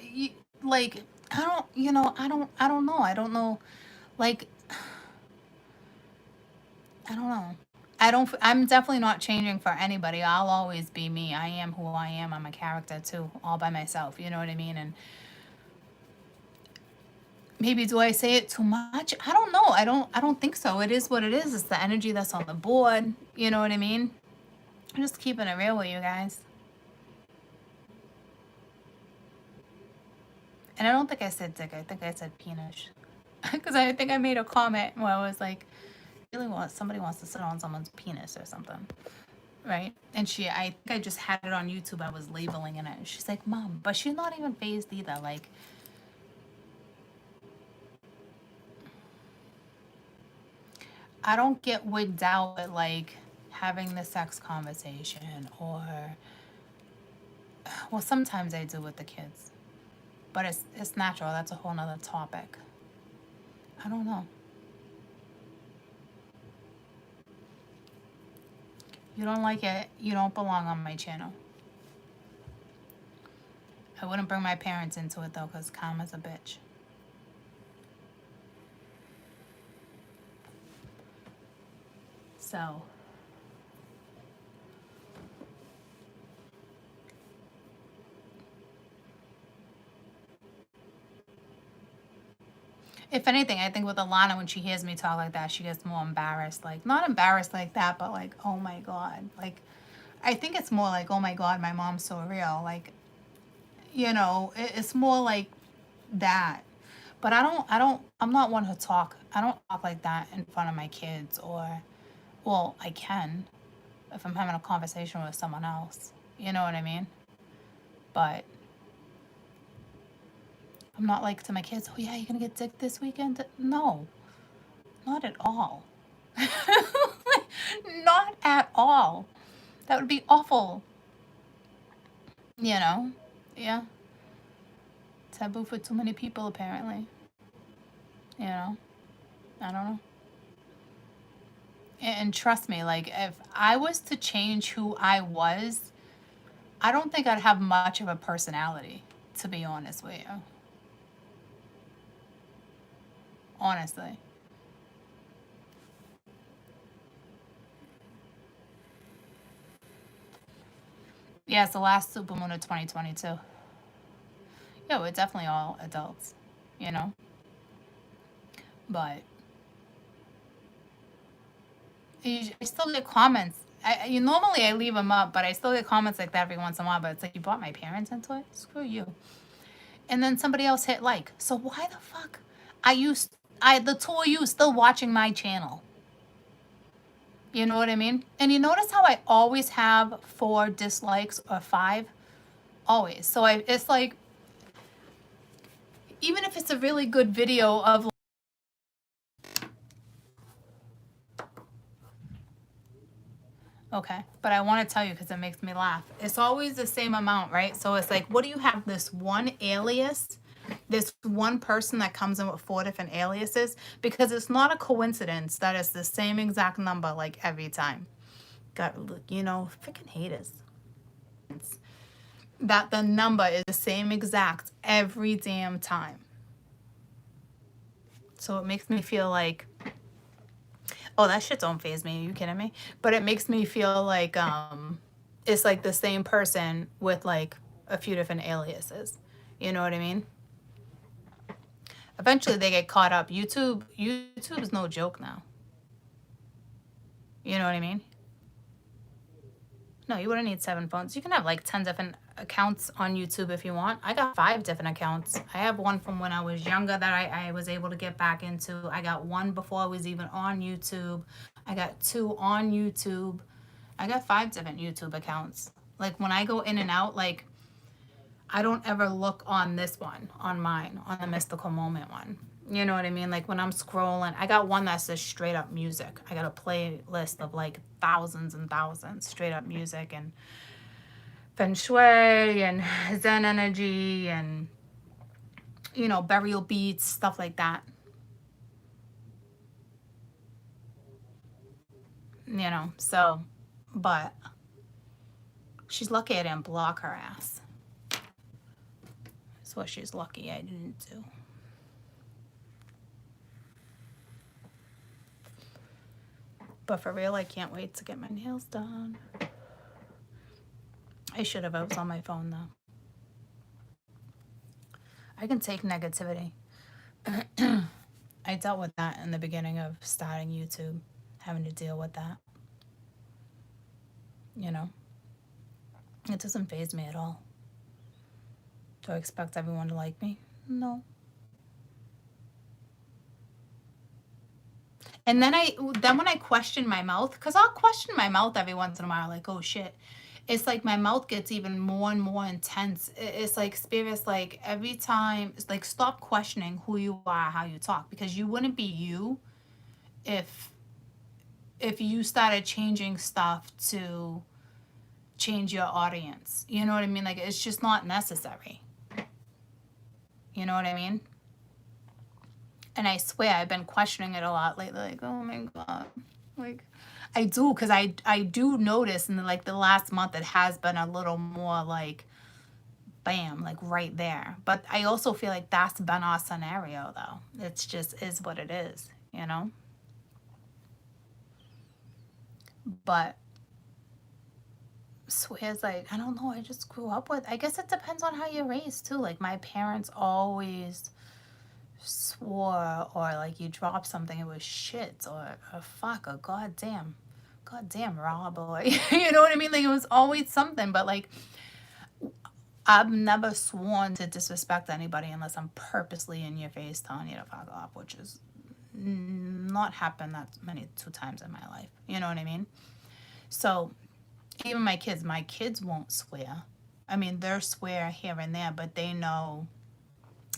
know. I don't know. Like, I don't know. I'm definitely not changing for anybody. I'll always be me. I am who I am. I'm a character too, all by myself. You know what I mean? And maybe do I say it too much? I don't know. I don't think so. It is what it is. It's the energy that's on the board. You know what I mean? I'm just keeping it real with you guys. And I don't think I said dick. I think I said penis. Because I think I made a comment where I was like, somebody wants to sit on someone's penis or something. Right? And I think I just had it on YouTube. I was labeling it. And she's like, Mom, but she's not even phased either. Like, I don't get wigged out at like having the sex conversation or, well, sometimes I do with the kids, but it's natural. That's a whole nother topic. I don't know. You don't like it, you don't belong on my channel. I wouldn't bring my parents into it though, because karma's a bitch. So, if anything, I think with Alana, when she hears me talk like that, she gets more embarrassed. Like, not embarrassed like that, but like, oh my God. Like, I think it's more like, oh my God, my mom's so real. Like, you know, it's more like that. But I'm not one who I don't talk like that in front of my kids or, well, I can if I'm having a conversation with someone else. You know what I mean? But I'm not like to my kids, oh yeah, you're gonna get dick this weekend? No, not at all. Not at all. That would be awful. You know? Yeah. Taboo for too many people, apparently. You know? I don't know. And trust me, like, if I was to change who I was, I don't think I'd have much of a personality, to be honest with you. Honestly. Yeah, it's the last supermoon of 2022. Yeah, we're definitely all adults, you know? But I still get comments. Normally I leave them up, but I still get comments like that every once in a while. But it's like, you brought my parents into it? Screw you. And then somebody else hit like. So why the fuck the two of you still watching my channel? You know what I mean? And you notice how I always have 4 dislikes or 5? Always. So it's like, even if it's a really good video of, okay, but I want to tell you because it makes me laugh. It's always the same amount, right? So it's like, what do you have? This one alias, this one person that comes in with 4 different aliases? Because it's not a coincidence that it's the same exact number like every time. Got, you know, freaking haters. That the number is the same exact every damn time. So it makes me feel like, oh, that shit don't faze me. Are you kidding me? But it makes me feel like it's like the same person with like a few different aliases. You know what I mean? Eventually they get caught up. YouTube is no joke now. You know what I mean? No, you wouldn't need 7 phones. You can have like 10 different accounts on YouTube if you want. I got 5 different accounts. I have one from when I was younger that I was able to get back into. I got one before I was even on YouTube. I got 2 on YouTube. I got 5 different YouTube accounts. Like when I go in and out, like I don't ever look on this one, on mine, on the Mystical Moment one. You know what I mean? Like when I'm scrolling, I got one that says straight up music. I got a playlist of like thousands and thousands straight up music and feng shui and zen energy and, you know, burial beats, stuff like that. You know, so, but she's lucky I didn't block her ass. That's what she's lucky I didn't do. But for real, I can't wait to get my nails done. I should have. I was on my phone, though. I can take negativity. I dealt with that in the beginning of starting YouTube, having to deal with that. You know? It doesn't faze me at all. Do I expect everyone to like me? No. And then when I question my mouth, because I'll question my mouth every once in a while, like, oh shit. It's like my mouth gets even more and more intense. It's like Spirit's like every time, it's like stop questioning who you are, how you talk, because you wouldn't be you if you started changing stuff to change your audience. You know what I mean? Like, it's just not necessary. You know what I mean? And I swear I've been questioning it a lot lately. Like, oh my God. Like, I do, because I do notice in like the last month it has been a little more like, bam, like right there. But I also feel like that's been our scenario, though. It's just is what it is, you know? But swears, like, I don't know, I just grew up with, I guess it depends on how you're raised too. Like, my parents always swore, or like you drop something, it was shit, or fuck, or goddamn raw boy. You know what I mean? Like, it was always something. But like, I've never sworn to disrespect anybody unless I'm purposely in your face telling you to fuck off, which is not happened that many 2 times in my life. You know what I mean? So even my kids won't swear. I mean, they'll swear here and there, but they know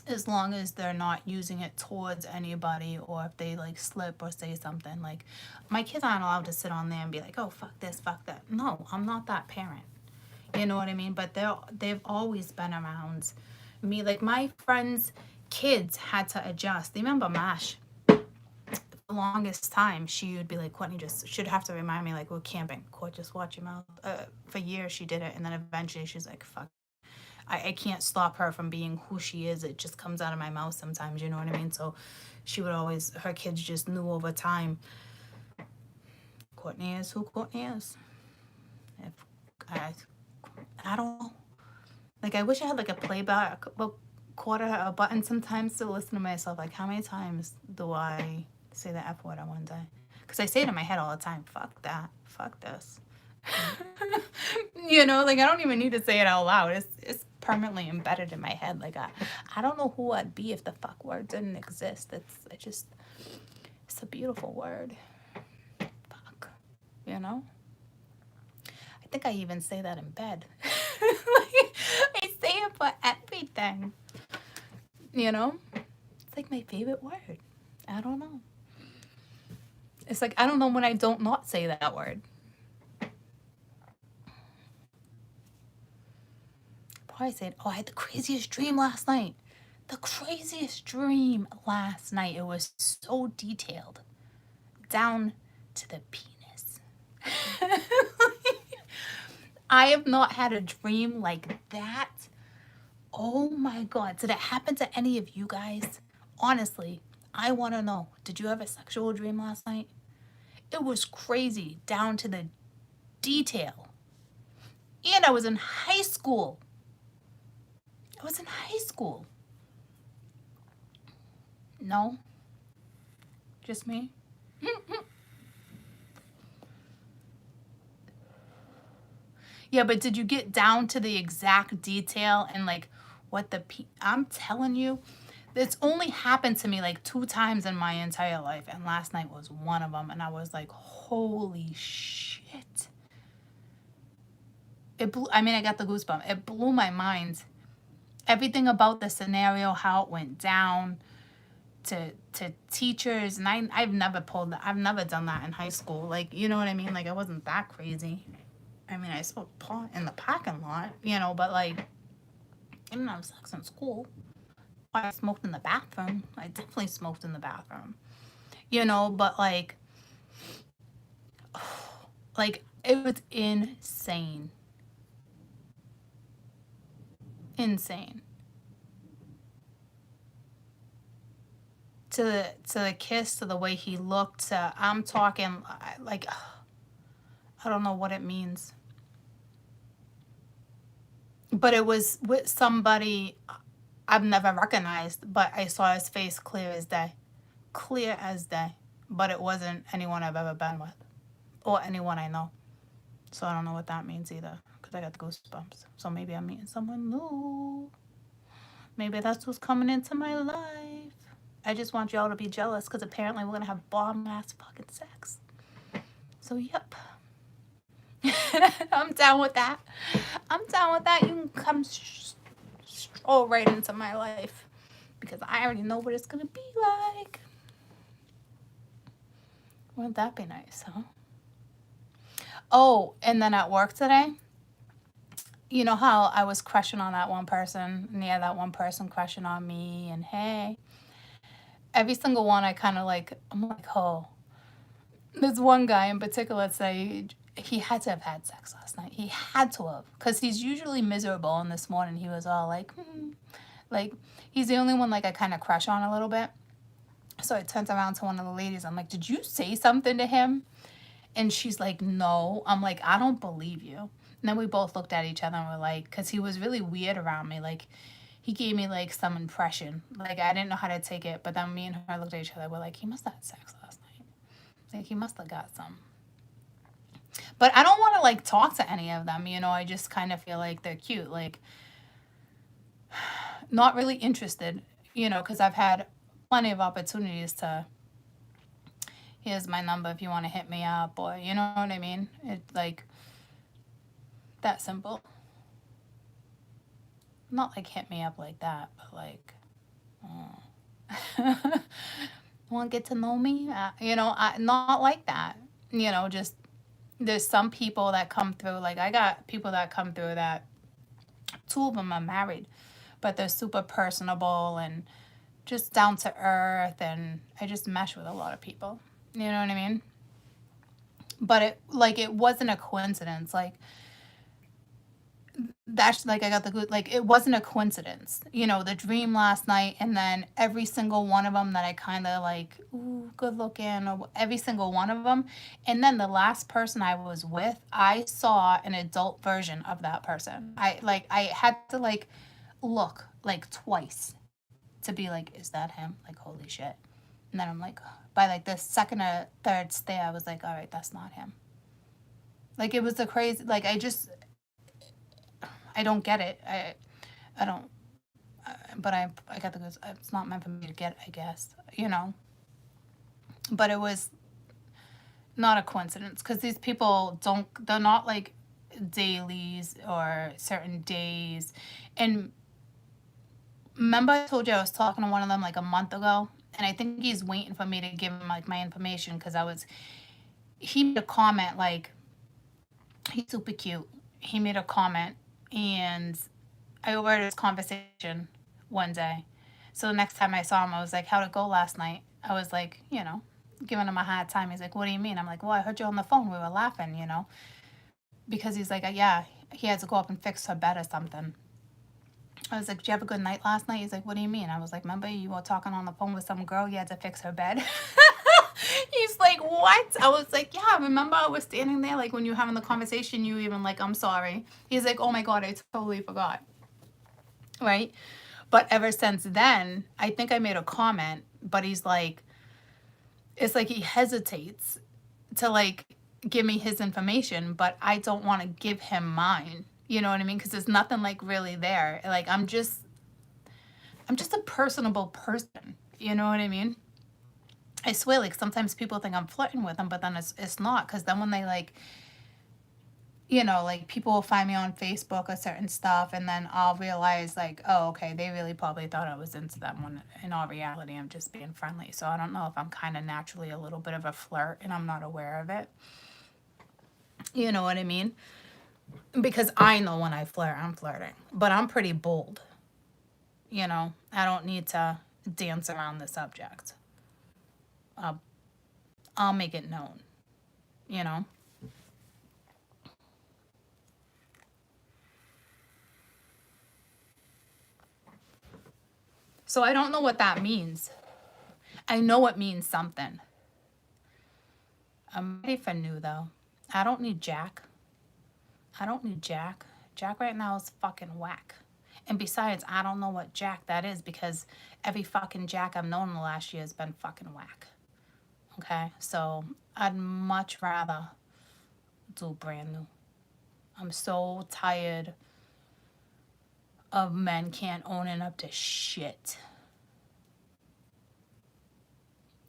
as long as they're not using it towards anybody, or if they like slip or say something. Like, my kids aren't allowed to sit on there and be like, oh, fuck this, fuck that. No, I'm not that parent. You know what I mean? But they've always been around me. Like, my friends' kids had to adjust. Remember Mash? The longest time she would be like, Courtney, just should have to remind me, like, we're camping, Court, just watch your mouth. For years she did it, and then eventually she's like, fuck, I can't stop her from being who she is. It just comes out of my mouth sometimes, you know what I mean? So she would always, her kids just knew over time, Courtney is who Courtney is. If I don't know. Like, I wish I had like a playback quarter a button sometimes to listen to myself. Like, how many times do I say the F word on one day? Because I say it in my head all the time. Fuck that. Fuck this. You know, like, I don't even need to say it out loud. It's permanently embedded in my head. Like, I don't know who I'd be if the fuck word didn't exist. It's a beautiful word. Fuck. You know? I think I even say that in bed. Like, I say it for everything. You know? It's like my favorite word. I don't know. It's like, I don't know when I don't not say that word. Probably said, oh, I had the craziest dream last night. The craziest dream last night. It was so detailed. Down to the penis. I have not had a dream like that. Oh my God. Did it happen to any of you guys? Honestly, I want to know. Did you have a sexual dream last night? It was crazy, down to the detail. And I was in high school. No? Just me? Yeah, but did you get down to the exact detail and like what I'm telling you, it's only happened to me like 2 times in my entire life, and last night was one of them, and I was like, holy shit. I got the goosebumps. It blew my mind. Everything about the scenario, how it went down, to teachers, and I've never done that in high school. Like, you know what I mean? Like, I wasn't that crazy. I mean, I smoked pot in the parking lot, you know, but like, I didn't have sex in school. I smoked in the bathroom. I definitely smoked in the bathroom, you know, but like it was insane. to the kiss, to the way he looked, to, I'm talking, like, I don't know what it means. But it was with somebody I've never recognized, but I saw his face clear as day. Clear as day. But it wasn't anyone I've ever been with. Or anyone I know. So I don't know what that means either. Because I got the goosebumps. So maybe I'm meeting someone new. Maybe that's what's coming into my life. I just want y'all to be jealous. Because apparently we're going to have bomb-ass fucking sex. So, yep. I'm down with that. I'm down with that. You can come stroll right into my life. Because I already know what it's going to be like. Wouldn't that be nice, huh? Oh, and then at work today, you know how I was crushing on that one person, and yeah, that one person crushing on me, and hey, every single one I kind of like, I'm like, oh, there's one guy in particular that say he had to have had sex last night. He had to have, because he's usually miserable, and this morning he was all like, like, he's the only one like I kind of crush on a little bit. So I turned around to one of the ladies. I'm like, did you say something to him? And she's like, no. I'm like, I don't believe you. And then we both looked at each other and we're like, because he was really weird around me. Like, he gave me like some impression. Like, I didn't know how to take it. But then me and her looked at each other. We're like, he must have had sex last night. Like, he must have got some. But I don't want to like talk to any of them. You know, I just kind of feel like they're cute. Like, not really interested, you know, because I've had plenty of opportunities to, here's my number if you want to hit me up, or you know what I mean? It's like that simple. Not like hit me up like that, but like, want to get to know me? You know, not like that. You know, just there's some people that come through. Like, I got people that come through that 2 of them are married, but they're super personable and just down to earth, and I just mesh with a lot of people. You know what I mean? But it wasn't a coincidence. Like, that's like I got the good, like, it wasn't a coincidence. You know, the dream last night, and then every single one of them that I kind of like, ooh, good looking, or every single one of them. And then the last person I was with, I saw an adult version of that person. I had to like look like twice to be like, is that him? Like, holy shit. And then I'm like, by like the second or third stare, I was like, all right, that's not him. Like, it was a crazy, like, I don't get it. I don't, but I got the goods. It's not meant for me to get, I guess, you know. But it was not a coincidence, because these people they're not like dailies or certain days. And remember I told you I was talking to one of them like a month ago? And I think he's waiting for me to give him like my information, because he made a comment, like, he's super cute. He made a comment, and I overheard his conversation one day. So the next time I saw him, I was like, how'd it go last night? I was like, you know, giving him a hard time. He's like, what do you mean? I'm like, well, I heard you on the phone. We were laughing, you know, because he's like, yeah, he had to go up and fix her bed or something. I was like, did you have a good night last night? He's like, what do you mean? I was like, remember you were talking on the phone with some girl, you had to fix her bed? He's like, what? I was like, yeah, remember I was standing there, like, when you were having the conversation, you even like, I'm sorry. He's like, oh my God, I totally forgot. Right? But ever since then, I think I made a comment, but he's like, it's like he hesitates to like give me his information, but I don't want to give him mine. You know what I mean? Because there's nothing like really there. Like, I'm just a personable person. You know what I mean? I swear, like, sometimes people think I'm flirting with them, but then it's not. Because then when they like, you know, like, people will find me on Facebook or certain stuff, and then I'll realize like, oh, okay, they really probably thought I was into them, when in all reality I'm just being friendly. So I don't know if I'm kind of naturally a little bit of a flirt and I'm not aware of it. You know what I mean? Because I know when I flirt, I'm flirting. But I'm pretty bold. You know, I don't need to dance around the subject. I'll make it known. You know? So I don't know what that means. I know it means something. I'm ready for new though. I don't need Jack. I don't need Jack. Jack right now is fucking whack. And besides, I don't know what Jack that is because every fucking Jack I've known in the last year has been fucking whack. Okay? So I'd much rather do brand new. I'm so tired of men can't owning up to shit.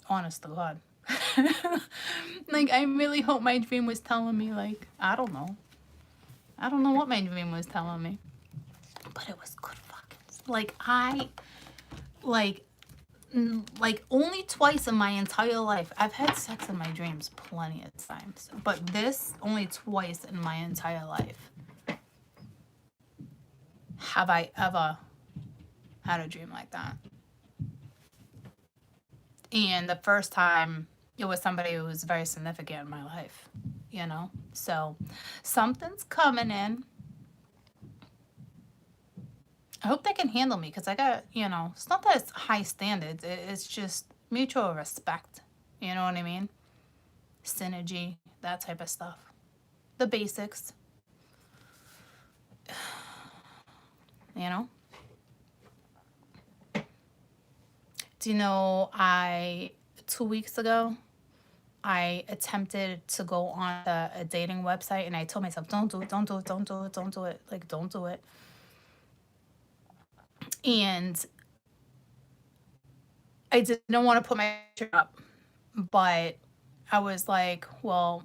Honest to God. Like, I really hope my dream was telling me, like, I don't know. I don't know what my dream was telling me. But it was good fucking. Like only twice in my entire life. I've had sex in my dreams plenty of times. But this, only twice in my entire life have I ever had a dream like that. And the first time, it was somebody who was very significant in my life, you know? So something's coming in. I hope they can handle me because I got, you know, it's not that it's high standards. It's just mutual respect. You know what I mean? Synergy, that type of stuff. The basics. You know? Do you know 2 weeks ago, I attempted to go on a dating website and I told myself, don't do it, don't do it, don't do it, don't do it. Like, don't do it. And I didn't want to put my picture up, but I was like, well,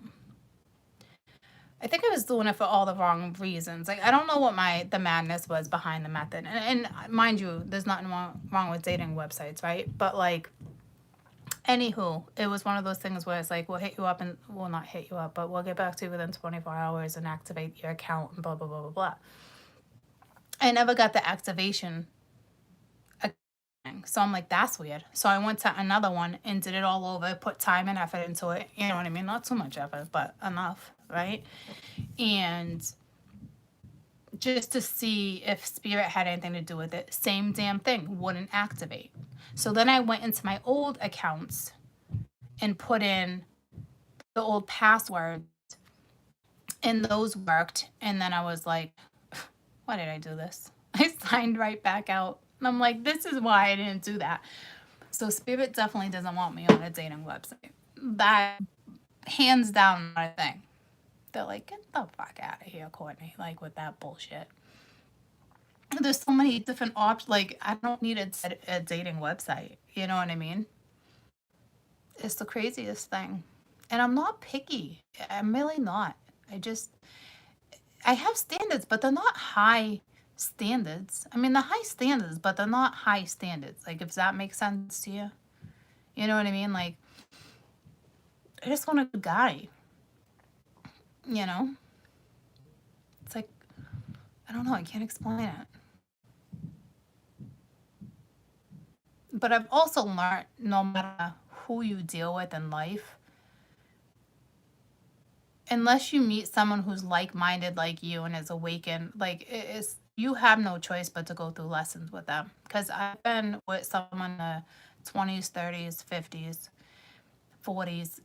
I think I was doing it for all the wrong reasons. Like, I don't know what the madness was behind the method. And mind you, there's nothing wrong with dating websites, right? But like, anywho, it was one of those things where it's like, we'll hit you up and we'll not hit you up, but we'll get back to you within 24 hours and activate your account and blah, blah, blah, blah, blah. I never got the activation. So I'm like, that's weird. So I went to another one and did it all over, put time and effort into it. You know what I mean? Not too much effort, but enough, right? And just to see if spirit had anything to do with it. Same damn thing, wouldn't activate. So then I went into my old accounts and put in the old passwords, and those worked. And then I was like, why did I do this? I signed right back out. And I'm like, this is why I didn't do that. So spirit definitely doesn't want me on a dating website. That, hands down, not a thing. They're like, get the fuck out of here, Courtney, like with that bullshit. There's so many different options. Like, I don't need a dating website. You know what I mean? It's the craziest thing. And I'm not picky. I'm really not. I have standards, but they're not high standards. I mean, they're high standards, but they're not high standards. Like, if that makes sense to you. You know what I mean? Like, I just want a good guy. You know? It's like, I don't know. I can't explain it. But I've also learned, no matter who you deal with in life, unless you meet someone who's like-minded like you and is awakened, like, you have no choice but to go through lessons with them. Because I've been with someone in the 20s, 30s, 50s, 40s,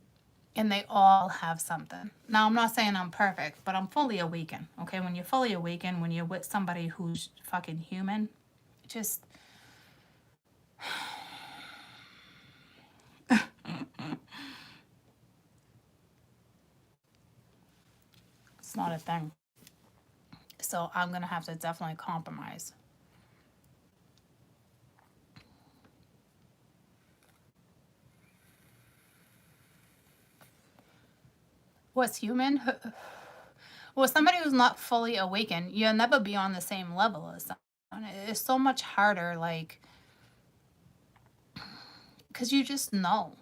and they all have something. Now, I'm not saying I'm perfect, but I'm fully awakened, okay? When you're fully awakened, when you're with somebody who's fucking human, just... it's not a thing. So I'm going to have to definitely compromise. What's human? Well, somebody who's not fully awakened, you'll never be on the same level as someone. It's so much harder, like, because you just know.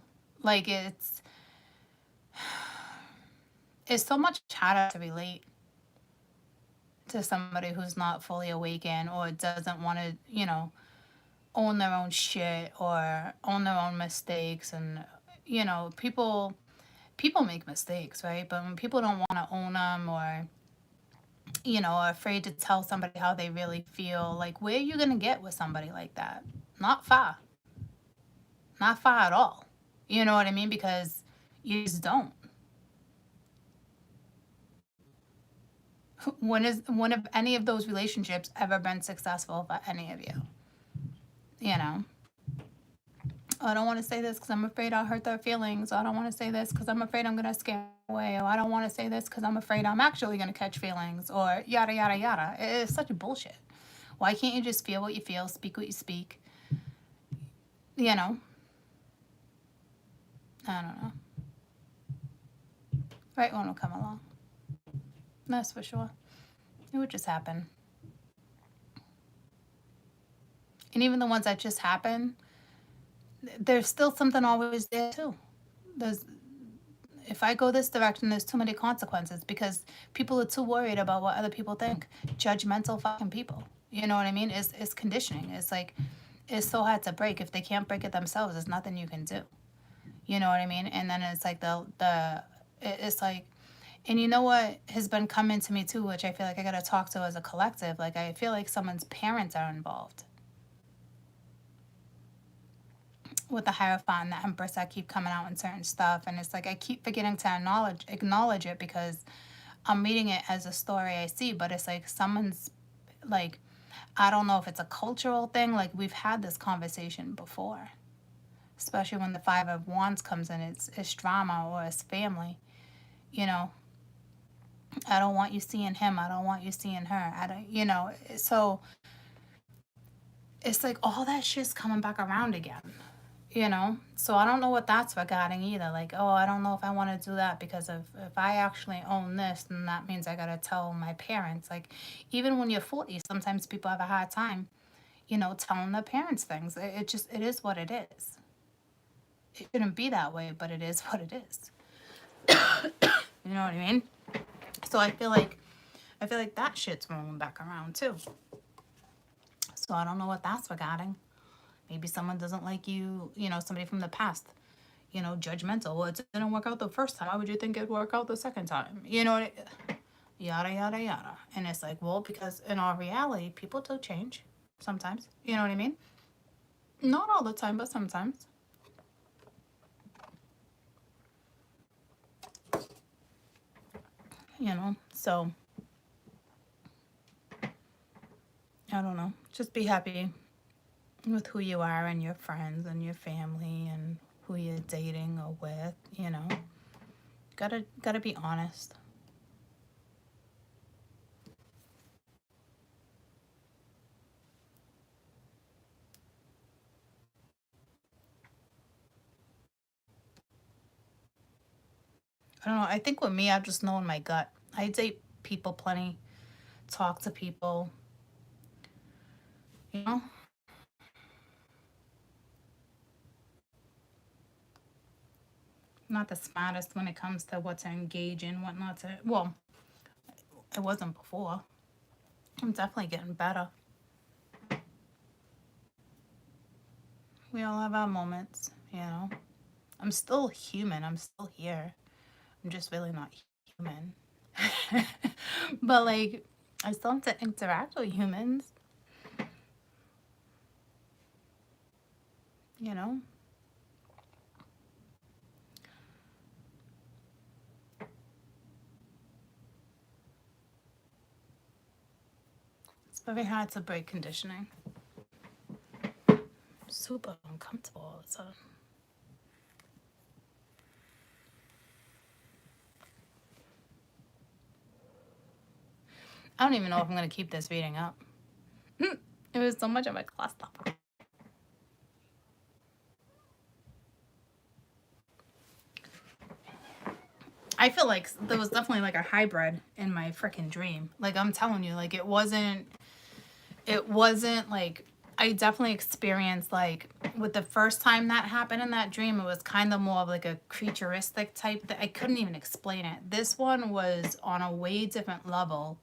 Like, it's so much harder to relate to somebody who's not fully awakened or doesn't want to, you know, own their own shit or own their own mistakes. And, you know, people make mistakes, right? But when people don't want to own them, or, you know, are afraid to tell somebody how they really feel, like, where are you going to get with somebody like that? Not far. Not far at all. You know what I mean? Because you just don't. When have any of those relationships ever been successful for any of you? You know? I don't want to say this because I'm afraid I'll hurt their feelings. I don't want to say this because I'm afraid I'm going to scare away. Or I don't want to say this because I'm afraid I'm actually going to catch feelings. Or yada, yada, yada. It's such bullshit. Why can't you just feel what you feel, speak what you speak? You know? I don't know. Right one will come along. That's for sure. It would just happen. And even the ones that just happen, there's still something always there too. If I go this direction, there's too many consequences because people are too worried about what other people think. Judgmental fucking people. You know what I mean? It's conditioning. It's like, it's so hard to break. If they can't break it themselves, there's nothing you can do. You know what I mean? And then it's like it's like, and you know what has been coming to me too, which I feel like I gotta talk to as a collective. Like, I feel like someone's parents are involved with the Hierophant and the Empress that keep coming out in certain stuff. And it's like, I keep forgetting to acknowledge it because I'm reading it as a story I see, but it's like someone's, like, I don't know if it's a cultural thing. Like, we've had this conversation before, especially when the Five of Wands comes in. It's drama or it's family, you know. I don't want you seeing him. I don't want you seeing her. I don't, you know. So it's like all that shit's coming back around again. You know, so I don't know what that's regarding either. Like, oh, I don't know if I want to do that because if I actually own this, then that means I got to tell my parents. Like, even when you're 40, sometimes people have a hard time, you know, telling their parents things. It is what it is. It shouldn't be that way, but it is what it is. You know what I mean? So I feel like that shit's rolling back around too. So I don't know what that's regarding. Maybe someone doesn't like you, you know, somebody from the past, you know, judgmental. Well, it didn't work out the first time. Why would you think it'd work out the second time? You know, yada, yada, yada. And it's like, well, because in all reality, people do change sometimes. You know what I mean? Not all the time, but sometimes. You know, so I don't know. Just be happy with who you are and your friends and your family and who you're dating or with, you know. Gotta be honest. I don't know. I think with me, I just know in my gut. I date people plenty, talk to people, you know. Not the smartest when it comes to what to engage in, what not to. Well, I wasn't before. I'm definitely getting better. We all have our moments, you know. I'm still human. I'm still here. I'm just really not human. But, like, I still have to interact with humans, you know. It's very hard to break conditioning. Super uncomfortable all the time. I don't even know if I'm going to keep this reading up. It was so much of a clusterfuck. I feel like there was definitely like a hybrid in my freaking dream. Like, I'm telling you, like, it wasn't like, I definitely experienced, like, with the first time that happened in that dream, it was kind of more of like a creaturistic type that I couldn't even explain it. This one was on a way different level.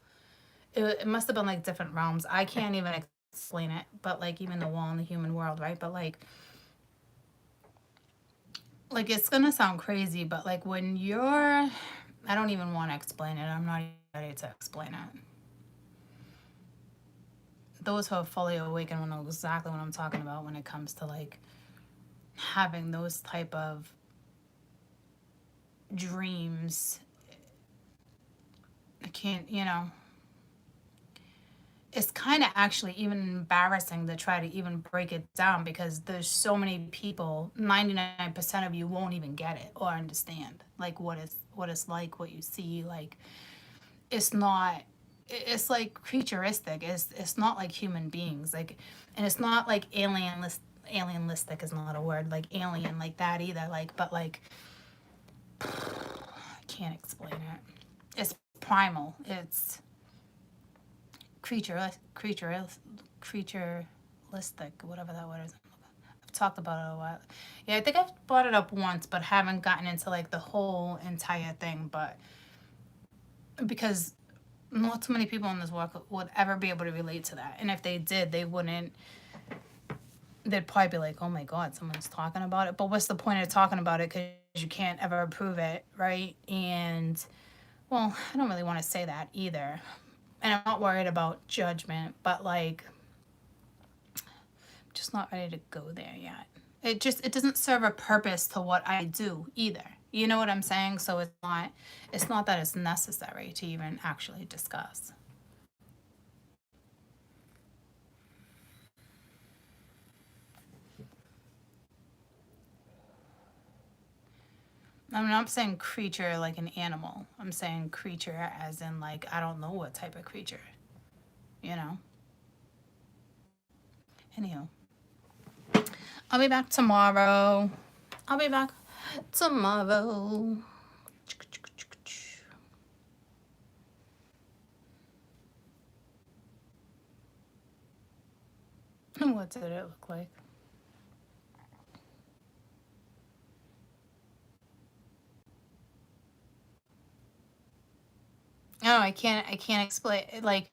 It must have been like different realms. I can't even explain it, but like even the wall in the human world, right? But like it's gonna sound crazy, but like when you're, I don't even want to explain it. I'm not even ready to explain it. Those who are fully awakened will know exactly what I'm talking about when it comes to like having those type of dreams. I can't, you know, it's kind of actually even embarrassing to try to even break it down because there's so many people, 99% of you won't even get it or understand like what it's like, what you see. Like it's not, it's like creaturistic. It's not like human beings. Like, and it's not like alienistic is not a word, like alien like that either. Like, but like I can't explain it. It's primal. It's creaturelistic, whatever that word is. I've talked about it a while. Yeah, I think I've brought it up once, but haven't gotten into like the whole entire thing. But because not too many people in this world would ever be able to relate to that, and if they did, they wouldn't. They'd probably be like, "Oh my God, someone's talking about it." But what's the point of talking about it? Because you can't ever prove it, right? And well, I don't really want to say that either. And I'm not worried about judgment, but like, I'm just not ready to go there yet. It doesn't serve a purpose to what I do either. You know what I'm saying? So it's not that it's necessary to even actually discuss. I'm not saying creature like an animal. I'm saying creature as in like I don't know what type of creature. You know? Anyhow. I'll be back tomorrow. I'll be back tomorrow. What did it look like? No, I can't explain it. Like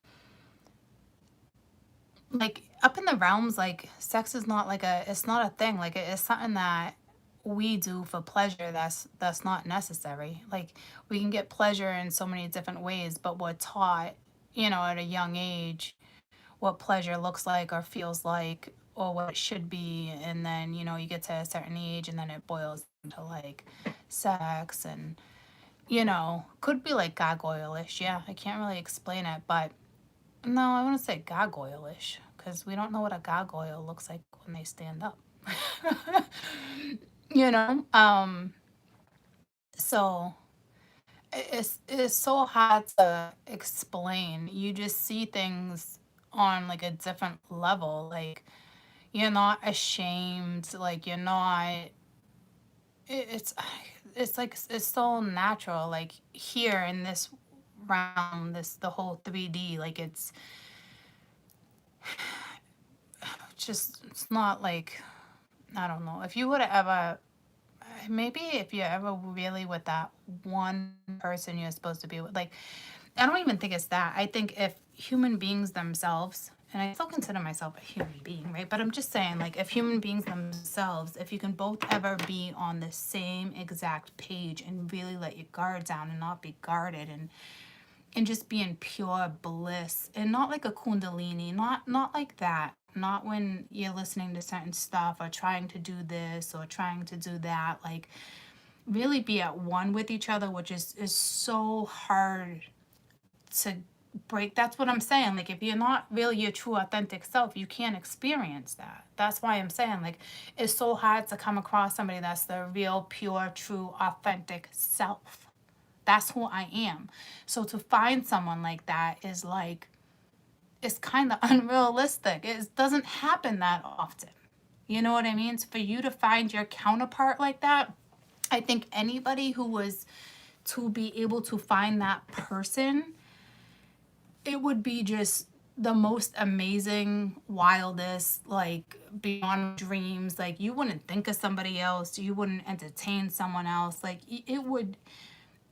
up in the realms, like sex is not like it's not a thing. Like it's something that we do for pleasure that's not necessary. Like we can get pleasure in so many different ways, but we're taught, you know, at a young age what pleasure looks like or feels like or what it should be, and then you know you get to a certain age and then it boils into like sex and you know could be like gargoyle-ish. Yeah, I can't really explain it, but no, I want to say gargoyle-ish because we don't know what a gargoyle looks like when they stand up. You know, so it's so hard to explain. You just see things on like a different level. Like you're not ashamed. Like you're not. It's it's like it's so natural. Like here in this realm, the whole 3D. Like it's just it's not like I don't know. If you would have ever maybe if you're ever really with that one person you're supposed to be with, like I don't even think it's that. I think if human beings themselves, and I still consider myself a human being, right? But I'm just saying, like, if human beings themselves, if you can both ever be on the same exact page and really let your guard down and not be guarded and just be in pure bliss and not like a kundalini, not like that. Not when you're listening to certain stuff or trying to do this or trying to do that. Like, really be at one with each other, which is so hard to break. That's what I'm saying. Like if you're not really your true authentic self, you can't experience that. That's why I'm saying like it's so hard to come across somebody that's the real pure true authentic self. That's who I am. So to find someone like that is like it's kind of unrealistic. It doesn't happen that often. You know what I mean? So for you to find your counterpart like that, I think anybody who was to be able to find that person, it would be just the most amazing, wildest, like beyond dreams. Like you wouldn't think of somebody else. You wouldn't entertain someone else. Like it would,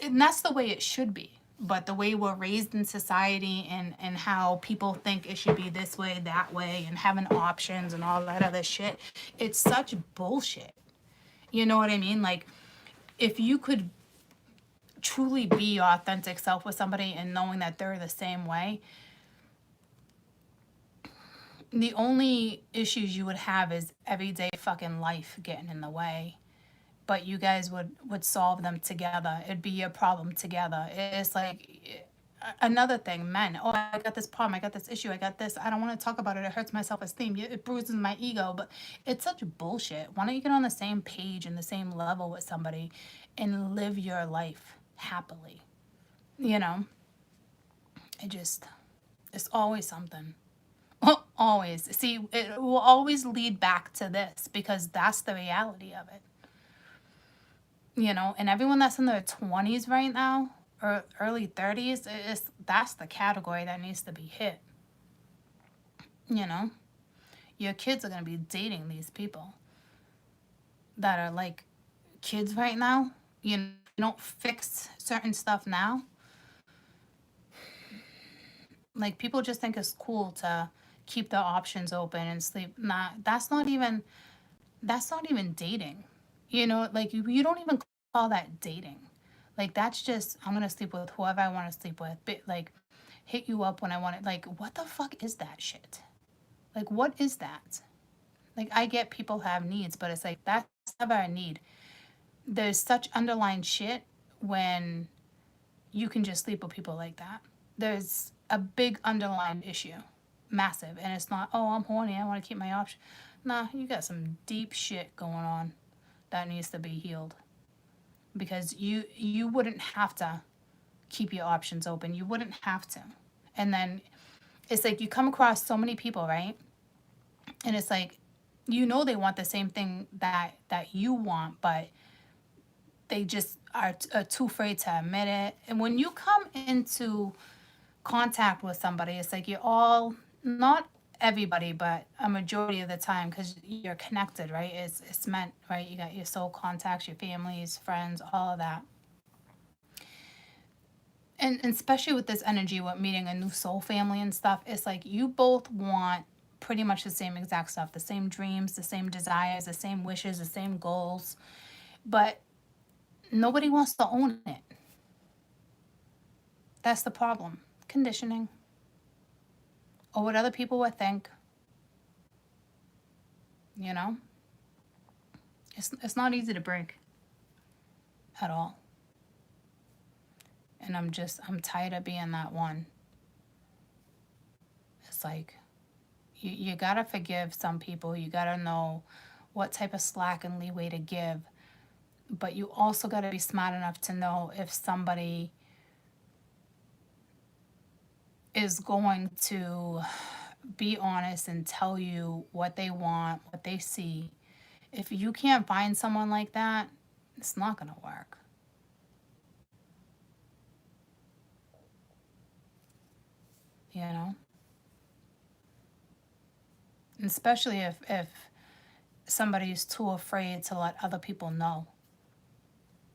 and that's the way it should be. But the way we're raised in society and how people think it should be this way, that way, and having options and all that other shit, it's such bullshit. You know what I mean? Like if you could truly be your authentic self with somebody and knowing that they're the same way, the only issues you would have is everyday fucking life getting in the way. But you guys would solve them together. It'd be your problem together. It's like another thing, men. Oh, I got this problem. I got this issue. I got this. I don't want to talk about it. It hurts my self-esteem. It bruises my ego. But it's such bullshit. Why don't you get on the same page and the same level with somebody and live your life happily? You know? It's always something. Always. See, it will always lead back to this because that's the reality of it. You know, and everyone that's in their 20s right now or early 30s, that's the category that needs to be hit. You know, your kids are going to be dating these people that are like kids right now. You don't fix certain stuff now. Like, people just think it's cool to keep their options open and sleep. Nah, that's not even dating. You know, like, you don't even call that dating. Like, that's just, I'm going to sleep with whoever I want to sleep with. But, like, hit you up when I want it. Like, what the fuck is that shit? Like, what is that? Like, I get people have needs, but it's like, that's never a need. There's such underlying shit when you can just sleep with people like that. There's a big underlying issue. Massive. And it's not, oh, I'm horny, I want to keep my option. Nah, you got some deep shit going on that needs to be healed. Because you wouldn't have to keep your options open. You wouldn't have to. And then it's like you come across so many people, right? And it's like, you know, they want the same thing that you want, but they just are too afraid to admit it. And when you come into contact with somebody, it's like you're all, not everybody, but a majority of the time, because you're connected, right? It's meant, right? You got your soul contacts, your families, friends, all of that. And especially with this energy, with meeting a new soul family and stuff, it's like you both want pretty much the same exact stuff, the same dreams, the same desires, the same wishes, the same goals, but nobody wants to own it. That's the problem. Conditioning. Or what other people would think. You know? It's not easy to break. At all. And I'm tired of being that one. It's like, you gotta forgive some people. You gotta know what type of slack and leeway to give. But you also gotta be smart enough to know if somebody is going to be honest and tell you what they want, what they see. If you can't find someone like that, it's not gonna work. You know? Especially if somebody's too afraid to let other people know.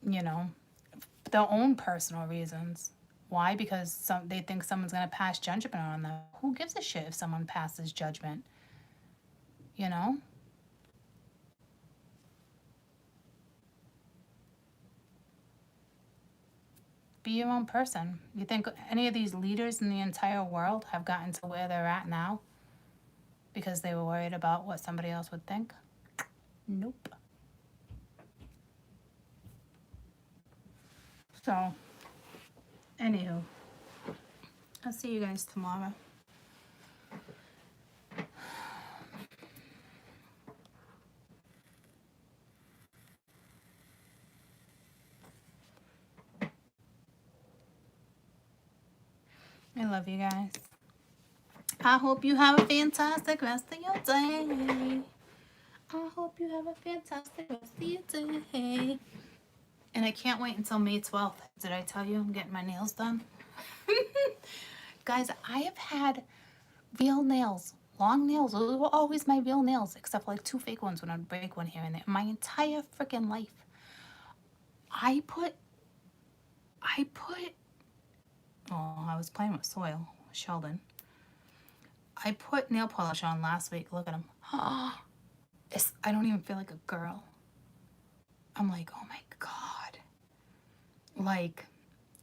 You know? Their own personal reasons. Why? Because they think someone's going to pass judgment on them. Who gives a shit if someone passes judgment? You know? Be your own person. You think any of these leaders in the entire world have gotten to where they're at now because they were worried about what somebody else would think? Nope. So, anywho, I'll see you guys tomorrow. I love you guys. I hope you have a fantastic rest of your day. I hope you have a fantastic rest of your day. And I can't wait until May 12th. Did I tell you I'm getting my nails done? Guys, I have had real nails, long nails. Those were always my real nails, except for like 2 fake ones when I'd break one here and there. My entire freaking life. I was playing with soil, Sheldon. I put nail polish on last week. Look at them. I don't even feel like a girl. I'm like, oh my God. Like,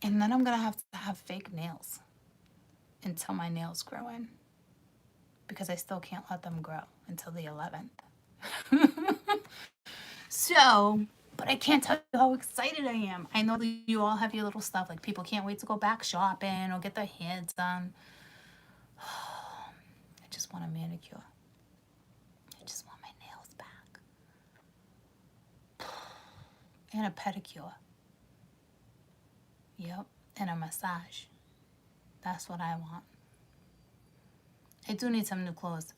and then I'm going to have fake nails until my nails grow in. because I still can't let them grow until the 11th. So, but I can't tell you how excited I am. I know that you all have your little stuff. Like, people can't wait to go back shopping or get their hair done. I just want a manicure. I just want my nails back. And a pedicure. Yep. And a massage. That's what I want. I do need some new clothes.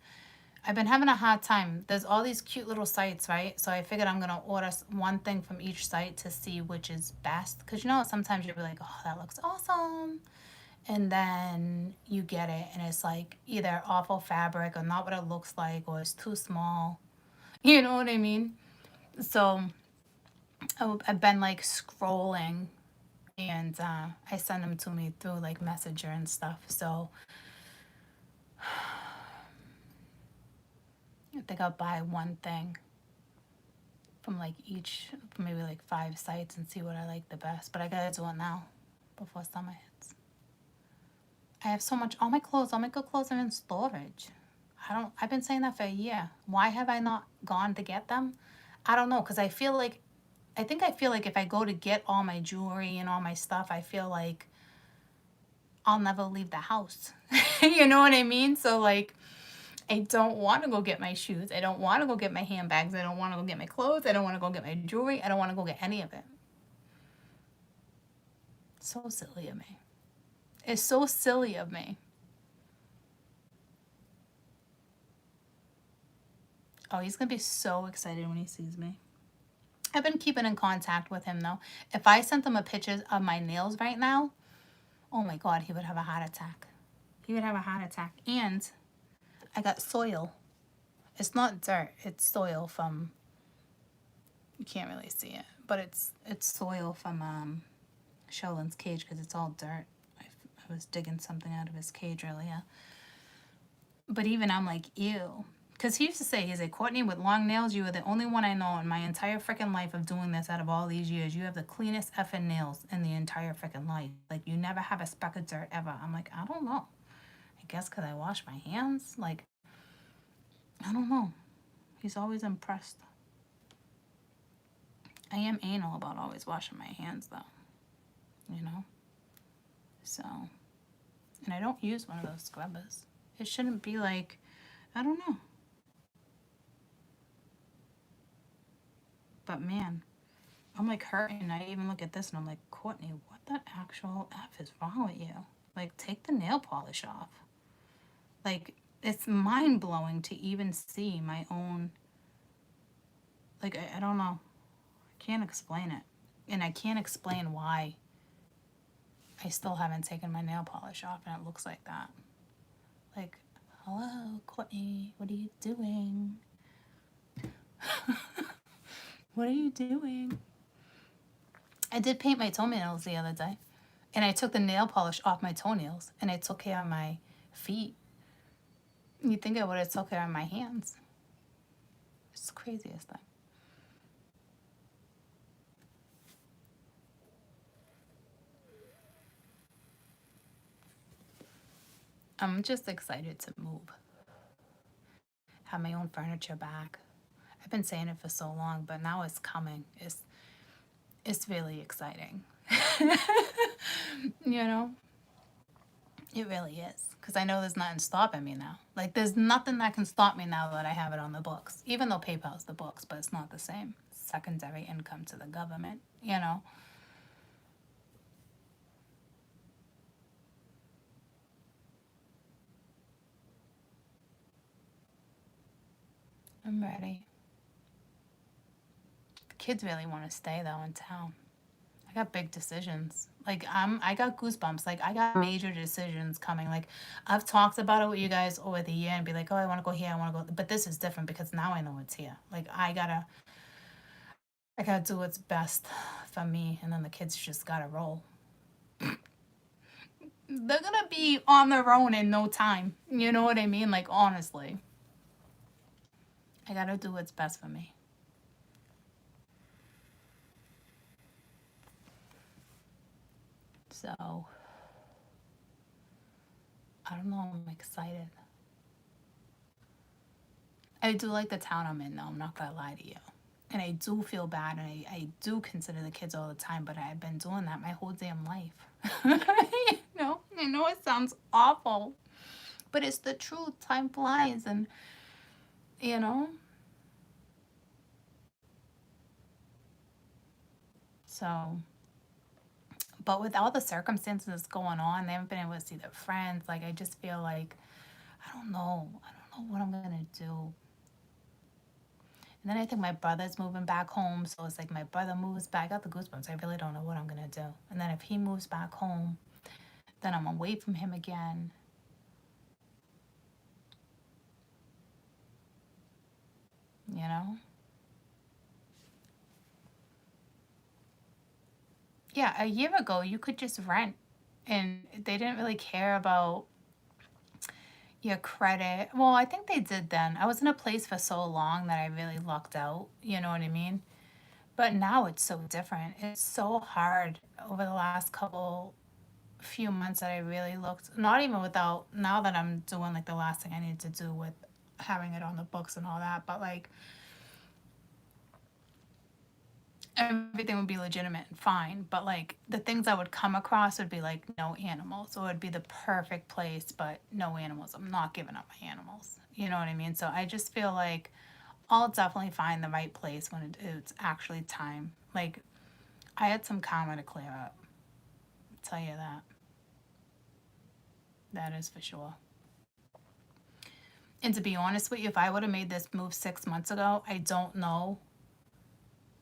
I've been having a hard time. There's all these cute little sites, right? So I figured I'm going to order one thing from each site to see which is best. Because, you know, sometimes you'll be like, oh, that looks awesome. And then you get it, and it's like either awful fabric or not what it looks like, or it's too small. You know what I mean? So I've been like scrolling, and I send them to me through like Messenger and stuff. So I think I'll buy one thing from like each, maybe like 5 sites, and see what I like the best. But I gotta do it now before summer hits. I have so much, all my good clothes are in storage. I've been saying that for a year. Why have I not gone to get them? I don't know, because I feel like if I go to get all my jewelry and all my stuff, I feel like I'll never leave the house. You know what I mean? So like, I don't want to go get my shoes. I don't want to go get my handbags. I don't want to go get my clothes. I don't want to go get my jewelry. I don't want to go get any of it. So silly of me. It's so silly of me. Oh, he's going to be so excited when he sees me. I've been keeping in contact with him, though. If I sent him a picture of my nails right now, oh my God, he would have a heart attack. He would have a heart attack. And I got soil. It's not dirt. It's soil from, you can't really see it, but it's soil from Sheldon's cage, because it's all dirt. I was digging something out of his cage earlier. But even I'm like, ew. Because he used to say, he's like, Courtney, with long nails, you are the only one I know in my entire freaking life of doing this out of all these years. You have the cleanest effing nails in the entire freaking life. Like, you never have a speck of dirt ever. I'm like, I don't know. I guess because I wash my hands. Like, I don't know. He's always impressed. I am anal about always washing my hands, though. You know? So, and I don't use one of those scrubbers. It shouldn't be like, I don't know. But man, I'm like hurting. I even look at this and I'm like, Courtney, what the actual F is wrong with you? Like, take the nail polish off. Like, it's mind blowing to even see my own, like, I don't know. I can't explain it. And I can't explain why I still haven't taken my nail polish off and it looks like that. Like, hello, Courtney, what are you doing? What are you doing? I did paint my toenails the other day. And I took the nail polish off my toenails. And I took care of my feet. You think I would have took care of my hands. It's the craziest thing. I'm just excited to move. Have my own furniture back. I've been saying it for so long, but now it's coming. It's really exciting. You know? It really is. Because I know there's nothing stopping me now. Like, there's nothing that can stop me now that I have it on the books. Even though PayPal's the books, but it's not the same. Secondary income to the government, you know? I'm ready. The kids really want to stay, though, in town. I got big decisions. Like, I got goosebumps. Like, I got major decisions coming. Like, I've talked about it with you guys over the year and be like, oh, I want to go here, I want to go. But this is different because now I know it's here. Like, I gotta do what's best for me, and then the kids just gotta roll. They're gonna be on their own in no time. You know what I mean? Like, honestly. I gotta do what's best for me. So, I don't know, I'm excited. I do like the town I'm in, though. I'm not going to lie to you. And I do feel bad, and I do consider the kids all the time, but I've been doing that my whole damn life. I know it sounds awful, but it's the truth. Time flies, and, you know. So, but with all the circumstances going on, they haven't been able to see their friends. Like, I just feel like, I don't know what I'm going to do. And then I think my brother's moving back home. So it's like my brother moves back. I got the goosebumps. I really don't know what I'm going to do. And then if he moves back home, then I'm away from him again. You know? Yeah, a year ago, you could just rent. And they didn't really care about your credit. Well, I think they did then. I was in a place for so long that I really lucked out. You know what I mean? But now it's so different. It's so hard over the last few months that I really looked, not even without, now that I'm doing like the last thing I need to do with having it on the books and all that, but like everything would be legitimate and fine, but like the things I would come across would be like no animals. So it would be the perfect place, but no animals. I'm not giving up my animals. You know what I mean? So I just feel like I'll definitely find the right place when it's actually time. Like I had some karma to clear up. I'll tell you that. That is for sure. And to be honest with you, if I would have made this move 6 months ago, I don't know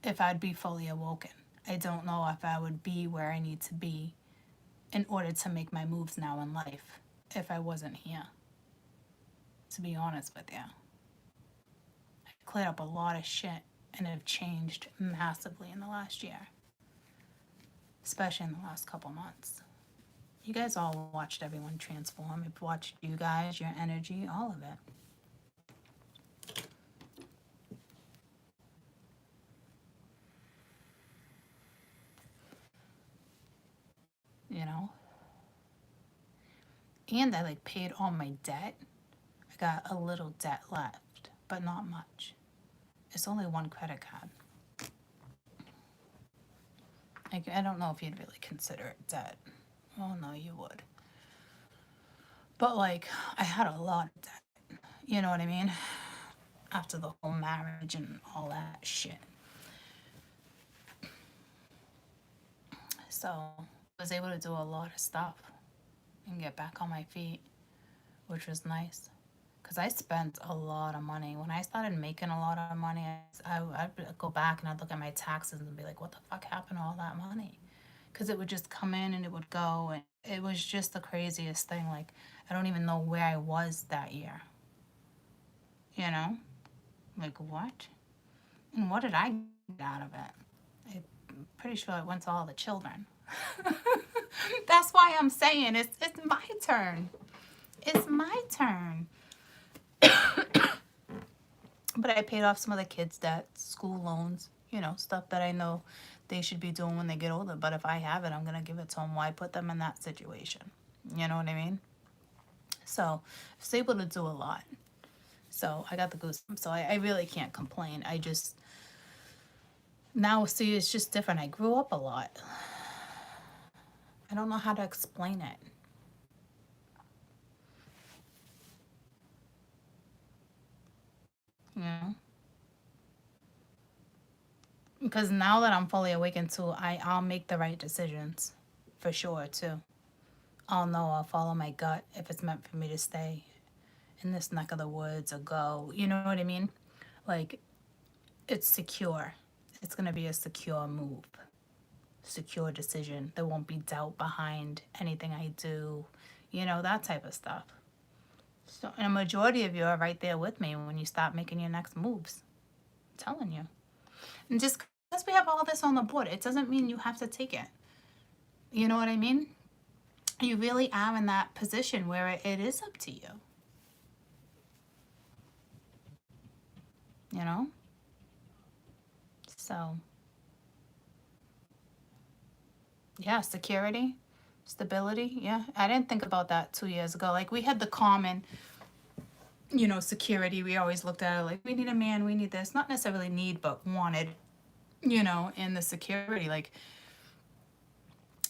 if I'd be fully awoken. I don't know if I would be where I need to be in order to make my moves now in life if I wasn't here. To be honest with you. I cleared up a lot of shit and have changed massively in the last year. Especially in the last couple months. You guys all watched everyone transform. I've watched you guys, your energy, all of it. You know? And I like paid all my debt. I got a little debt left, but not much. It's only one credit card. Like, I don't know if you'd really consider it debt. Well, no, you would. But like, I had a lot of debt. You know what I mean? After the whole marriage and all that shit. So I was able to do a lot of stuff and get back on my feet, which was nice. Because I spent a lot of money. When I started making a lot of money, I'd go back and I'd look at my taxes and be like, what the fuck happened to all that money? Because it would just come in and it would go. And it was just the craziest thing. Like, I don't even know where I was that year. You know? Like, what? And what did I get out of it? I'm pretty sure it went to all the children. That's why I'm saying it's my turn. It's my turn. But I paid off some of the kids' debts, school loans, you know, stuff that I know they should be doing when they get older. But if I have it, I'm going to give it to them. Why put them in that situation? You know what I mean? So I was able to do a lot. So I got the goosebumps. So I really can't complain. I just, now, see, it's just different. I grew up a lot. I don't know how to explain it. You know? Because now that I'm fully awakened too, I'll make the right decisions. For sure, too. I'll know, I'll follow my gut if it's meant for me to stay in this neck of the woods or go. You know what I mean? Like, it's secure. It's going to be a secure move. Secure decision. There won't be doubt behind anything I do. You know, that type of stuff. So, and a majority of you are right there with me when you start making your next moves. I'm telling you. And just because we have all this on the board, it doesn't mean you have to take it. You know what I mean? You really are in that position where it is up to you. You know? So, yeah, security, stability. Yeah, I didn't think about that 2 years ago. Like, we had the common, you know, security. We always looked at it like, we need a man, we need this. Not necessarily need, but wanted, you know, and the security, like,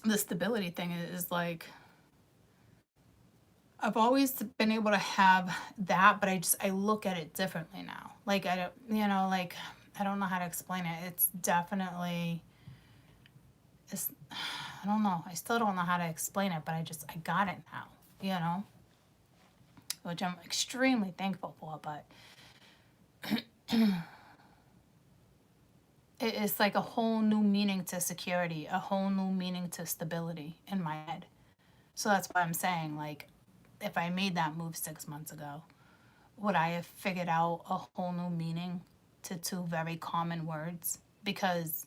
the stability thing is like, I've always been able to have that, but I look at it differently now. Like, I don't, you know, like, I don't know how to explain it. It's definitely, it's, I don't know. I still don't know how to explain it, but I got it now, you know, which I'm extremely thankful for, but it's like a whole new meaning to security, a whole new meaning to stability in my head. So that's why I'm saying, like, if I made that move 6 months ago, would I have figured out a whole new meaning to two very common words? Because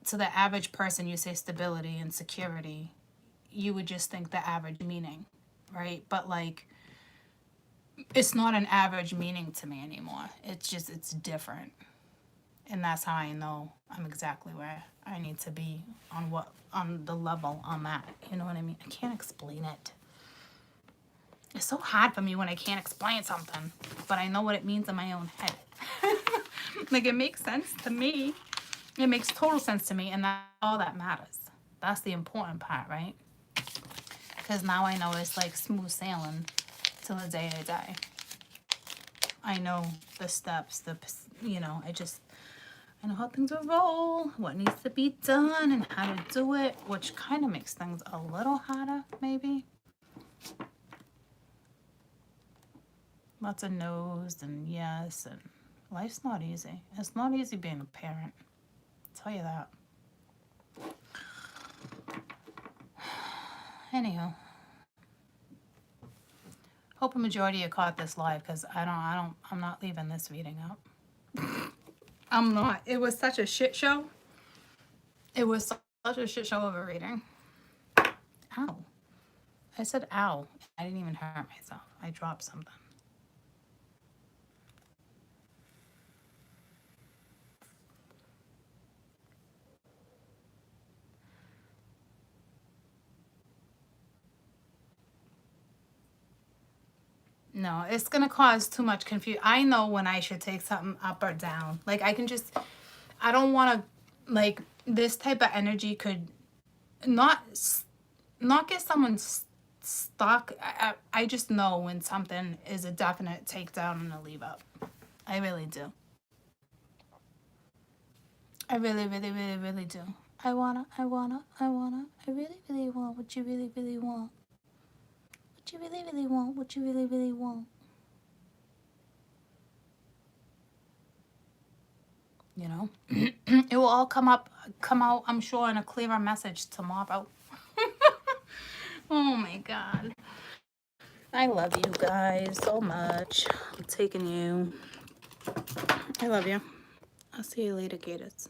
to the average person, you say stability and security, you would just think the average meaning, right? But like, it's not an average meaning to me anymore. It's just, it's different. And that's how I know I'm exactly where I need to be on the level I'm at. You know what I mean? I can't explain it. It's so hard for me when I can't explain something, but I know what it means in my own head. Like, it makes sense to me. It makes total sense to me, and that's all that matters. That's the important part, right? Because now I know it's like smooth sailing till the day I die. I know the steps, you know, I know how things will roll, what needs to be done, and how to do it, which kind of makes things a little harder, maybe. Lots of no's and yes, and life's not easy. It's not easy being a parent. I'll tell you that. Anywho, hope a majority of you caught this live, because I'm not leaving this reading up. I'm not. It was such a shit show. It was such a shit show of a reading. Ow. I said ow. I didn't even hurt myself. I dropped something. No, it's going to cause too much confusion. I know when I should take something up or down. Like, I don't want to, like, this type of energy could not get someone stuck. I just know when something is a definite takedown and a leave up. I really do. I really, really, really, really do. I really, really want what you really, really want. What you really, really want, what you really, really want. You know? It will all come out, I'm sure, in a clearer message tomorrow. Oh my God. I love you guys so much. I'm taking you. I love you. I'll see you later, Gators.